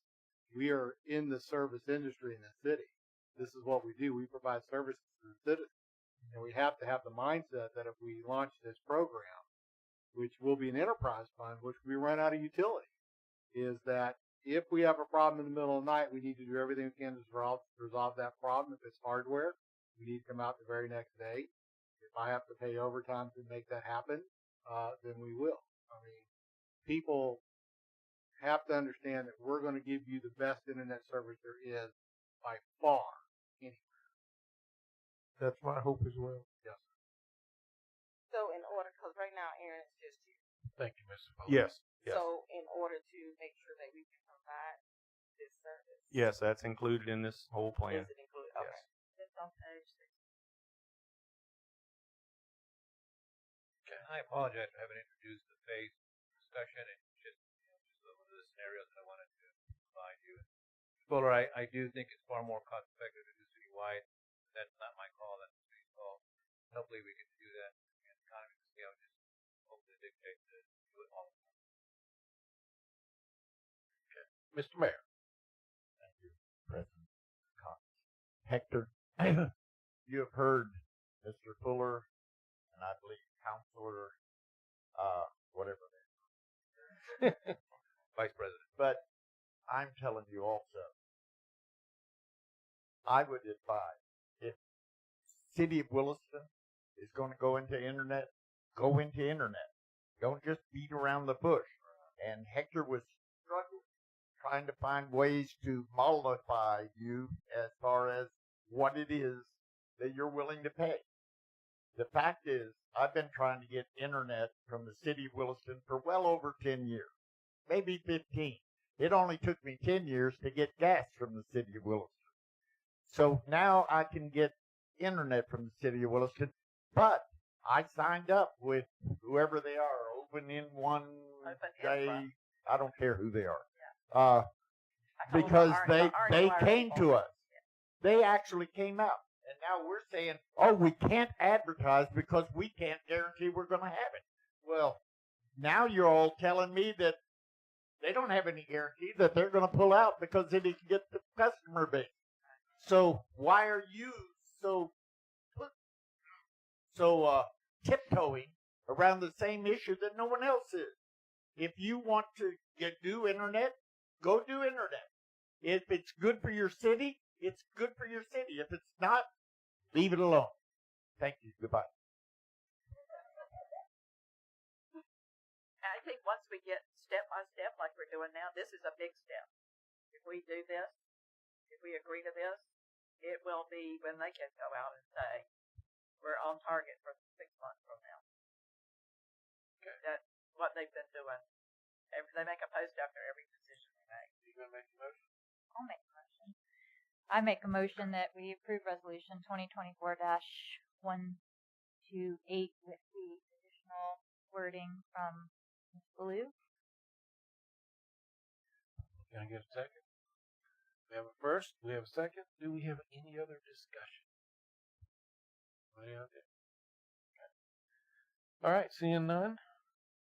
we are in the service industry in the city. This is what we do. We provide services to the citizens. And we have to have the mindset that if we launch this program, which will be an enterprise fund, which we run out of utility, is that if we have a problem in the middle of the night, we need to do everything we can to resolve that problem. If it's hardware, we need to come out the very next day. If I have to pay overtime to make that happen, then we will. I mean, people have to understand that we're going to give you the best internet service there is by far anywhere. That's my hope as well. Yes. So in order, because right now Aaron's just here. Thank you, Mr. Fuller. Yes. Yes. So in order to make sure that we can provide this service, Yes, that's included in this whole plan. is it included? Okay. Yes. It's on page 6. I apologize for having introduced the phase discussion and just one of the scenarios that I wanted to provide you. Fuller, I do think it's far more cost effective to do citywide. hopefully we can do that. And the economy of the scale just hopefully dictate to do it all. Mr. Mayor. Thank you, President Cox. Hector, you have heard Mr. Fuller and I believe Counselor, whatever they are. Vice President. But I'm telling you also, I would advise if City of Williston is going to go into internet, go into internet. Don't just beat around the bush. And Hector was struggling, trying to find ways to mollify you as far as what it is that you're willing to pay. The fact is, I've been trying to get internet from the City of Williston for well over 10 years, maybe 15. It only took me 10 years to get gas from the City of Williston. So now I can get internet from the City of Williston, but I signed up with whoever they are, Open in one day. I don't care who they are, because they came to us. They actually came out, and now we're saying, oh, we can't advertise because we can't guarantee we're going to have it. Well, now you're all telling me that they don't have any guarantee that they're going to pull out because they didn't get the customer base. So why are you so tiptoeing around the same issue that no one else is? If you want to do internet, go do internet. If it's good for your city, it's good for your city. If it's not, leave it alone. Thank you. Goodbye. I think once we get step by step like we're doing now, this is a big step. If we do this, if we agree to this, it will be when they can go out and say, we're on target for 6 months from now. Okay. That's what they've been doing. They make a post after every decision they make. You going to make a motion? I'll make a motion. I make a motion that we approve resolution 2024-128 with the additional wording from Ms. Blue. Can I get a second? We have a first. We have a second. Do we have any other discussion? Anybody out there? Okay. All right. Seeing none,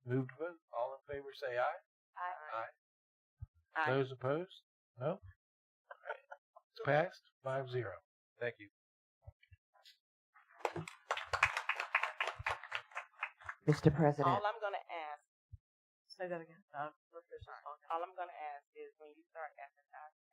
move to vote. All in favor say aye. Aye. Aye. Those opposed? No. It's passed 5-0. Thank you. Mr. President. All I'm going to ask, Say that again. all I'm going to ask is when you start advertising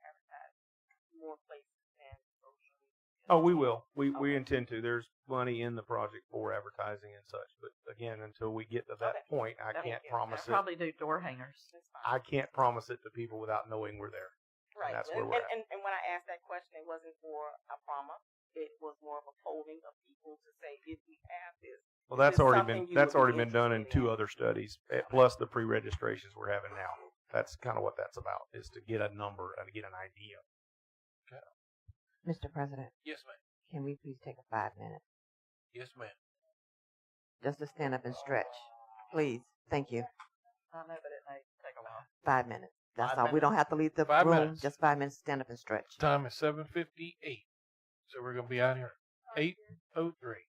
more places than social media. Oh, we will. We intend to. There's money in the project for advertising and such. But again, until we get to that point, I can't promise it. Probably do door hangers. I can't promise it to people without knowing we're there. Right. And that's where we're at. And when I asked that question, it wasn't for a promise. It was more of a polling of people to say, if we have this. Well, that's already been done in 2 other studies, plus the pre-registrations we're having now. That's kind of what that's about, is to get a number and to get an idea. Okay. Mr. President. Yes, ma'am. Can we please take a 5 minute? Yes, ma'am. Just to stand up and stretch. Please. Thank you. I know, but it may take a while. 5 minutes. That's 5 all. We minutes. don't have to leave the 5 room. minutes. Just 5 minutes. Stand up and stretch. Time is 7:58. So we're going to be out here 8:03.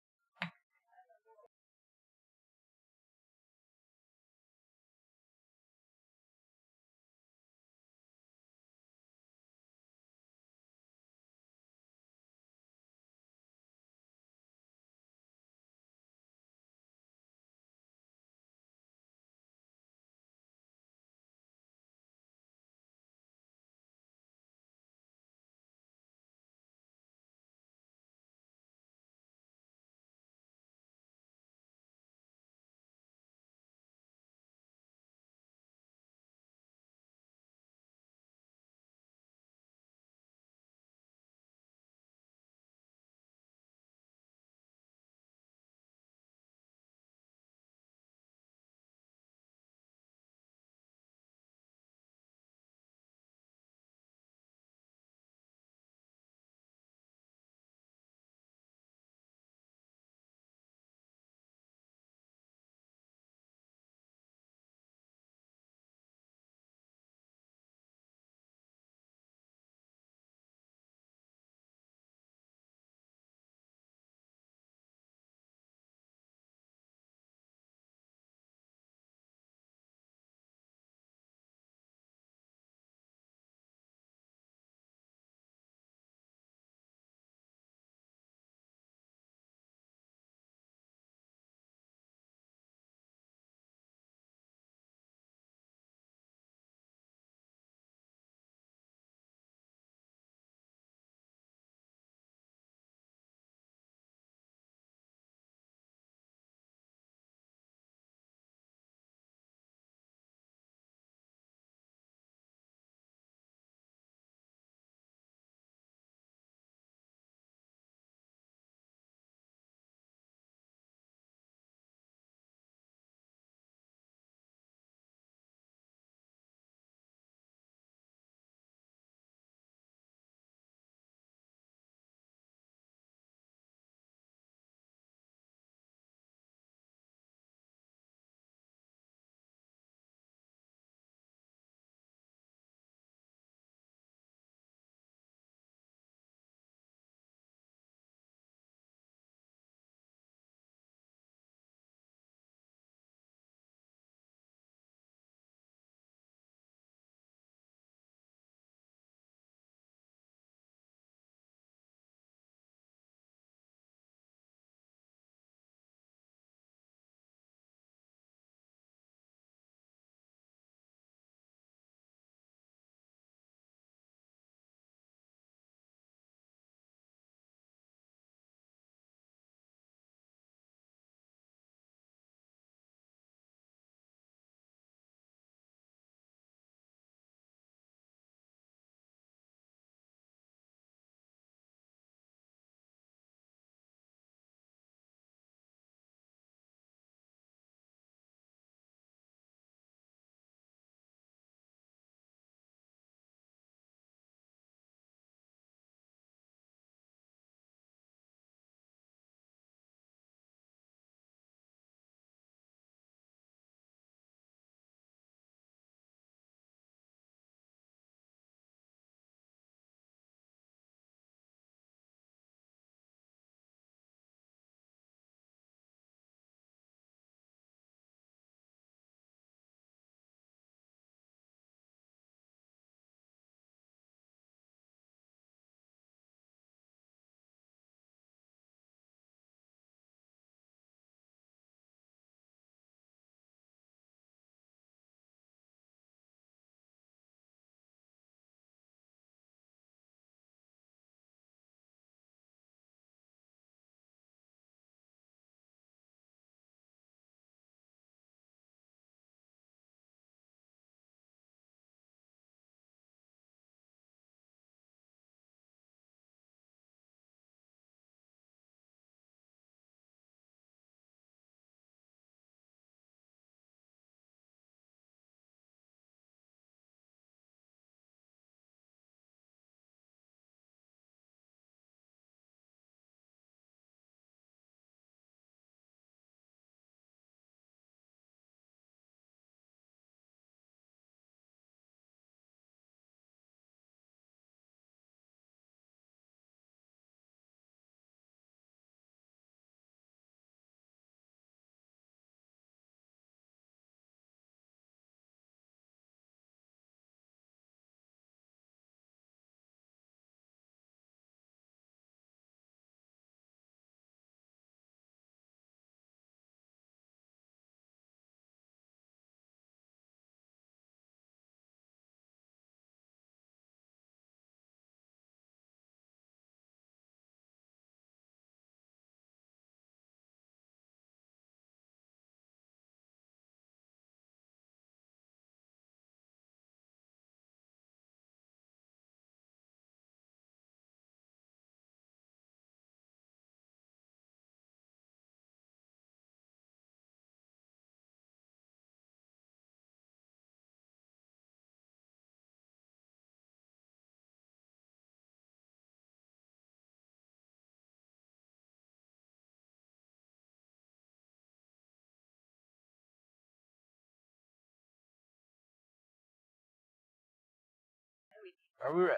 Are we ready?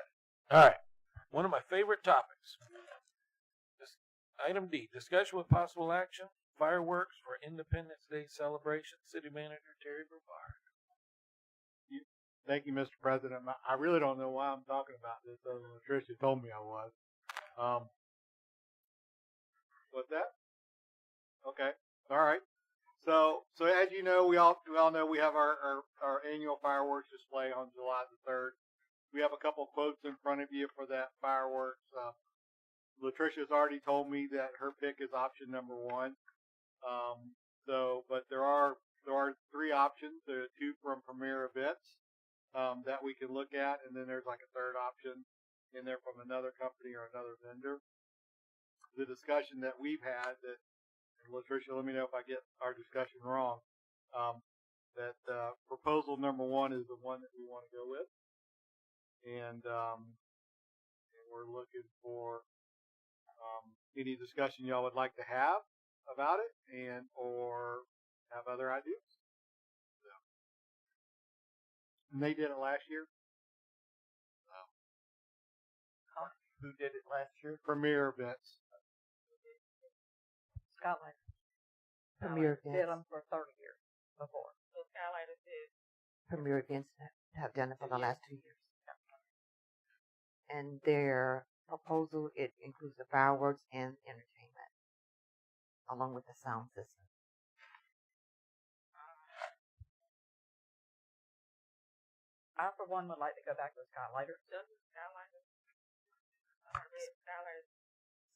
All right. One of my favorite topics. Item D, discussion with possible action, fireworks for Independence Day celebration. City Manager Terry Brevard. Thank you, Mr. President. I really don't know why I'm talking about this, other than Tricia told me I was. What's that? Okay. All right. So as you know, we all know we have our annual fireworks display on July the 3rd. We have a couple quotes in front of you for that fireworks. Latricia's already told me that her pick is option number 1. But there are 3 options. There are 2 from Premier Events that we can look at, and then there's like a 3rd option in there from another company or another vendor. The discussion that we've had, that Latricia, let me know if I get our discussion wrong. That proposal number 1 is the one that we want to go with, and we're looking for any discussion y'all would like to have about it, and or have other ideas. So. And they did it last year. Who did it last year? Premier Events. Skylight. Premier Did Events. them for 30 years before. So Skylighters did. Premier Events have done it for the last 2 years. And their proposal, it includes the fireworks and entertainment, along with the sound system. I, for one, would like to go back to Skylighters.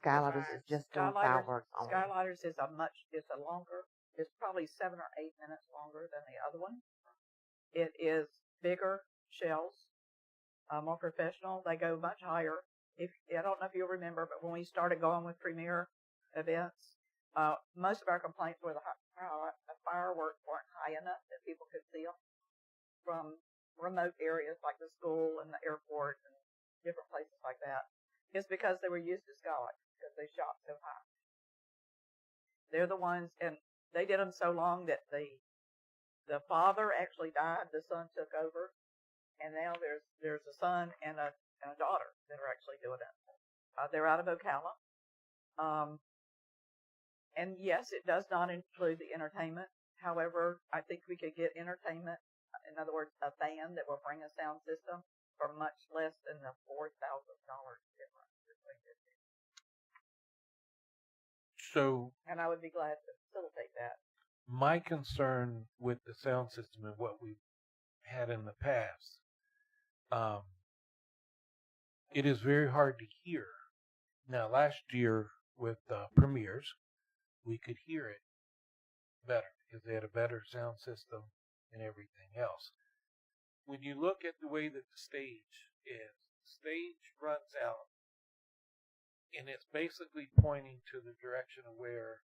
Skylighters is just doing fireworks only. Skylighters is it's a longer, it's probably 7 or 8 minutes longer than the other one. It is bigger shells, more professional. They go much higher. I don't know if you'll remember, but when we started going with Premier Events, most of our complaints were the fireworks weren't high enough that people could see them from remote areas like the school and the airport and different places like that. It's because they were used to Skylight, because they shot so high. They're the ones, and they did them so long that the father actually died, the son took over, and now there's a son and a daughter that are actually doing it. They're out of Ocala. And yes, it does not include the entertainment. However, I think we could get entertainment, in other words, a band that will bring a sound system for much less than the $4,000 difference between the two. So, and I would be glad to facilitate that. My concern with the sound system and what we've had in the past, it is very hard to hear. Now, last year with Premiers, we could hear it better because they had a better sound system and everything else. When you look at the way that the stage is, the stage runs out and it's basically pointing to the direction of where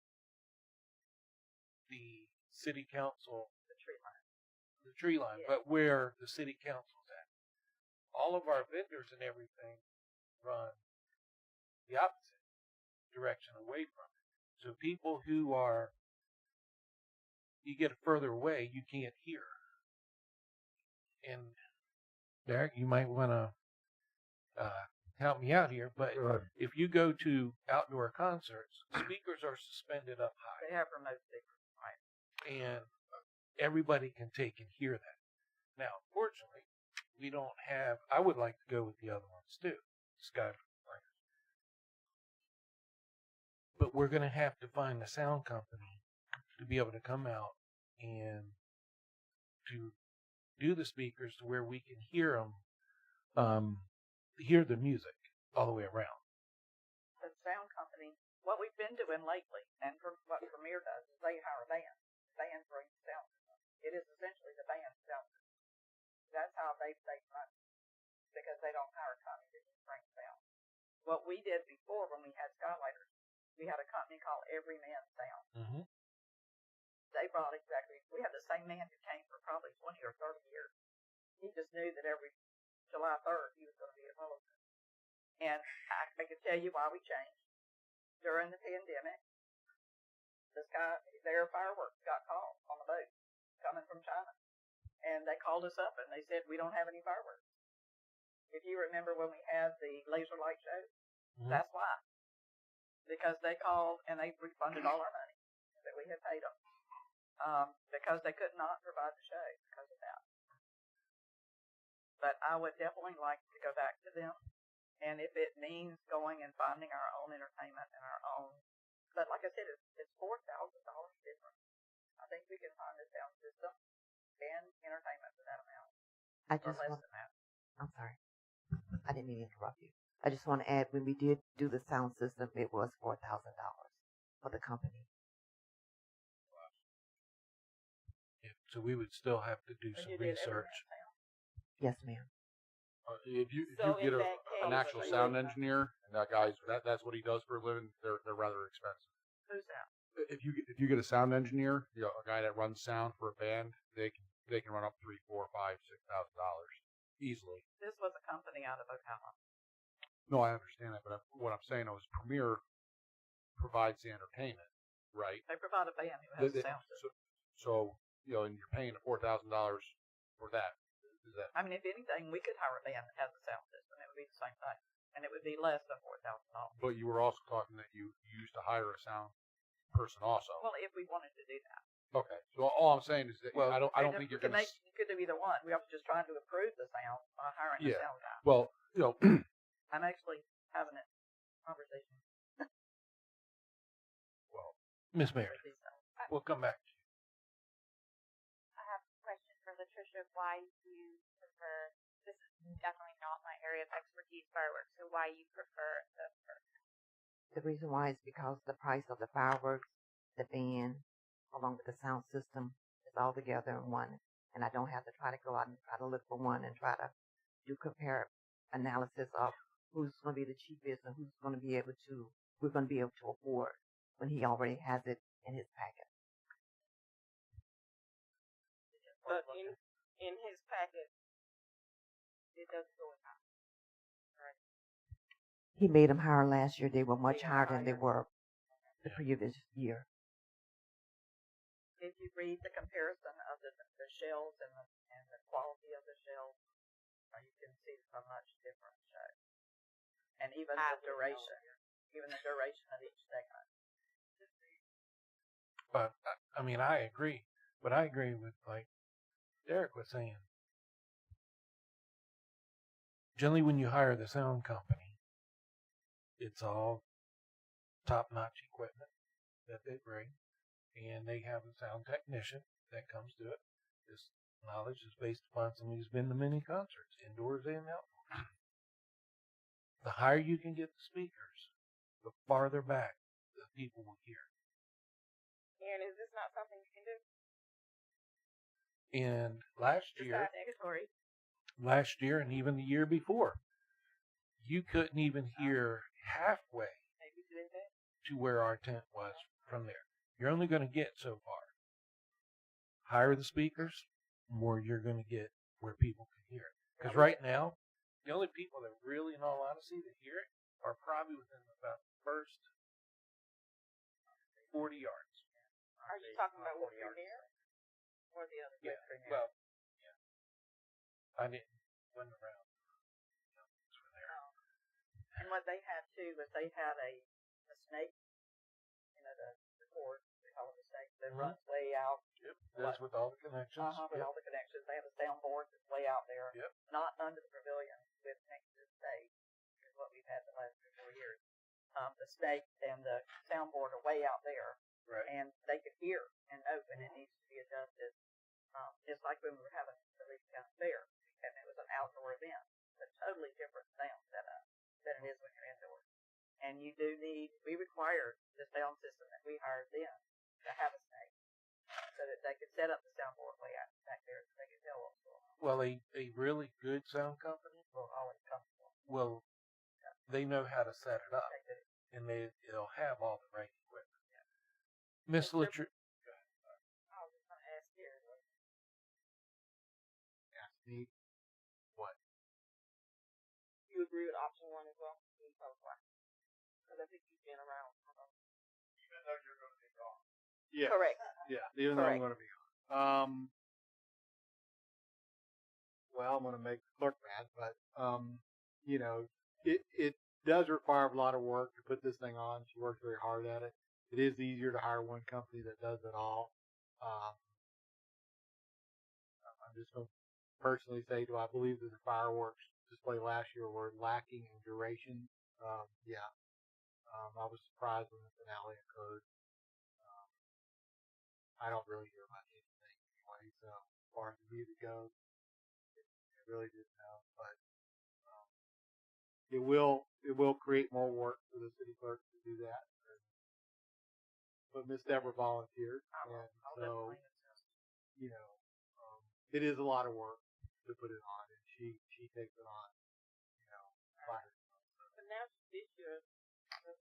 the city council, the tree line, but where the city council's at. All of our vendors and everything run the opposite direction away from it. So people who are, you get further away, you can't hear. And Derek, you might want to help me out here, but if you go to outdoor concerts, speakers are suspended up high. They have remote speakers, right? And everybody can take and hear that. Now, fortunately, we don't have, I would like to go with the other ones too, Skyliners. But we're going to have to find a sound company to be able to come out and to do the speakers to where we can hear them, hear the music all the way around. The sound company, what we've been doing lately, and what Premier does, is they hire bands. Bands bring sound. It is essentially the band sound. That's how they make money, because they don't hire companies to bring sound. What we did before when we had Skylighters, we had a company called Everyman Sound. Mm-hmm. They brought we had the same man who came for probably 20 or 30 years. He just knew that every July 3rd he was going to be at Williston. And I can tell you why we changed. During the pandemic, their fireworks got called on the boat coming from China. And they called us up and they said, we don't have any fireworks. If you remember when we had the laser light show, Mhm. that's why. Because they called and they refunded all our money that we had paid them. Because they could not provide the show because of that. But I would definitely like to go back to them. And if it means going and finding our own entertainment and our own, but like I said, it's $4,000 difference. I think we can find a sound system and entertainment for that amount. I Or just less want, than that. I'm sorry. I didn't mean to interrupt you. I just want to add, when we did do the sound system, it was $4,000 for the company. Yeah, so we would still have to do And some you did everything research. sound. Yes, ma'am. If you So get in that an case, actual you sound would- engineer, and that's what he does for a living, they're rather expensive. Who's that? If you get a sound engineer, a guy that runs sound for a band, they can run up $3, $4, $5, $6,000 easily. This was a company out of Ocala. No, I understand that, but what I'm saying is Premier provides the entertainment, right? They provide a band who has a sound system. So and you're paying $4,000 for that. Is that I mean, if anything, we could hire a band that has a sound system. It would be the same thing. And it would be less than $4,000. But you were also talking that you used to hire a sound person also. Well, if we wanted to do that. Okay. So all I'm saying is that I don't think you're going to. You could do either one. We are just trying to improve the sound by hiring a sound guy. Well, I'm actually having a conversation. Miss Meredith, we'll come back to you. I have a question for Latricia. Why you prefer? This is definitely not my area of expertise, fireworks. So why you prefer the first? The reason why is because the price of the fireworks, the band, along with the sound system, is all together in one. And I don't have to try to go out and try to look for one and try to do compare analysis of who's going to be the cheapest and who's going to be able to, we're going to be able to afford when he already has it in his packet. But in his packet, it doesn't go in high. Right. He made them higher last year. They were much higher than they were the previous year. If you read the comparison of the shells and the quality of the shells, you can see a much different show. And even the duration of each segment. But I mean, I agree. But I agree with like Derek was saying. Generally, when you hire the sound company, it's all top-notch equipment that they bring, and they have a sound technician that comes to it. This knowledge is based upon somebody who's been to many concerts, indoors and outdoors. The higher you can get the speakers, the farther back the people will hear. And is this not something you can do? And last year, Negatory. last year and even the year before, you couldn't even hear halfway to where our tent was from there. You're only going to get so far. Higher the speakers, more you're going to get where people can hear it. Because right now, the only people that really, in all honesty, that hear it are probably within about the first 40 yards. Are you talking about what Premier or the other? Yeah. Well, yeah. I didn't went around. And what they had too was they had a snake, the cord, they call it a snake, that runs way out. Yep. That's with all the connections. With all the connections. They have a soundboard that's way out there. Yep. Not under the pavilion, with next to the stage, is what we've had the last 3 or 4 years. The snake and the soundboard are way out there. Right. And they could hear and know when it needs to be adjusted. Just like when we were having the Lee County Fair, and it was an outdoor event. It's a totally different sound setup than it is when you're indoors. And you do we required the sound system that we hired then to have a snake so that they could set up the soundboard way out back there so they could tell what's going on. Well, a really good sound company will always come. Well, they know how to set it up, and they'll have all the right equipment. Miss Litcher. I was just going to ask you. Ask me what? You agree with option 1 as well? Can you tell us why? Because I think you've been around. Even though you're going to be gone. Yeah. Correct. Yeah, even though I'm going to be gone. well, I'm going to make the clerk mad, but you know, it does require a lot of work to put this thing on. She works very hard at it. It is easier to hire one company that does it all. I'm just going to personally say, do I believe that the fireworks display last year were lacking in duration? Yeah. I was surprised when the finale occurred. I don't really hear much anything anyway, so as far as the music goes, I really didn't know. But it will create more work for the city clerk to do that. But Miss Deborah volunteered, and so you know, it is a lot of work to put it on, and she takes it on, you know, by herself. But now this year, Miss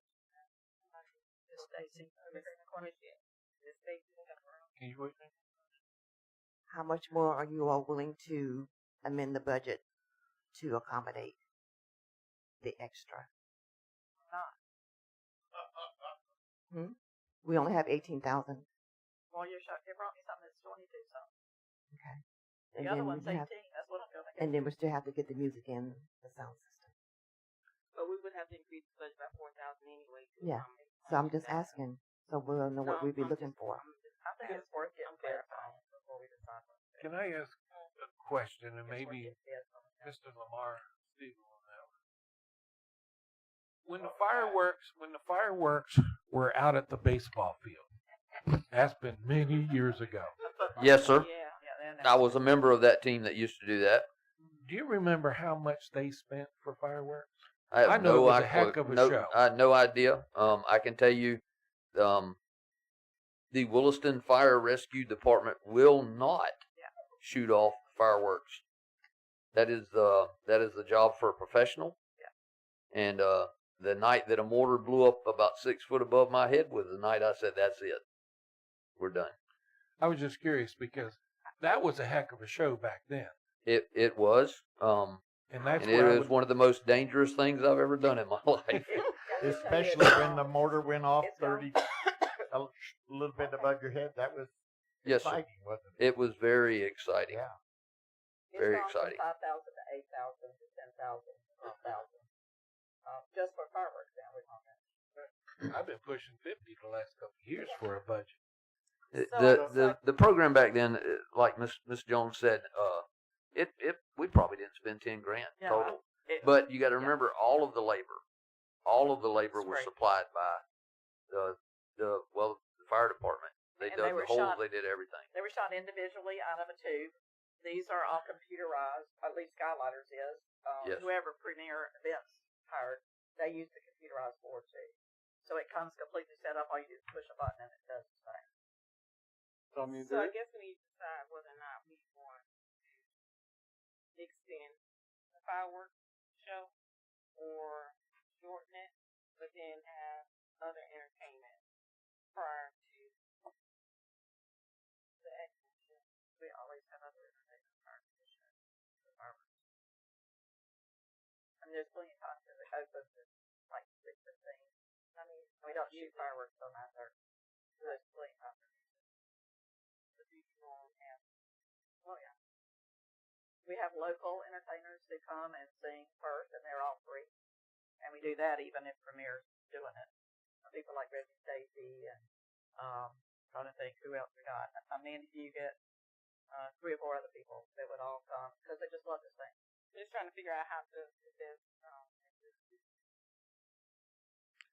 Stacy, Miss Stacy, Can you wait? How much more are you all willing to amend the budget to accommodate the extra? Hmm? We only have 18,000. Well, you're shocked. They brought me something that's 22 something. Okay. The other one's 18. That's what I'm going to get. And then we still have to get the music and the sound system. but we would have to increase the budget by 4,000 anyway. To Yeah. accommodate So I'm just asking, so we'll know what we'd be looking for. I think it's worth getting clarified before we decide. Can I ask a question, and maybe Mr. Lamar Steve on that one? When the fireworks were out at the baseball field, that's been many years ago. Yes, sir. Yeah, I was a member of that team that used to do that. Do you remember how much they spent for fireworks? I have know no it was a idea. heck of a no, show. I had no idea. I can tell you, the Williston Fire Rescue Department will not shoot off fireworks. That is the job for a professional. Yeah. And the night that a mortar blew up about 6 foot above my head was the night I said, "That's it. We're done." I was just curious because that was a heck of a show back then. It was. And that's it where was one of the most dangerous things I've ever done in my life. Especially when the mortar went off 30, a little bit above your head. That was Yes, sir. exciting, wasn't it? It was very exciting. Yeah. Very It's gone exciting. from 5,000 to 8,000 to 10,000 to 12,000. Just for fireworks now, we're talking. I've been pushing 50 the last couple of years for a budget. The program back then, like Miss Jones said, we probably didn't spend 10 grand Yeah, total. But you got to remember, all of the labor was Spray. supplied by the fire department. They And dug they the were holes, shot- they did everything. They were shot individually out of a tube. These are all computerized, at least Skylighters is. Yes. Whoever Premier Events hired, they use the computerized board too. So it comes completely set up. All you do is push a button and it does the thing. So I mean, So I guess we need to decide whether or not we want to extend the fireworks show or shorten it, but then have other entertainment prior to the exhibition. We always have other entertainment prior to the show. The fireworks. And there's plenty of times that it opens at like 6:15. I mean, we don't shoot fireworks till 9:30. So there's plenty of time for music. The people have, Oh yeah. We have local entertainers who come and sing first, and they're all free. And we do that even if Premier's doing it. People like Reggie Stacy and trying to think who else we got. Mandy Fugit, 3 or 4 other people that would all come because they just love to sing. just trying to figure out how to do this.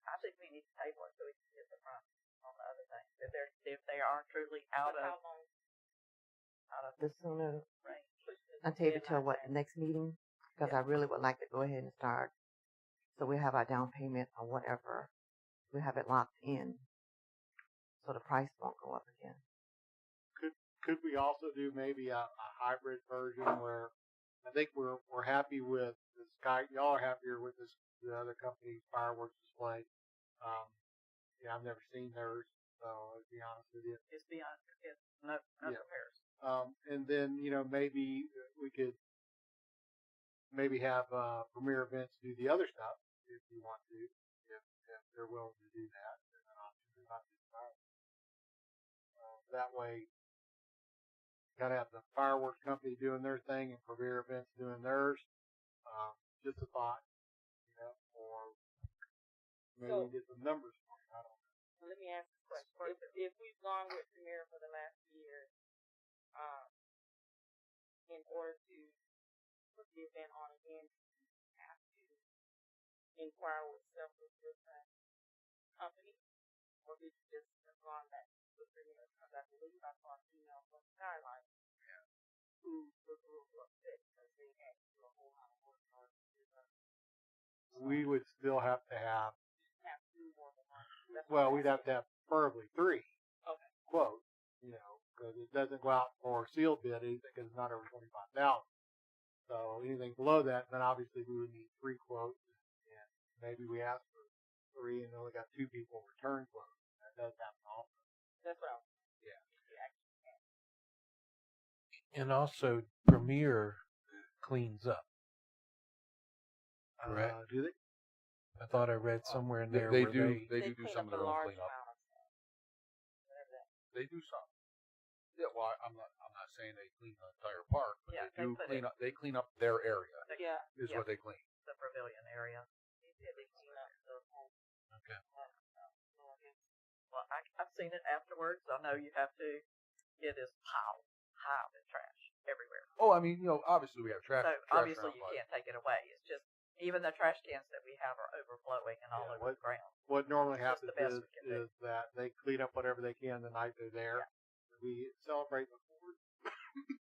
I think we need to table it so we can get the front on the other things. If they are truly out of The sooner range. I table till what, the next meeting? Because I really would like to go ahead and start. So we have our down payment or whatever. We have it locked in. So the price won't go up again. Could we also do maybe a hybrid version where I think we're happy with the Sky, y'all are happier with this, the other company's fireworks display. Yeah, I've never seen theirs, so to be honest with you. It's beyond, it's no Yeah. comparison. And then, maybe we could maybe have Premier Events do the other stuff if you want to, if they're willing to do that. There's an option to not do that. That way, Got to have the fireworks company doing their thing and Premier Events doing theirs. Just a thought, or maybe So- we get some numbers for it. I don't know. Let me ask this question. If we've gone with Premier for the last year, in order to put the event on again, you have to inquire with several different companies, or did you just have gone back with Premier? Because I believe I saw an email from Skyline, who was a little upset because they had to do a whole lot of work on it. We would still have to have, Have to do more than one. That's well, what we'd have to have preferably 3 Okay. quotes, because it doesn't go out for sealed bid because it's not over 25,000. So anything below that, then obviously we would need 3 quotes, and maybe we ask for 3 and only got 2 people return quotes. That does happen often. That's what I was. And also, Premier cleans up. Correct? Do they? I thought I read somewhere in They- there they where do- they they do some of their own cleanup. They do some. Yeah, well, I'm not saying they clean the entire park, but Yeah, they do put clean it- up. They clean up their area. Yeah. Is what they clean. The pavilion area. They clean up the whole. Okay. Well, I've seen it afterwards. I know you have to. It is pile of trash everywhere. Oh, I mean, obviously we have trash. So trash obviously around, you but- can't take it away. It's just even the trash cans that we have are overflowing and all over the ground. What normally It's just happens the best is, we can do. is that they clean up whatever they can the night they're there. We celebrate the 4th.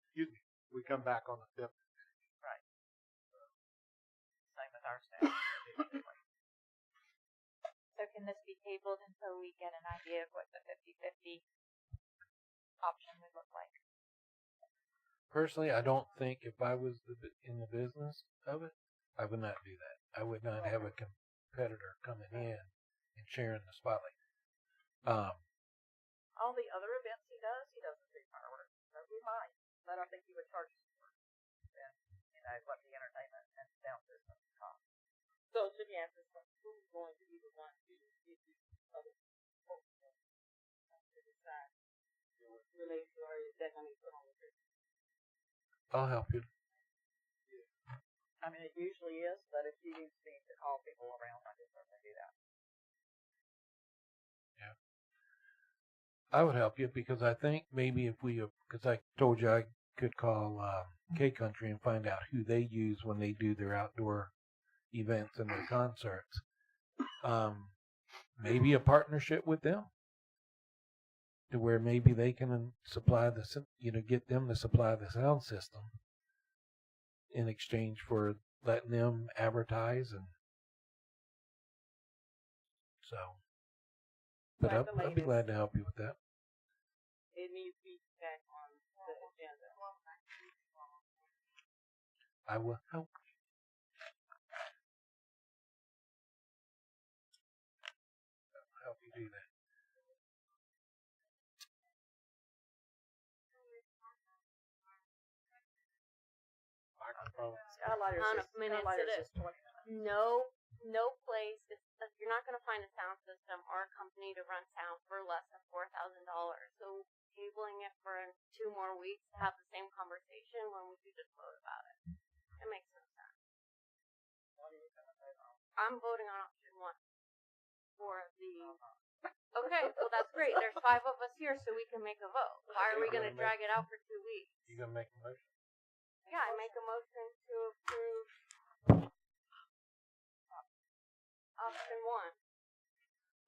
Excuse me. We come back on the 5th. Right. Same with our staff. So can this be tabled until we get an idea of what the 50-50 option would look like? Personally, I don't think if I was in the business of it, I would not do that. I would not have a competitor coming in and sharing the spotlight. All the other events he doesn't do fireworks. So we might, but I think he would charge us more than what the entertainment and sound system cost. So it should be asked, who's going to be the one to get these other folks to decide related to, or is that going to be put on the trip? I'll help you. I mean, it usually is, but if you need to call people around, I can certainly do that. Yeah. I would help you because I think maybe if we, because I told you I could call K Country and find out who they use when they do their outdoor events and their concerts. Maybe a partnership with them to where maybe they can supply get them to supply the sound system in exchange for letting them advertise and so. But Like the I'll be glad to help you with that. It needs to be back on the agenda. I will help. I'll help you do that. Skylighters Amount is, of minutes Skylighters it is 20 minutes. No place is you're not going to find a sound system or a company to run sound for less than $4,000. So tabling it for 2 more weeks to have the same conversation when we could just vote about it. It makes no sense. I'm voting on option 1 for the. Okay, well that's great. There's 5 of us here, so we can make a vote. Why are we going to drag it out for 2 weeks? You gonna make a motion? Yeah, I make a motion to approve option 1,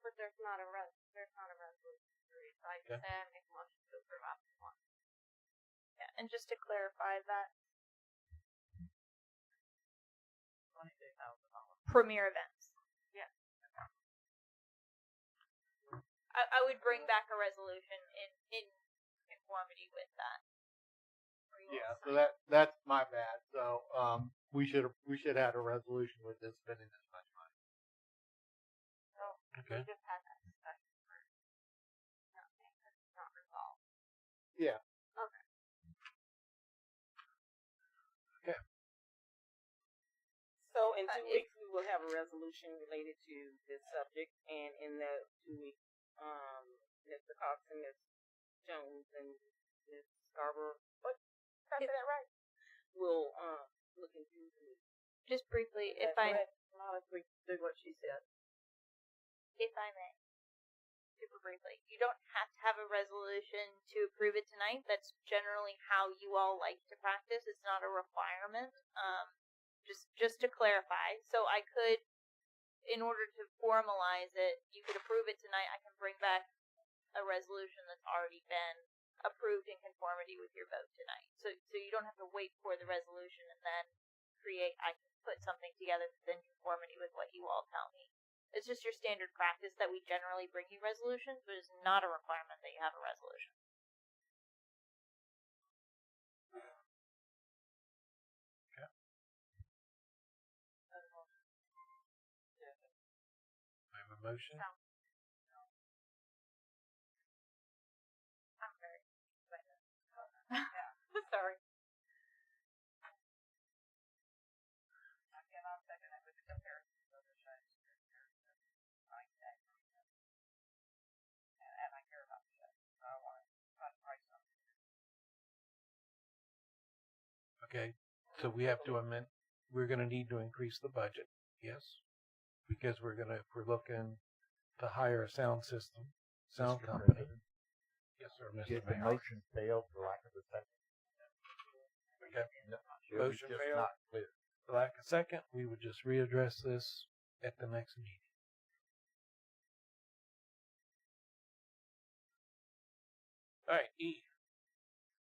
but there's not a resolution 3, so I just Okay. say I make a motion to approve option 1. Yeah, and just to clarify that $22,000. Premier Events. Yeah. I would bring back a resolution in conformity with that. Yeah, so that's my bad. So we should have a resolution with this spending this much money. So Okay. we just had that discussion first. Nothing, because it's not resolved. Yeah. Okay. So in 2 weeks, we will have a resolution related to this subject, and in the 2 weeks, Mr. Cox and Ms. Jones and Ms. Scarborough, what, did I say that right? Will, look into the. Just briefly, Yeah, if I go ahead. Honestly, do what she said. if I may, super briefly, you don't have to have a resolution to approve it tonight. That's generally how you all like to practice. It's not a requirement. Just to clarify. So I could, in order to formalize it, you could approve it tonight. I can bring back a resolution that's already been approved in conformity with your vote tonight. So you don't have to wait for the resolution and then I can put something together that's in conformity with what you all tell me. It's just your standard practice that we generally bring you resolutions, but it's not a requirement that you have a resolution. I have a motion. I'm very excited. Sorry. I cannot second it with the comparisons of the shows. And I care about the show. I want to try to price something. Okay, so we have to amend. We're going to need to increase the budget. Yes, because we're looking to hire a sound system, sound Mr. company. President. Yes, sir, Mr. Did the Mayor. motion fail for lack of a second? Okay. It was Motion just failed. not clear. For lack of second, we would just readdress this at the next meeting. All right, E.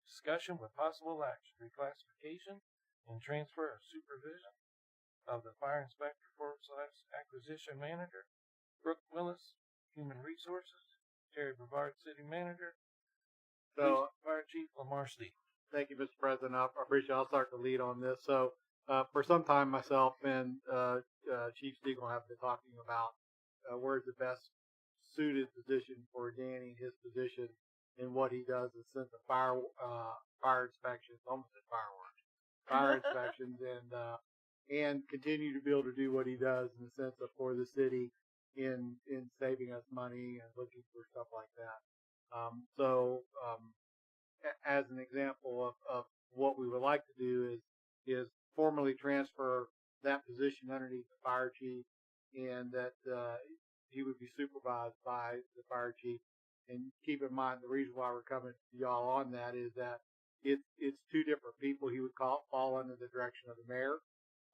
Discussion with possible action, reclassification and transfer of supervision of the fire inspector / acquisition manager, Brooke Willis, human resources, Terry Brevard, city manager, So, fire chief Lamar Steve. thank you, Mr. President. I appreciate it. I'll start the lead on this. So, for some time, myself and Chief Stiegel have been talking about where's the best suited position for Danny, his position, and what he does in the sense of fire inspections, almost at fireworks, fire inspections, and continue to be able to do what he does in the sense of for the city in saving us money and looking for stuff like that. As an example of what we would like to do is formally transfer that position underneath the fire chief, and that he would be supervised by the fire chief. And keep in mind, the reason why we're coming to y'all on that is that it's two different people. He would fall under the direction of the mayor,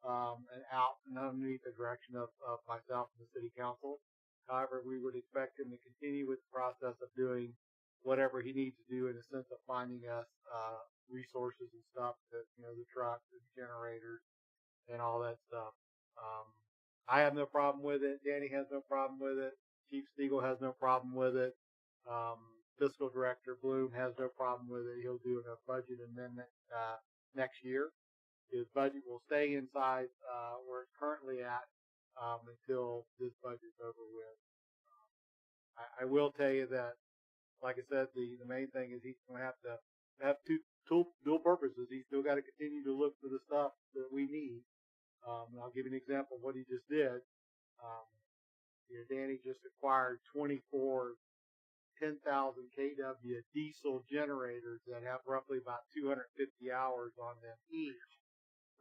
and out and underneath the direction of myself and the city council. However, we would expect him to continue with the process of doing whatever he needs to do in the sense of finding us resources and stuff, that the trucks, the generators, and all that stuff. I have no problem with it. Danny has no problem with it. Chief Stiegel has no problem with it. Fiscal Director Bloom has no problem with it. He'll do a budget amendment next year. His budget will stay inside where it's currently at until this budget's over with. I will tell you that, like I said, the main thing is he's going to have dual purposes. He's still got to continue to look for the stuff that we need. And I'll give you an example of what he just did. Danny just acquired 24 10,000 kW diesel generators that have roughly about 250 hours on them each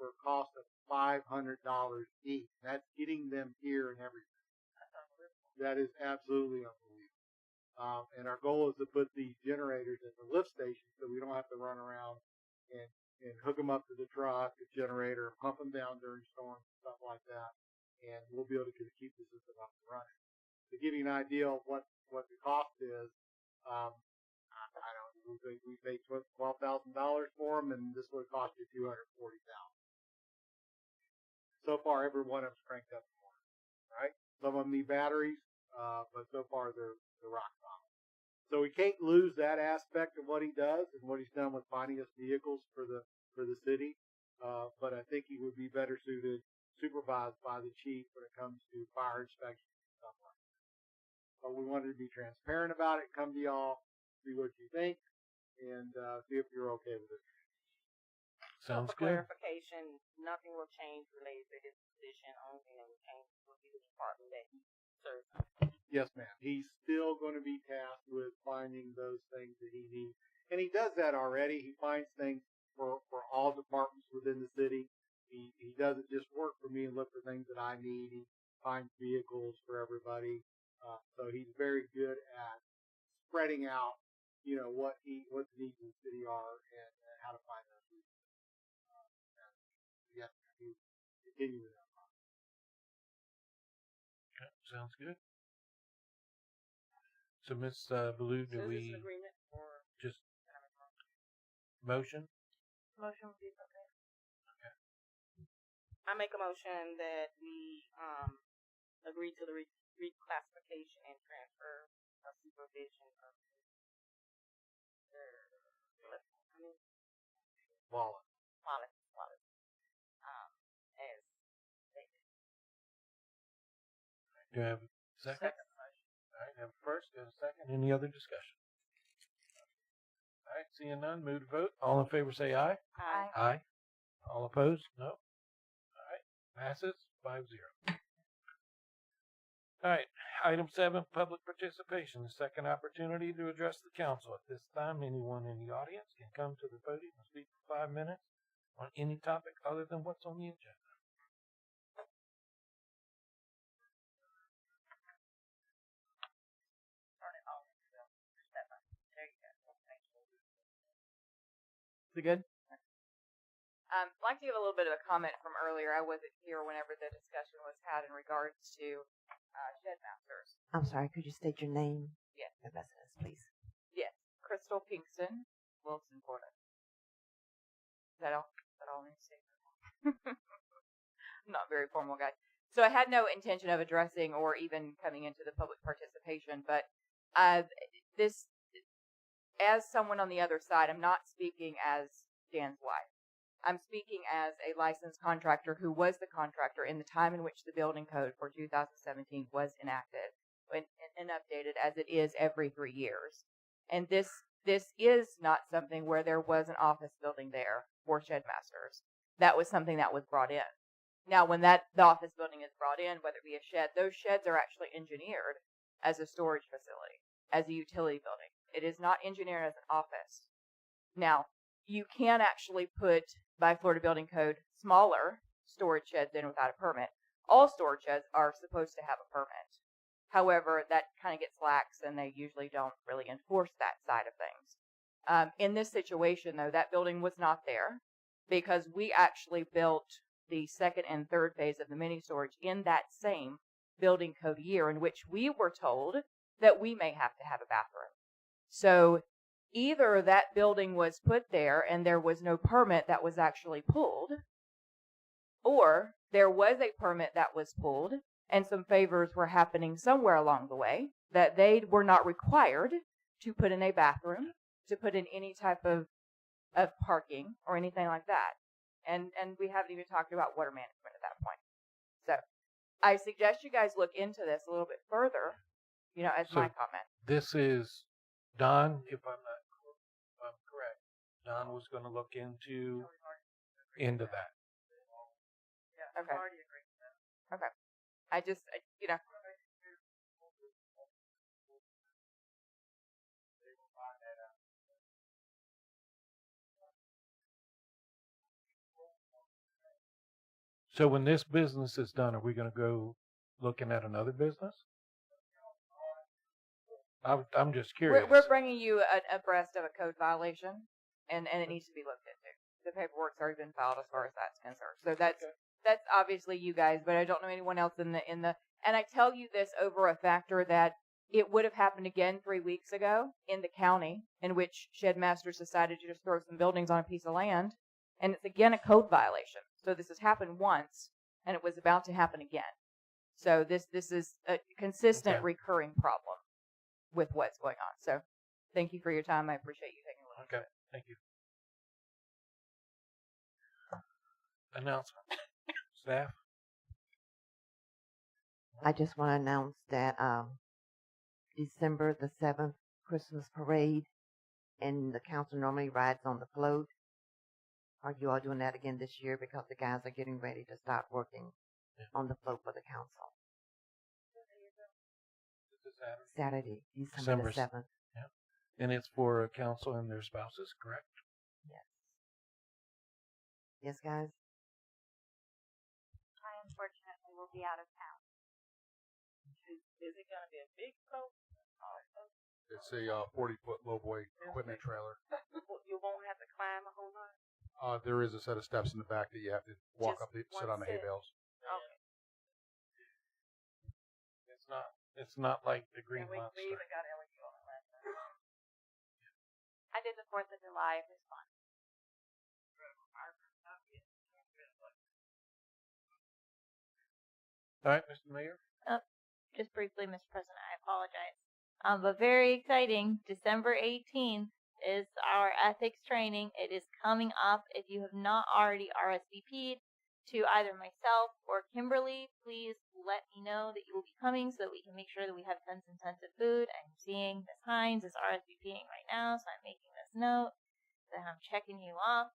for a cost of $500 each. That's getting them here and everything. That is absolutely unbelievable. And our goal is to put these generators in the lift station so we don't have to run around and hook them up to the truck, the generator, pump them down during storms, stuff like that. And we'll be able to keep the system up and running. To give you an idea of what the cost is, I don't know, we paid $12,000 for them, and this would cost you $240,000. So far, every one of them's cranked up more, right? Some of them need batteries, but so far they're rock solid. So we can't lose that aspect of what he does and what he's done with finding us vehicles for the city. But I think he would be better suited, supervised by the chief when it comes to fire inspections and stuff like that. But we wanted to be transparent about it, come to y'all, see what you think, and see if you're okay with it. Sounds for good. clarification, nothing will change related to his position. Only thing that will change will be the department that he serves under. Yes, ma'am. He's still going to be tasked with finding those things that he needs. And he does that already. He finds things for all departments within the city. He doesn't just work for me and look for things that I need. He finds vehicles for everybody. So he's very good at spreading out, what the needs of the city are and how to find those needs. Yes, he continue with that. Okay, sounds good. So, Ms. Baloo, do So is this we an agreement or just motion? Motion would be okay. I make a motion that we agree to the reclassification and transfer of supervision of Wallet. as stated. Do I have a second? All right, have a first, have a second. Any other discussion? All right, seeing none, move to vote. All in favor say aye. Aye. Aye. All opposed? No. All right, passes 5-0. All right, item 7, public participation. The second opportunity to address the council. At this time, anyone in the audience can come to the podium and speak for 5 minutes on any topic other than what's on the agenda. Is it good? I'd like to give a little bit of a comment from earlier. I wasn't here whenever the discussion was had in regards to shed masters. I'm sorry, could you state your name? Yes. And residence, please. Yes. Crystal Pinkston, Wilson, Florida. Is that all? Is that all I need to say? I'm not a very formal guy. So I had no intention of addressing or even coming into the public participation, but this, as someone on the other side, I'm not speaking as Dan's wife. I'm speaking as a licensed contractor who was the contractor in the time in which the building code for 2017 was enacted and updated, as it is every 3 years. And this is not something where there was an office building there for shed masters. That was something that was brought in. Now, when the office building is brought in, whether it be a shed, those sheds are actually engineered as a storage facility, as a utility building. It is not engineered as an office. Now, you can actually put, by Florida Building Code, smaller storage sheds in without a permit. All storage sheds are supposed to have a permit. However, that kind of gets lax, and they usually don't really enforce that side of things. In this situation, though, that building was not there because we actually built the second and third phase of the mini storage in that same building code year, in which we were told that we may have to have a bathroom. So either that building was put there and there was no permit that was actually pulled, or there was a permit that was pulled and some favors were happening somewhere along the way that they were not required to put in a bathroom, to put in any type of parking or anything like that. And we haven't even talked about water management at that point. So I suggest you guys look into this a little bit further, as my comment. This is Don, if I'm correct. Don was going to look into that. Okay. Okay. I just, So when this business is done, are we going to go looking at another business? I'm just curious. We're bringing you abreast of a code violation, and it needs to be looked into. The paperwork's already been filed as far as that's concerned. So that's obviously you guys, but I don't know anyone else in the. And I tell you this over a factor that it would have happened again 3 weeks ago in the county, in which shed masters decided to just throw some buildings on a piece of land, and it's again a code violation. So this has happened once, and it was about to happen again. So this is a consistent, recurring problem with what's going on. So thank you for your time. I appreciate you taking a look. Okay, thank you. Announcement. Staff? I just want to announce that December the 7th, Christmas parade, and the council normally rides on the float. Are you all doing that again this year? Because the guys are getting ready to start working on the float for the council. Saturday, December the 7th. Yeah. And it's for council and their spouses, correct? Yes. Yes, guys. I unfortunately will be out of town. Is it going to be a big boat? It's a 40-foot lowboy equipment trailer. You won't have to climb a whole lot. There is a set of steps in the back that you have to walk Just up to one sit on the hay set. bales. Okay. It's not like the Green We Monster. even got LED on it last night. I did the 4th of July. It was fun. All right, Mr. Mayor. Just briefly, Mr. President, I apologize. But very exciting. December 18th is our ethics training. It is coming up. If you have not already RSVP'd to either myself or Kimberly, please let me know that you will be coming so that we can make sure that we have tents and tents of food. I'm seeing Ms. Hines is RSVPing right now, so I'm making this note. Then I'm checking you off.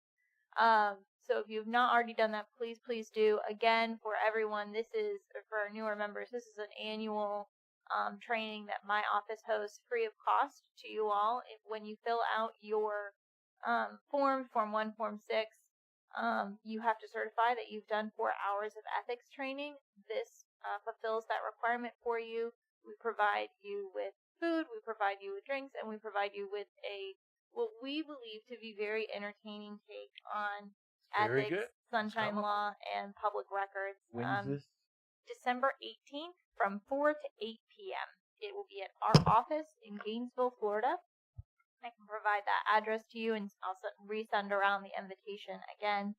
So if you've not already done that, please, please do. Again, for everyone, this is, for our newer members, this is an annual training that my office hosts free of cost to you all. When you fill out your Form 1, Form 6, you have to certify that you've done 4 hours of ethics training. This fulfills that requirement for you. We provide you with food, we provide you with drinks, and we provide you with what we believe to be very entertaining take on Very ethics, good. sunshine law, and public records. When's this? December 18th from 4 to 8 p.m. It will be at our office in Gainesville, Florida. I can provide that address to you, and I'll resend around the invitation again.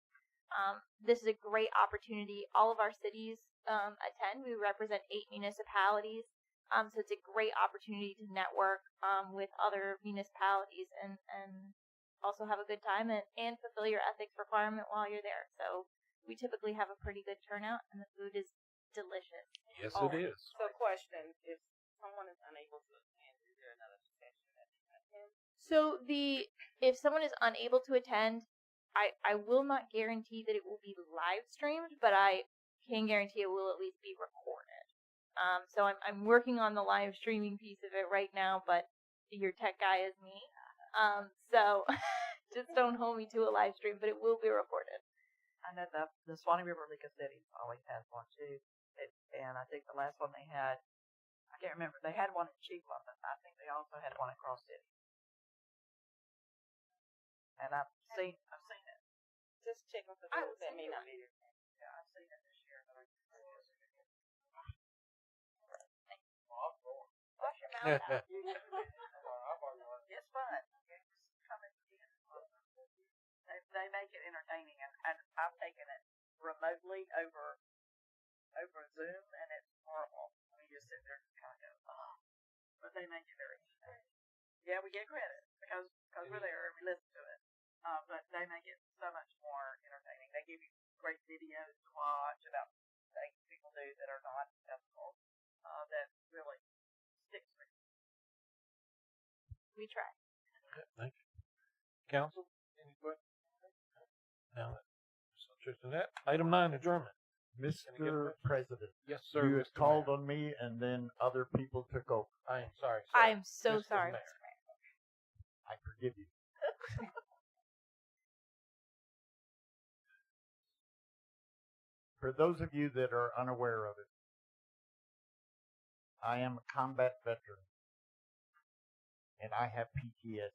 This is a great opportunity. All of our cities attend. We represent 8 municipalities. So it's a great opportunity to network with other municipalities and also have a good time and fulfill your ethics requirement while you're there. So we typically have a pretty good turnout, and the food is delicious. Yes, Oh, it is. So question, if someone is unable to attend, is there another session that they can attend? So if someone is unable to attend, I will not guarantee that it will be live streamed, but I can guarantee it will at least be recorded. So I'm working on the live streaming piece of it right now, but your tech guy is me. So just don't hold me to a live stream, but it will be recorded. I know the Swanee River League of Cities always has one too. And I think the last one they had, I can't remember, they had one in Chiefland, but I think they also had one in Cross City. And I've seen it. Just check with the those that may not be there. Yeah, I've seen it this year. Wash your mouth out. It's fun. They make it entertaining, and I've taken it remotely over Zoom, and it's horrible. We just sit there and kind of go, oh. But they make it very entertaining. Yeah, we get credit because we're there and we listen to it. But they make it so much more entertaining. They give you great videos to watch about things people do that are not ethical. That really sticks with you. We try. Okay, thank you. Council, any questions? Now, such as that. Item 9, adjournment. Mr. President. Yes, sir. You had Mr. called Mayor. on me, and then other people took over. I am sorry. Sir. I am so Mr. sorry, Mayor. Mr. Mayor. I forgive you. For those of you that are unaware of it, I am a combat veteran, and I have PTSD.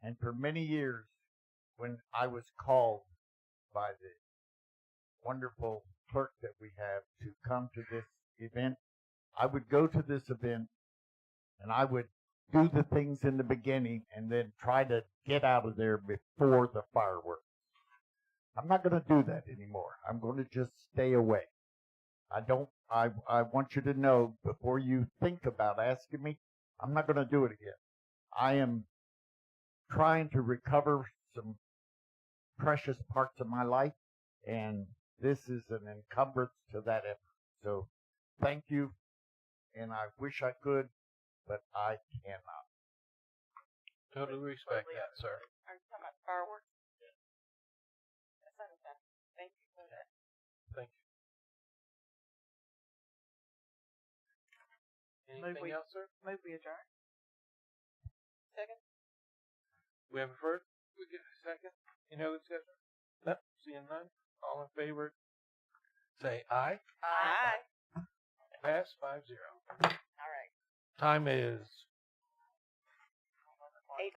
And for many years, when I was called by the wonderful clerk that we have to come to this event, I would go to this event and I would do the things in the beginning and then try to get out of there before the fireworks. I'm not going to do that anymore. I'm going to just stay away. I want you to know before you think about asking me, I'm not going to do it again. I am trying to recover some precious parts of my life, and this is an encumbrance to that effort. So thank you, and I wish I could, but I cannot. Totally respect that, sir. Are you talking about fireworks? Yeah. That's understandable. Thank you for that. Thank you. Anything else, sir? Move we adjourn. Second. We have a first. We get a second. Any other discussion? Nope. Seeing none. All in favor, say aye. Aye. Pass 5-0. All right. Time is